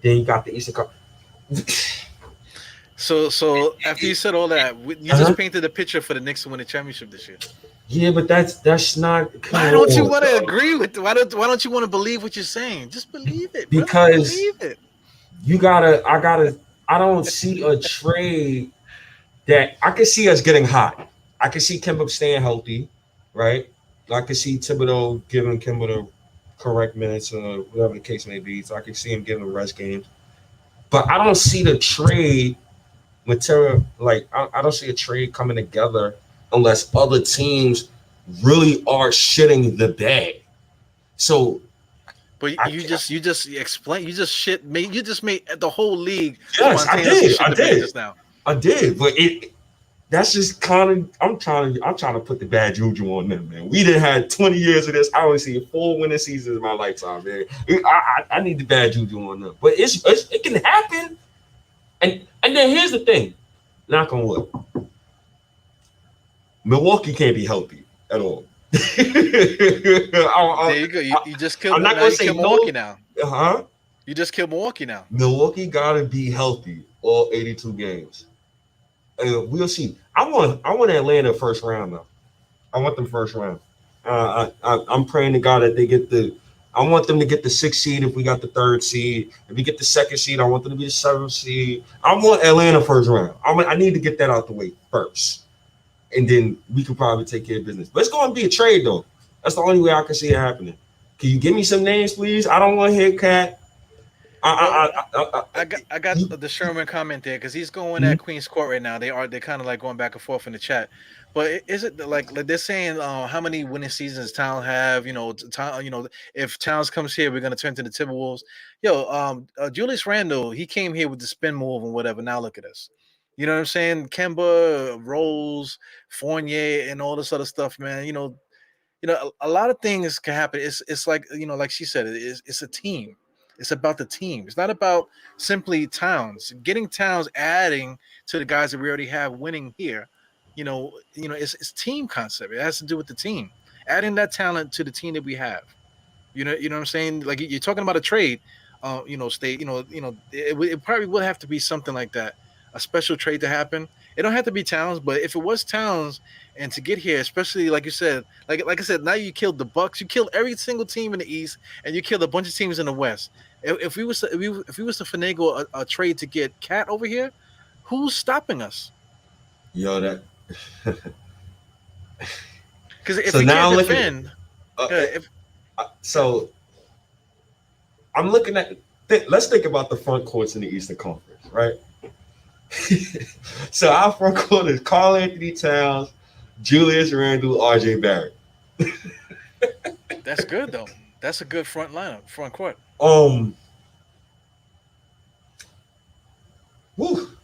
Speaker 2: Then you got the Eastern Conference.
Speaker 1: So after you said all that, you just painted the picture for the Knicks to win the championship this year.
Speaker 2: Yeah, but that's not.
Speaker 1: Why don't you want to agree with? Why don't you want to believe what you're saying? Just believe it.
Speaker 2: Because
Speaker 1: believe it.
Speaker 2: I don't see a trade that I can see us getting hot. I can see Kemba staying healthy, right? I can see Thibodeau giving Kemba the correct minutes or whatever the case may be. So I can see him giving rest games. But I don't see the trade material. Like, I don't see a trade coming together unless other teams really are shitting the bed. So,
Speaker 1: but you just explained. You just made the whole league.
Speaker 2: Yes, I did.
Speaker 1: Just now.
Speaker 2: I did, but that's just kind of I'm trying to put the bad juju on them, man. We done had 20 years of this. I only see 4 winning seasons in my lifetime, man. I need the bad juju on them, but it can happen. And then here's the thing, knock on wood. Milwaukee can't be healthy at all.
Speaker 1: There you go. You just killed.
Speaker 2: I'm not going to say
Speaker 1: Milwaukee now.
Speaker 2: Huh?
Speaker 1: You just killed Milwaukee now.
Speaker 2: Milwaukee gotta be healthy all 82 games. And we'll see. I want Atlanta first round though. I want them first round. I'm praying to God that they get I want them to get the 6th seed if we got the 3rd seed. If we get the 2nd seed, I want them to be the 7th seed. I want Atlanta first round. I need to get that out the way first. And then we could probably take care of business. But it's going to be a trade though. That's the only way I can see it happening. Can you give me some names, please? I don't want to hear Cat.
Speaker 1: I got the Sherman comment there because he's going at Queen's Court right now. They're kind of like going back and forth in the chat. But is it like they're saying how many winning seasons Towns have? If Towns comes here, we're gonna turn to the Timberwolves. Julius Randle, he came here with the spin move and whatever. Now look at us. You know what I'm saying? Kemba, Rose, Fournier, and all this other stuff, man. A lot of things can happen. It's like like she said, it's a team. It's about the team. It's not about simply Towns. Getting Towns, adding to the guys that we already have winning here. It's team concept. It has to do with the team. Adding that talent to the team that we have. You know what I'm saying? Like you're talking about a trade. State. It probably will have to be something like that. A special trade to happen. It don't have to be Towns, but if it was Towns, and to get here, especially like you said, like I said, now you killed the Bucks, you killed every single team in the East, and you killed a bunch of teams in the West. If we was to finagle a trade to get Cat over here, who's stopping us?
Speaker 2: Yo, that.
Speaker 1: Because if we can't defend,
Speaker 2: so I'm looking at. Let's think about the front courts in the Eastern Conference, right? So our front court is Karl Anthony Towns, Julius Randle, RJ Barrett.
Speaker 1: That's good though. That's a good front court.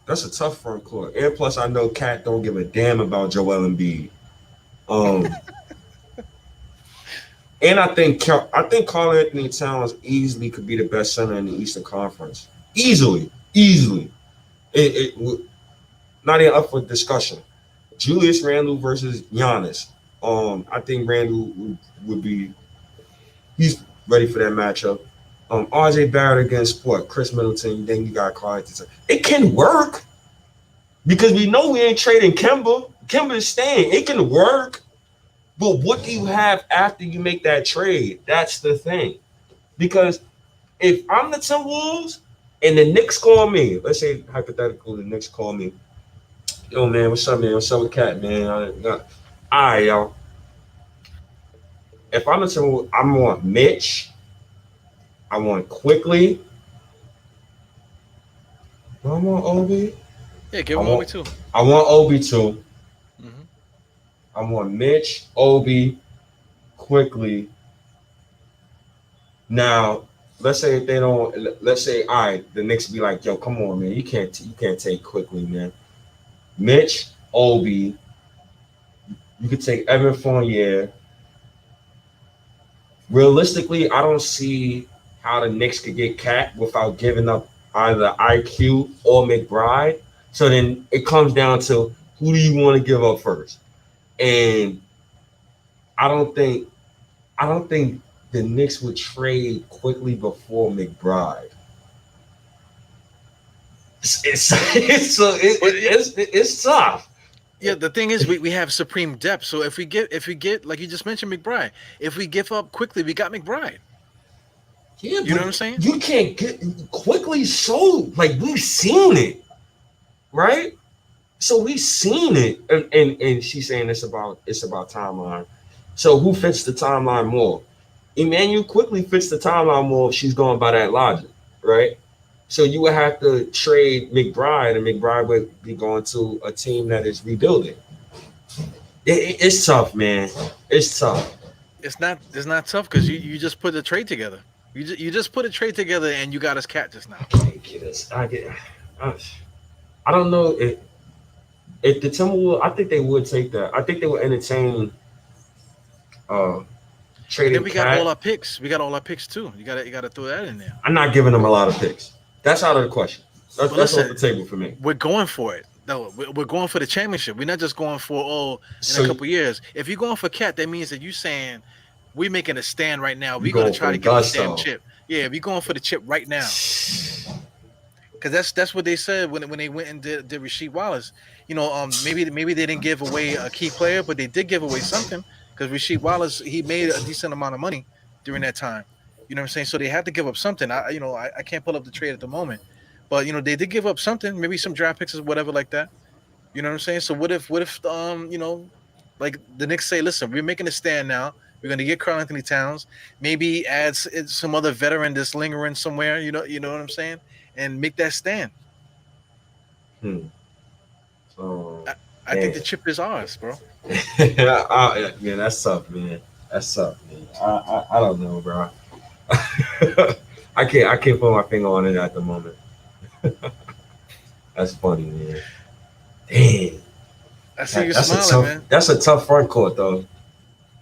Speaker 2: That's a tough front court. And plus I know Cat don't give a damn about Joel Embiid. And I think Karl Anthony Towns easily could be the best center in the Eastern Conference. Easily. It not even up for discussion. Julius Randle versus Giannis. I think Randle he's ready for that matchup. RJ Barrett against Chris Middleton. Then you got Karl Anthony. It can work because we know we ain't trading Kemba. Kemba is staying. It can work, but what do you have after you make that trade? That's the thing. Because if I'm the Timberwolves and the Knicks call me, let's say hypothetically the Knicks call me, yo man, what's up, man? What's up with Cat, man? All right, y'all. If I'm the Timberwolves, I'm on Mitch, I want Quickly. Do I want Obi?
Speaker 1: Yeah, give
Speaker 2: I
Speaker 1: him Obi
Speaker 2: want
Speaker 1: too.
Speaker 2: I want Obi too.
Speaker 1: Hmm.
Speaker 2: I want Mitch, Obi, Quickly. Now, let's say if they don't. Let's say, all right, the Knicks be like, yo, come on, man, you can't take Quickly, man. Mitch, Obi. You could take Evan Fournier. Realistically, I don't see how the Knicks could get Cat without giving up either IQ or McBride. So then it comes down to who do you want to give up first? And I don't think I don't think the Knicks would trade Quickly before McBride. It's tough.
Speaker 1: Yeah, the thing is, we have supreme depth. So if we get like you just mentioned McBride, if we give up Quickly, we got McBride.
Speaker 2: Yeah,
Speaker 1: You know what I'm
Speaker 2: but
Speaker 1: saying?
Speaker 2: you can't get Quickly so like we've seen it, right? So we've seen it, and she's saying it's about timeline. So who fits the timeline more? Emmanuel Quickly fits the timeline more if she's going by that logic, right? So you would have to trade McBride, and McBride would be going to a team that is rebuilding. It's tough, man. It's tough.
Speaker 1: It's not tough because you just put a trade together. You just put a trade together and you got us Cat just
Speaker 2: I
Speaker 1: now.
Speaker 2: can't get us. I don't know if the Timberwolves. I think they would take that. I think they would entertain uh,
Speaker 1: And then
Speaker 2: trading
Speaker 1: we got all
Speaker 2: Cat.
Speaker 1: our picks. We got all our picks too. You gotta throw that in there.
Speaker 2: I'm not giving them a lot of picks. That's out of the question.
Speaker 1: But
Speaker 2: That's off
Speaker 1: listen,
Speaker 2: the table for me.
Speaker 1: we're going for it. No, we're going for the championship. We're not just going for in a
Speaker 2: So
Speaker 1: couple years. If you're going for Cat, that means that you're saying we're making a stand right now.
Speaker 2: you
Speaker 1: We're gonna
Speaker 2: going
Speaker 1: try
Speaker 2: for
Speaker 1: to get this damn
Speaker 2: Gusto?
Speaker 1: chip. Yeah, we're going for the chip right now. Because that's what they said when they went and did Rasheed Wallace. Maybe they didn't give away a key player, but they did give away something. Because Rasheed Wallace, he made a decent amount of money during that time. You know what I'm saying? So they had to give up something. I can't pull up the trade at the moment, but they did give up something, maybe some draft picks or whatever like that. You know what I'm saying? So what if like the Knicks say, listen, we're making a stand now. We're gonna get Karl Anthony Towns, maybe add some other veteran that's lingering somewhere. You know what I'm saying, and make that stand.
Speaker 2: Hmm. Oh,
Speaker 1: I think the
Speaker 2: man.
Speaker 1: chip is ours, bro.
Speaker 2: Man, that's tough, man. That's tough, man. I don't know, bro. I can't put my finger on it at the moment. That's funny, man. Dang.
Speaker 1: I see you
Speaker 2: That's a
Speaker 1: smiling,
Speaker 2: tough.
Speaker 1: man.
Speaker 2: That's a tough front court, though.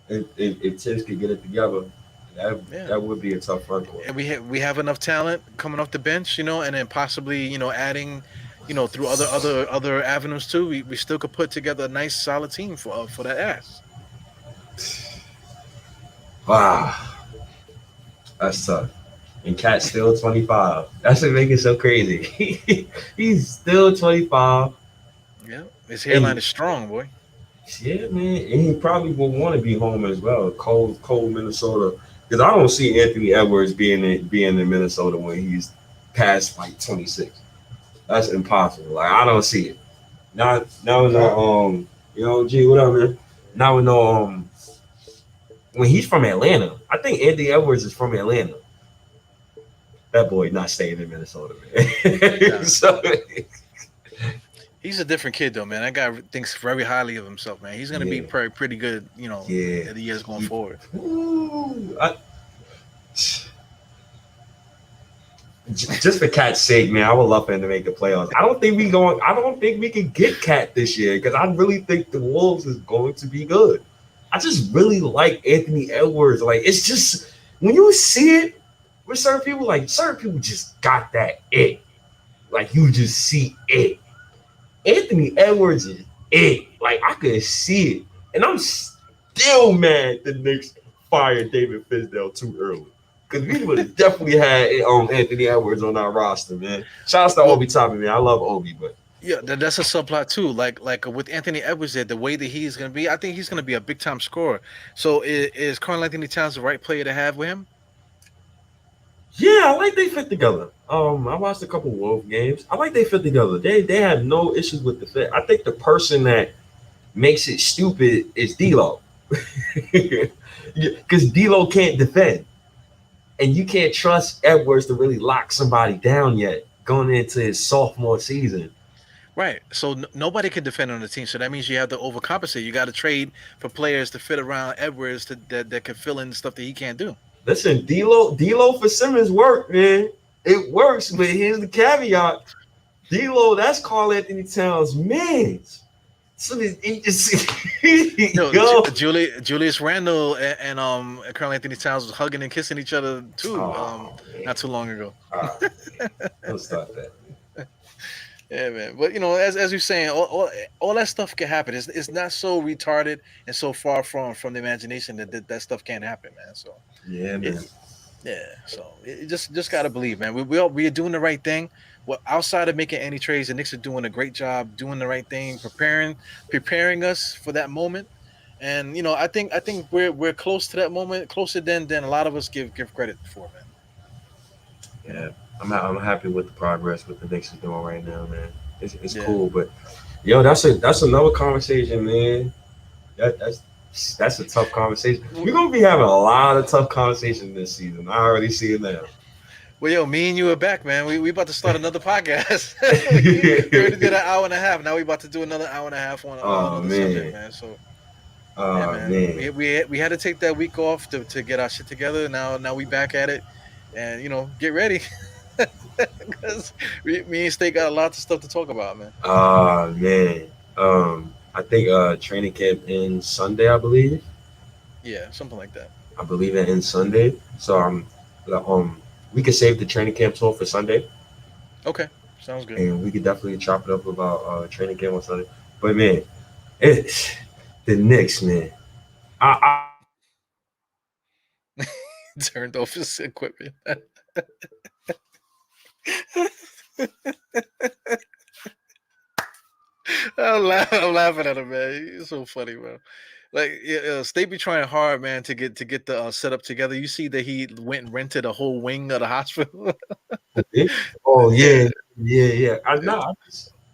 Speaker 2: If Tibbs could get it together, that
Speaker 1: Yeah.
Speaker 2: that would be a tough front court.
Speaker 1: And we have enough talent coming off the bench, and then possibly adding, through other avenues too. We still could put together a nice solid team for that ass.
Speaker 2: Wow, that's tough. And Cat's still 25. That's what makes it so crazy. He's still 25.
Speaker 1: Yeah, his
Speaker 2: And
Speaker 1: hairline is strong, boy.
Speaker 2: yeah, man, and he probably will want to be home as well. Cold Minnesota. Because I don't see Anthony Edwards being in Minnesota when he's past like 26. That's impossible. Like I don't see it. Now we know G, what up, man? Now we know when he's from Atlanta. I think Anthony Edwards is from Atlanta. That boy not staying in Minnesota, man.
Speaker 1: Nah.
Speaker 2: So
Speaker 1: He's a different kid though, man. That guy thinks very highly of himself, man. He's gonna be
Speaker 2: yeah,
Speaker 1: pretty good,
Speaker 2: yeah.
Speaker 1: in the years going forward.
Speaker 2: Ooh, just for Cat's sake, man, I would love for him to make the playoffs. I don't think we can get Cat this year because I really think the Wolves is going to be good. I just really like Anthony Edwards. Like it's just when you see it with certain people just got that it. Like you just see it. Anthony Edwards is it. Like I could see it, and I'm still mad the Knicks fired David Fizdale too early. Because we would have definitely had Anthony Edwards on our roster, man. Shout out to Obi Toppin, man. I love Obi, but
Speaker 1: Yeah, that's a subplot too. Like with Anthony Edwards, there, the way that he's gonna be, I think he's gonna be a big time scorer. So is Karl Anthony Towns the right player to have with him?
Speaker 2: yeah, I like they fit together. I watched a couple Wolf games. I like they fit together. They have no issues with the fit. I think the person that makes it stupid is D'Lo, because D'Lo can't defend. and you can't trust Edwards to really lock somebody down yet going into his sophomore season.
Speaker 1: Right. So nobody can defend on the team. So that means you have to overcompensate. You got to trade for players to fit around Edwards that can fill in stuff that he can't do.
Speaker 2: Listen, D'Lo for Simmons work, man. It works, but here's the caveat: D'Lo, that's Karl Anthony Towns' man. So he just
Speaker 1: Julius Randle and Karl Anthony Towns was hugging and kissing each other too. Not too long ago.
Speaker 2: Don't start that.
Speaker 1: Yeah, man. But as you're saying, all that stuff can happen. It's not so retarded and so far from the imagination that stuff can't happen, man. So
Speaker 2: yeah, man.
Speaker 1: So you just gotta believe, man. We are doing the right thing. Well, outside of making any trades, the Knicks are doing a great job doing the right thing, preparing us for that moment. And I think we're close to that moment, closer than a lot of us give credit for, man.
Speaker 2: Yeah, I'm happy with the progress what the Knicks are doing right now, man. It's cool, but yo, that's another conversation, man. That's a tough conversation. We're gonna be having a lot of tough conversations this season. I already see it now.
Speaker 1: Well, yo, me and you are back, man. We about to start another podcast. we already did an hour and a half. Now we about to do another hour and a half on another subject, man. So, man. We had to take that week off to get our shit together. Now we back at it, and get ready because me and State got a lot of stuff to talk about, man.
Speaker 2: Man. I think training camp ends Sunday, I believe.
Speaker 1: Yeah, something like that.
Speaker 2: I believe it ends Sunday. So we could save the training camp talk for Sunday.
Speaker 1: Okay, sounds good.
Speaker 2: And we could definitely chop it up about training camp on Sunday. But man, it's the Knicks, man. I
Speaker 1: turned off his equipment. I'm laughing at him, man. He's so funny, man. Like, State be trying hard, man, to get the setup together. You see that he went and rented a whole wing of the hospital.
Speaker 2: Oh yeah. I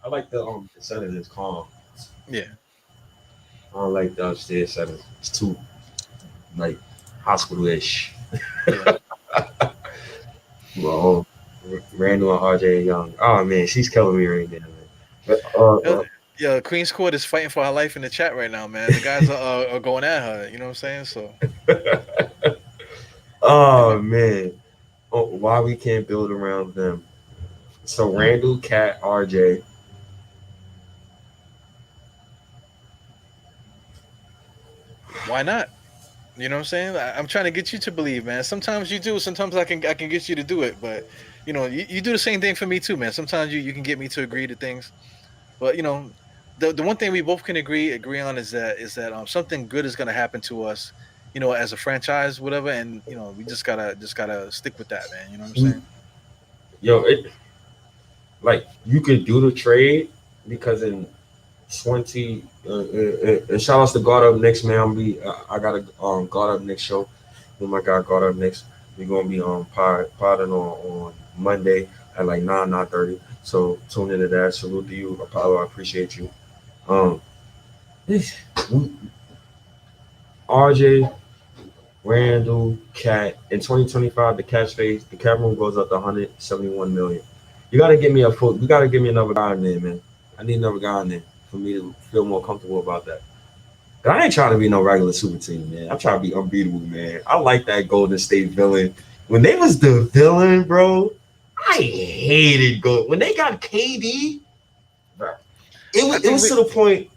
Speaker 2: like the setting is calm.
Speaker 1: Yeah.
Speaker 2: I don't like the upstairs setting. It's too like hospital-ish.
Speaker 1: Yeah.
Speaker 2: Well, Randall and RJ Young. Oh man, she's killing me right now, man. But,
Speaker 1: Queen's Court is fighting for her life in the chat right now, man. The guys are going at her. You know what I'm saying? So.
Speaker 2: Oh man, why we can't build around them? So Randall, Cat, RJ.
Speaker 1: Why not? You know what I'm saying? I'm trying to get you to believe, man. Sometimes you do. Sometimes I can get you to do it, but you do the same thing for me too, man. Sometimes you can get me to agree to things, but the one thing we both can agree on is that something good is gonna happen to us, as a franchise, whatever, and we just gotta stick with that, man. You know what I'm saying?
Speaker 2: Yo, like you could do the trade because in 20 and shout outs to Guard Up Knicks, man. I got a Guard Up Knicks show with my guy Guard Up Knicks. We're gonna be podding on Monday at like 9:30. So tune into that. Salute to you, Apollo. I appreciate you. RJ, Randall, Cat in 2025, the cap space, the cap room goes up to 171 million. You gotta give me another guy in there, man. I need another guy in there for me to feel more comfortable about that. But I ain't trying to be no regular super team, man. I'm trying to be unbeatable, man. I like that Golden State villain. When they was the villain, bro, I hated Gold. When they got KD, bro, it was to the point.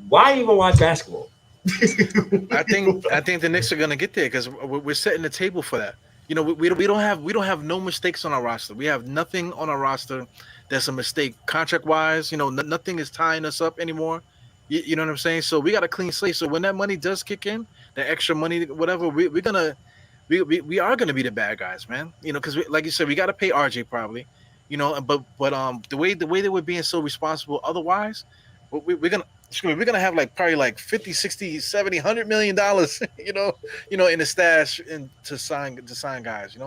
Speaker 2: Why even watch basketball?
Speaker 1: I think the Knicks are gonna get there because we're setting the table for that. We don't have no mistakes on our roster. We have nothing on our roster that's a mistake contract wise. Nothing is tying us up anymore. You know what I'm saying? So we got a clean slate. So when that money does kick in, the extra money, whatever, we are gonna be the bad guys, man. Because like you said, we got to pay RJ probably. But the way that we're being so responsible, otherwise, we're gonna have probably like 50, 60, 70, $100 million, in the stash and to sign guys,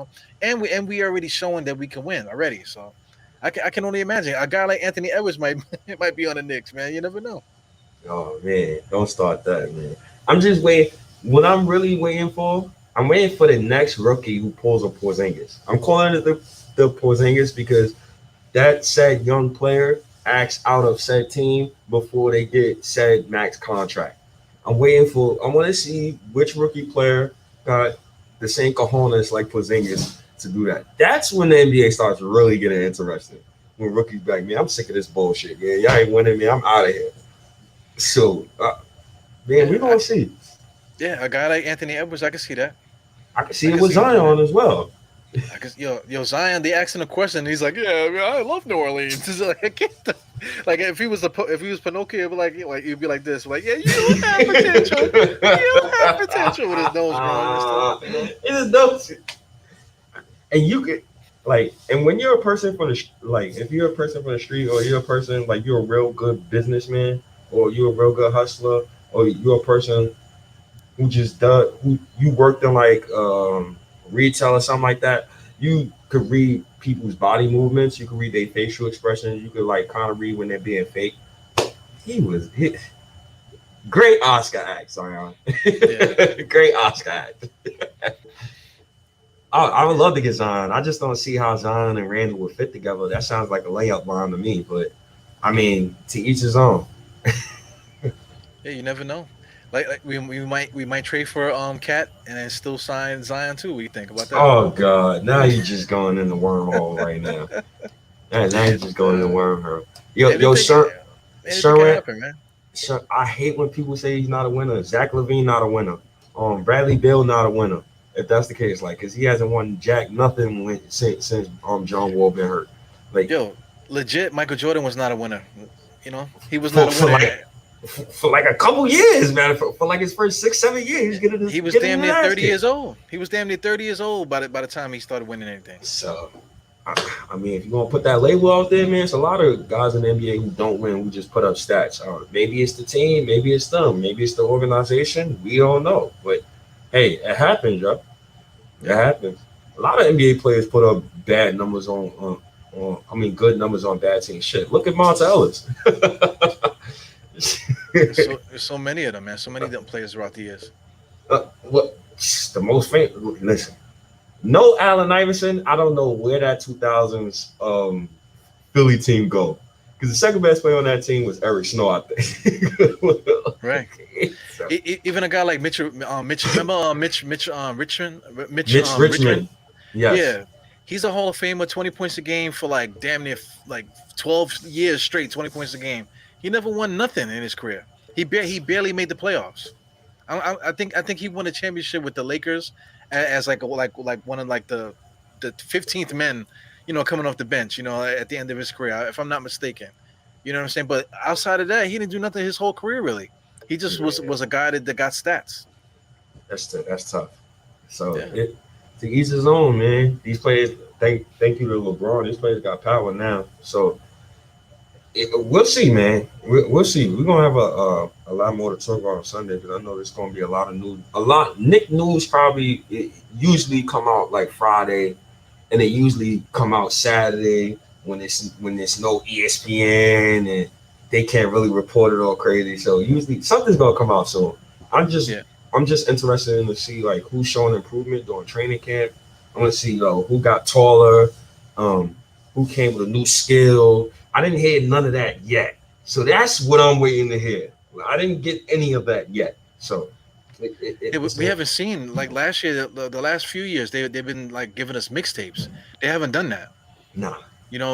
Speaker 1: and we already showing that we can win already. So I can only imagine a guy like Anthony Edwards might be on the Knicks, man. You never know.
Speaker 2: Oh man, don't start that, man. I'm just waiting. What I'm really waiting for, I'm waiting for the next rookie who pulls a Porzingis. I'm calling it the Porzingis because that said young player acts out of said team before they get said max contract. I want to see which rookie player got the same cojones like Porzingis to do that. That's when the NBA starts really getting interesting. When rookies back, man, I'm sick of this bullshit. Yeah, y'all ain't winning me. I'm out of here. So, man, we gonna see.
Speaker 1: Yeah, a guy like Anthony Edwards, I can see that.
Speaker 2: I can see it with Zion as well.
Speaker 1: I guess yo Zion, they asking a question. He's like, yeah, man, I love New Orleans. It's like, like if he was Pinocchio, he'd be like this, like, yeah, you don't have potential. You don't have potential with his nose growing and stuff. You know?
Speaker 2: It is dope. And you could and when you're a person from if you're a person from the street, or you're a person like you're a real good businessman, or you're a real good hustler, or you're a person who you worked in retail or something like that, you could read people's body movements, you could read their facial expressions, you could kind of read when they're being fake. Great Oscar act, Zion. Yeah. Great Oscar act. I would love to get Zion. I just don't see how Zion and Randall would fit together. That sounds like a layup line to me, but I mean, to each his own.
Speaker 1: Yeah, you never know. Like we might trade for Cat and then still sign Zion too. What do you think about that?
Speaker 2: Oh God, now you're just going in the wormhole right now. Now you're just going in the wormhole. Yo, sir,
Speaker 1: man.
Speaker 2: Sir, I hate when people say he's not a winner. Zach LaVine not a winner. Bradley Beal not a winner. If that's the case, because he hasn't won nothing since John Wall been hurt.
Speaker 1: Legit, Michael Jordan was not a winner. You know, he was not a winner.
Speaker 2: For a couple years, man. For his first 6-7 years,
Speaker 1: he was damn near 30 years old. He was damn near 30 years old by the time he started winning anything.
Speaker 2: So, I mean, if you're gonna put that label out there, man, it's a lot of guys in the NBA who don't win, who just put up stats. Maybe it's the team, maybe it's them, maybe it's the organization. We don't know, but hey, it happens, yo. It happens. A lot of NBA players put up bad numbers good numbers on bad teams. Shit, look at Monta Ellis.
Speaker 1: There's so many of them, man. So many of them players throughout the years.
Speaker 2: The most famous? Listen, no Allen Iverson. I don't know where that 2000s Philly team go, because the second best player on that team was Eric Snow, I think.
Speaker 1: Right. So. Even a guy like Mitch. Remember Mitch Richmond?
Speaker 2: Richmond. Yes.
Speaker 1: Yeah. He's a Hall of Famer. 20 points a game for damn near 12 years straight. 20 points a game. He never won nothing in his career. He barely made the playoffs. I think he won a championship with the Lakers as one of the 15th men, coming off the bench, at the end of his career, if I'm not mistaken. You know what I'm saying? But outside of that, he didn't do nothing his whole career really. He just was a guy that got stats.
Speaker 2: That's tough. So to each his own, man. These players, thank you to LeBron. These players got power now. So. We'll see, man. We'll see. We're gonna have a lot more to talk about on Sunday, because I know there's gonna be a lot of news. Nick news probably usually come out Friday, and they usually come out Saturday when there's no ESPN and they can't really report it all crazy. So usually something's gonna come out soon. I'm just interested in to see who's showing improvement during training camp. I want to see who got taller, who came with a new skill. I didn't hear none of that yet. So that's what I'm waiting to hear. I didn't get any of that yet. So
Speaker 1: we haven't seen last year, the last few years, they've been giving us mixtapes. They haven't done that.
Speaker 2: No.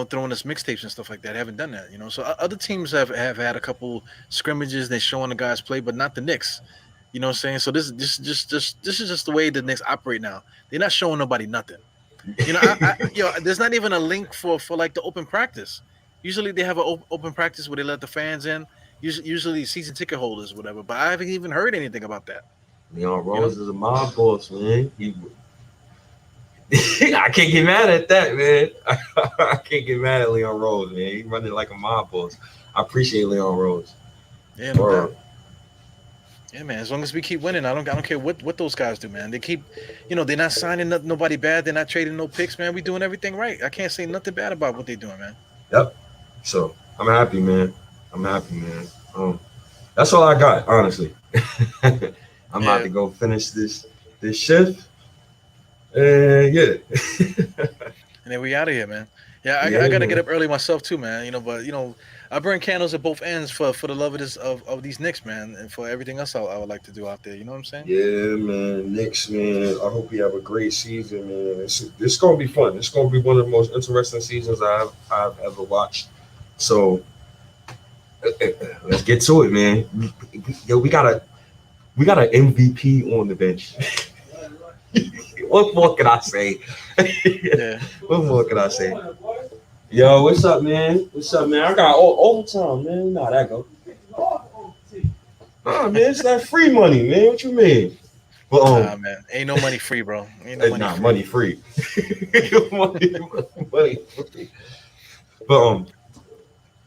Speaker 1: Throwing us mixtapes and stuff like that. They haven't done that. So other teams have had a couple scrimmages. They're showing the guys play, but not the Knicks. You know what I'm saying? So this is just the way the Knicks operate now. They're not showing nobody nothing. There's not even a link for the open practice. Usually they have an open practice where they let the fans in, usually season ticket holders, whatever. But I haven't even heard anything about that.
Speaker 2: Leon Rose is a mob boss, man. I can't get mad at that, man. I can't get mad at Leon Rose, man. He's running like a mob boss. I appreciate Leon Rose.
Speaker 1: Yeah, no doubt. Yeah, man. As long as we keep winning, I don't care what those guys do, man. They keep, they're not signing nobody bad. They're not trading no picks, man. We doing everything right. I can't say nothing bad about what they're doing, man.
Speaker 2: Yep. So I'm happy, man. That's all I got, honestly. I'm about to go finish this shift, Yeah.
Speaker 1: And then we out of here, man. Yeah, I
Speaker 2: Yeah,
Speaker 1: got to get
Speaker 2: man.
Speaker 1: up early myself too, man. But I burn candles at both ends for the love of of these Knicks, man, and for everything else I would like to do out there. You know what I'm saying?
Speaker 2: Yeah, man. Knicks, man. I hope we have a great season, man. It's gonna be fun. It's gonna be one of the most interesting seasons I've ever watched. So let's get to it, man. Yo, we got an MVP on the bench. What more can I say?
Speaker 1: Yeah.
Speaker 2: What more can I say? Yo, what's up, man? What's up, man? I got overtime, man. Nah, that go. Nah, man, it's that free money, man. What you mean? But
Speaker 1: Nah, man, ain't no money free, bro. Ain't no money free.
Speaker 2: money free. money free. But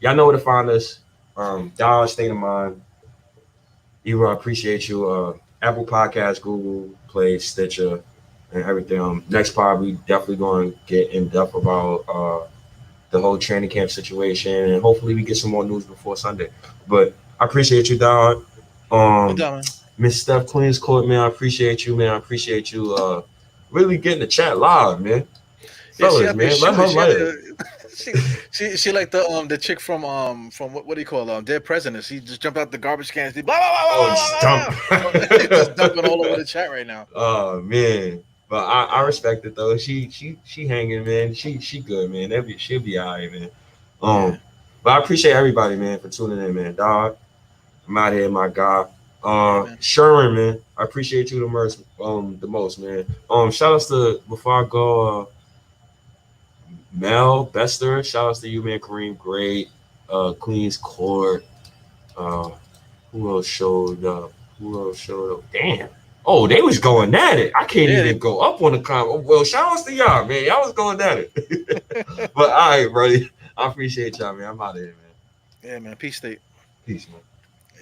Speaker 2: y'all know where to find us. Diehard State of Mind. I appreciate you. Apple Podcasts, Google Play, Stitcher, and everything. Next pod, we definitely going to get in depth about the whole training camp situation, and hopefully we get some more news before Sunday. But I appreciate you, Don. Miss Steph Queen's Court, man. I appreciate you, man. I appreciate you really getting the chat live, man. Fellas, man, let her live.
Speaker 1: She like the chick from what do you call Dead Presidents. She just jumped out the garbage cans. Blah, blah, blah, blah, just dumping all over the chat right now.
Speaker 2: Oh man, but I respect it though. She hanging, man. She good, man. She'll be alright, man. But I appreciate everybody, man, for tuning in, man. Dog, I'm out here, my guy. Sherman, man, I appreciate you the most, man. Shout outs to before I go, Mel Bester. Shout outs to you, man. Kareem, great. Queen's Court. Who else showed up? Damn. Oh, they was going at it. I can't even go up on the comment. Well, shout outs to y'all, man. Y'all was going at it. But all right, buddy. I appreciate y'all, man. I'm out of here, man.
Speaker 1: Yeah, man. Peace, State.
Speaker 2: Peace, man.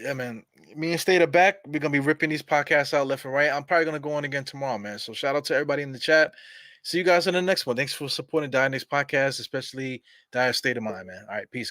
Speaker 1: Yeah, man. Me and State are back. We're gonna be ripping these podcasts out left and right. I'm probably gonna go on again tomorrow, man. So shout out to everybody in the chat. See you guys in the next one. Thanks for supporting Diehard Knicks podcast, especially Diehard State of Mind, man. All right, peace.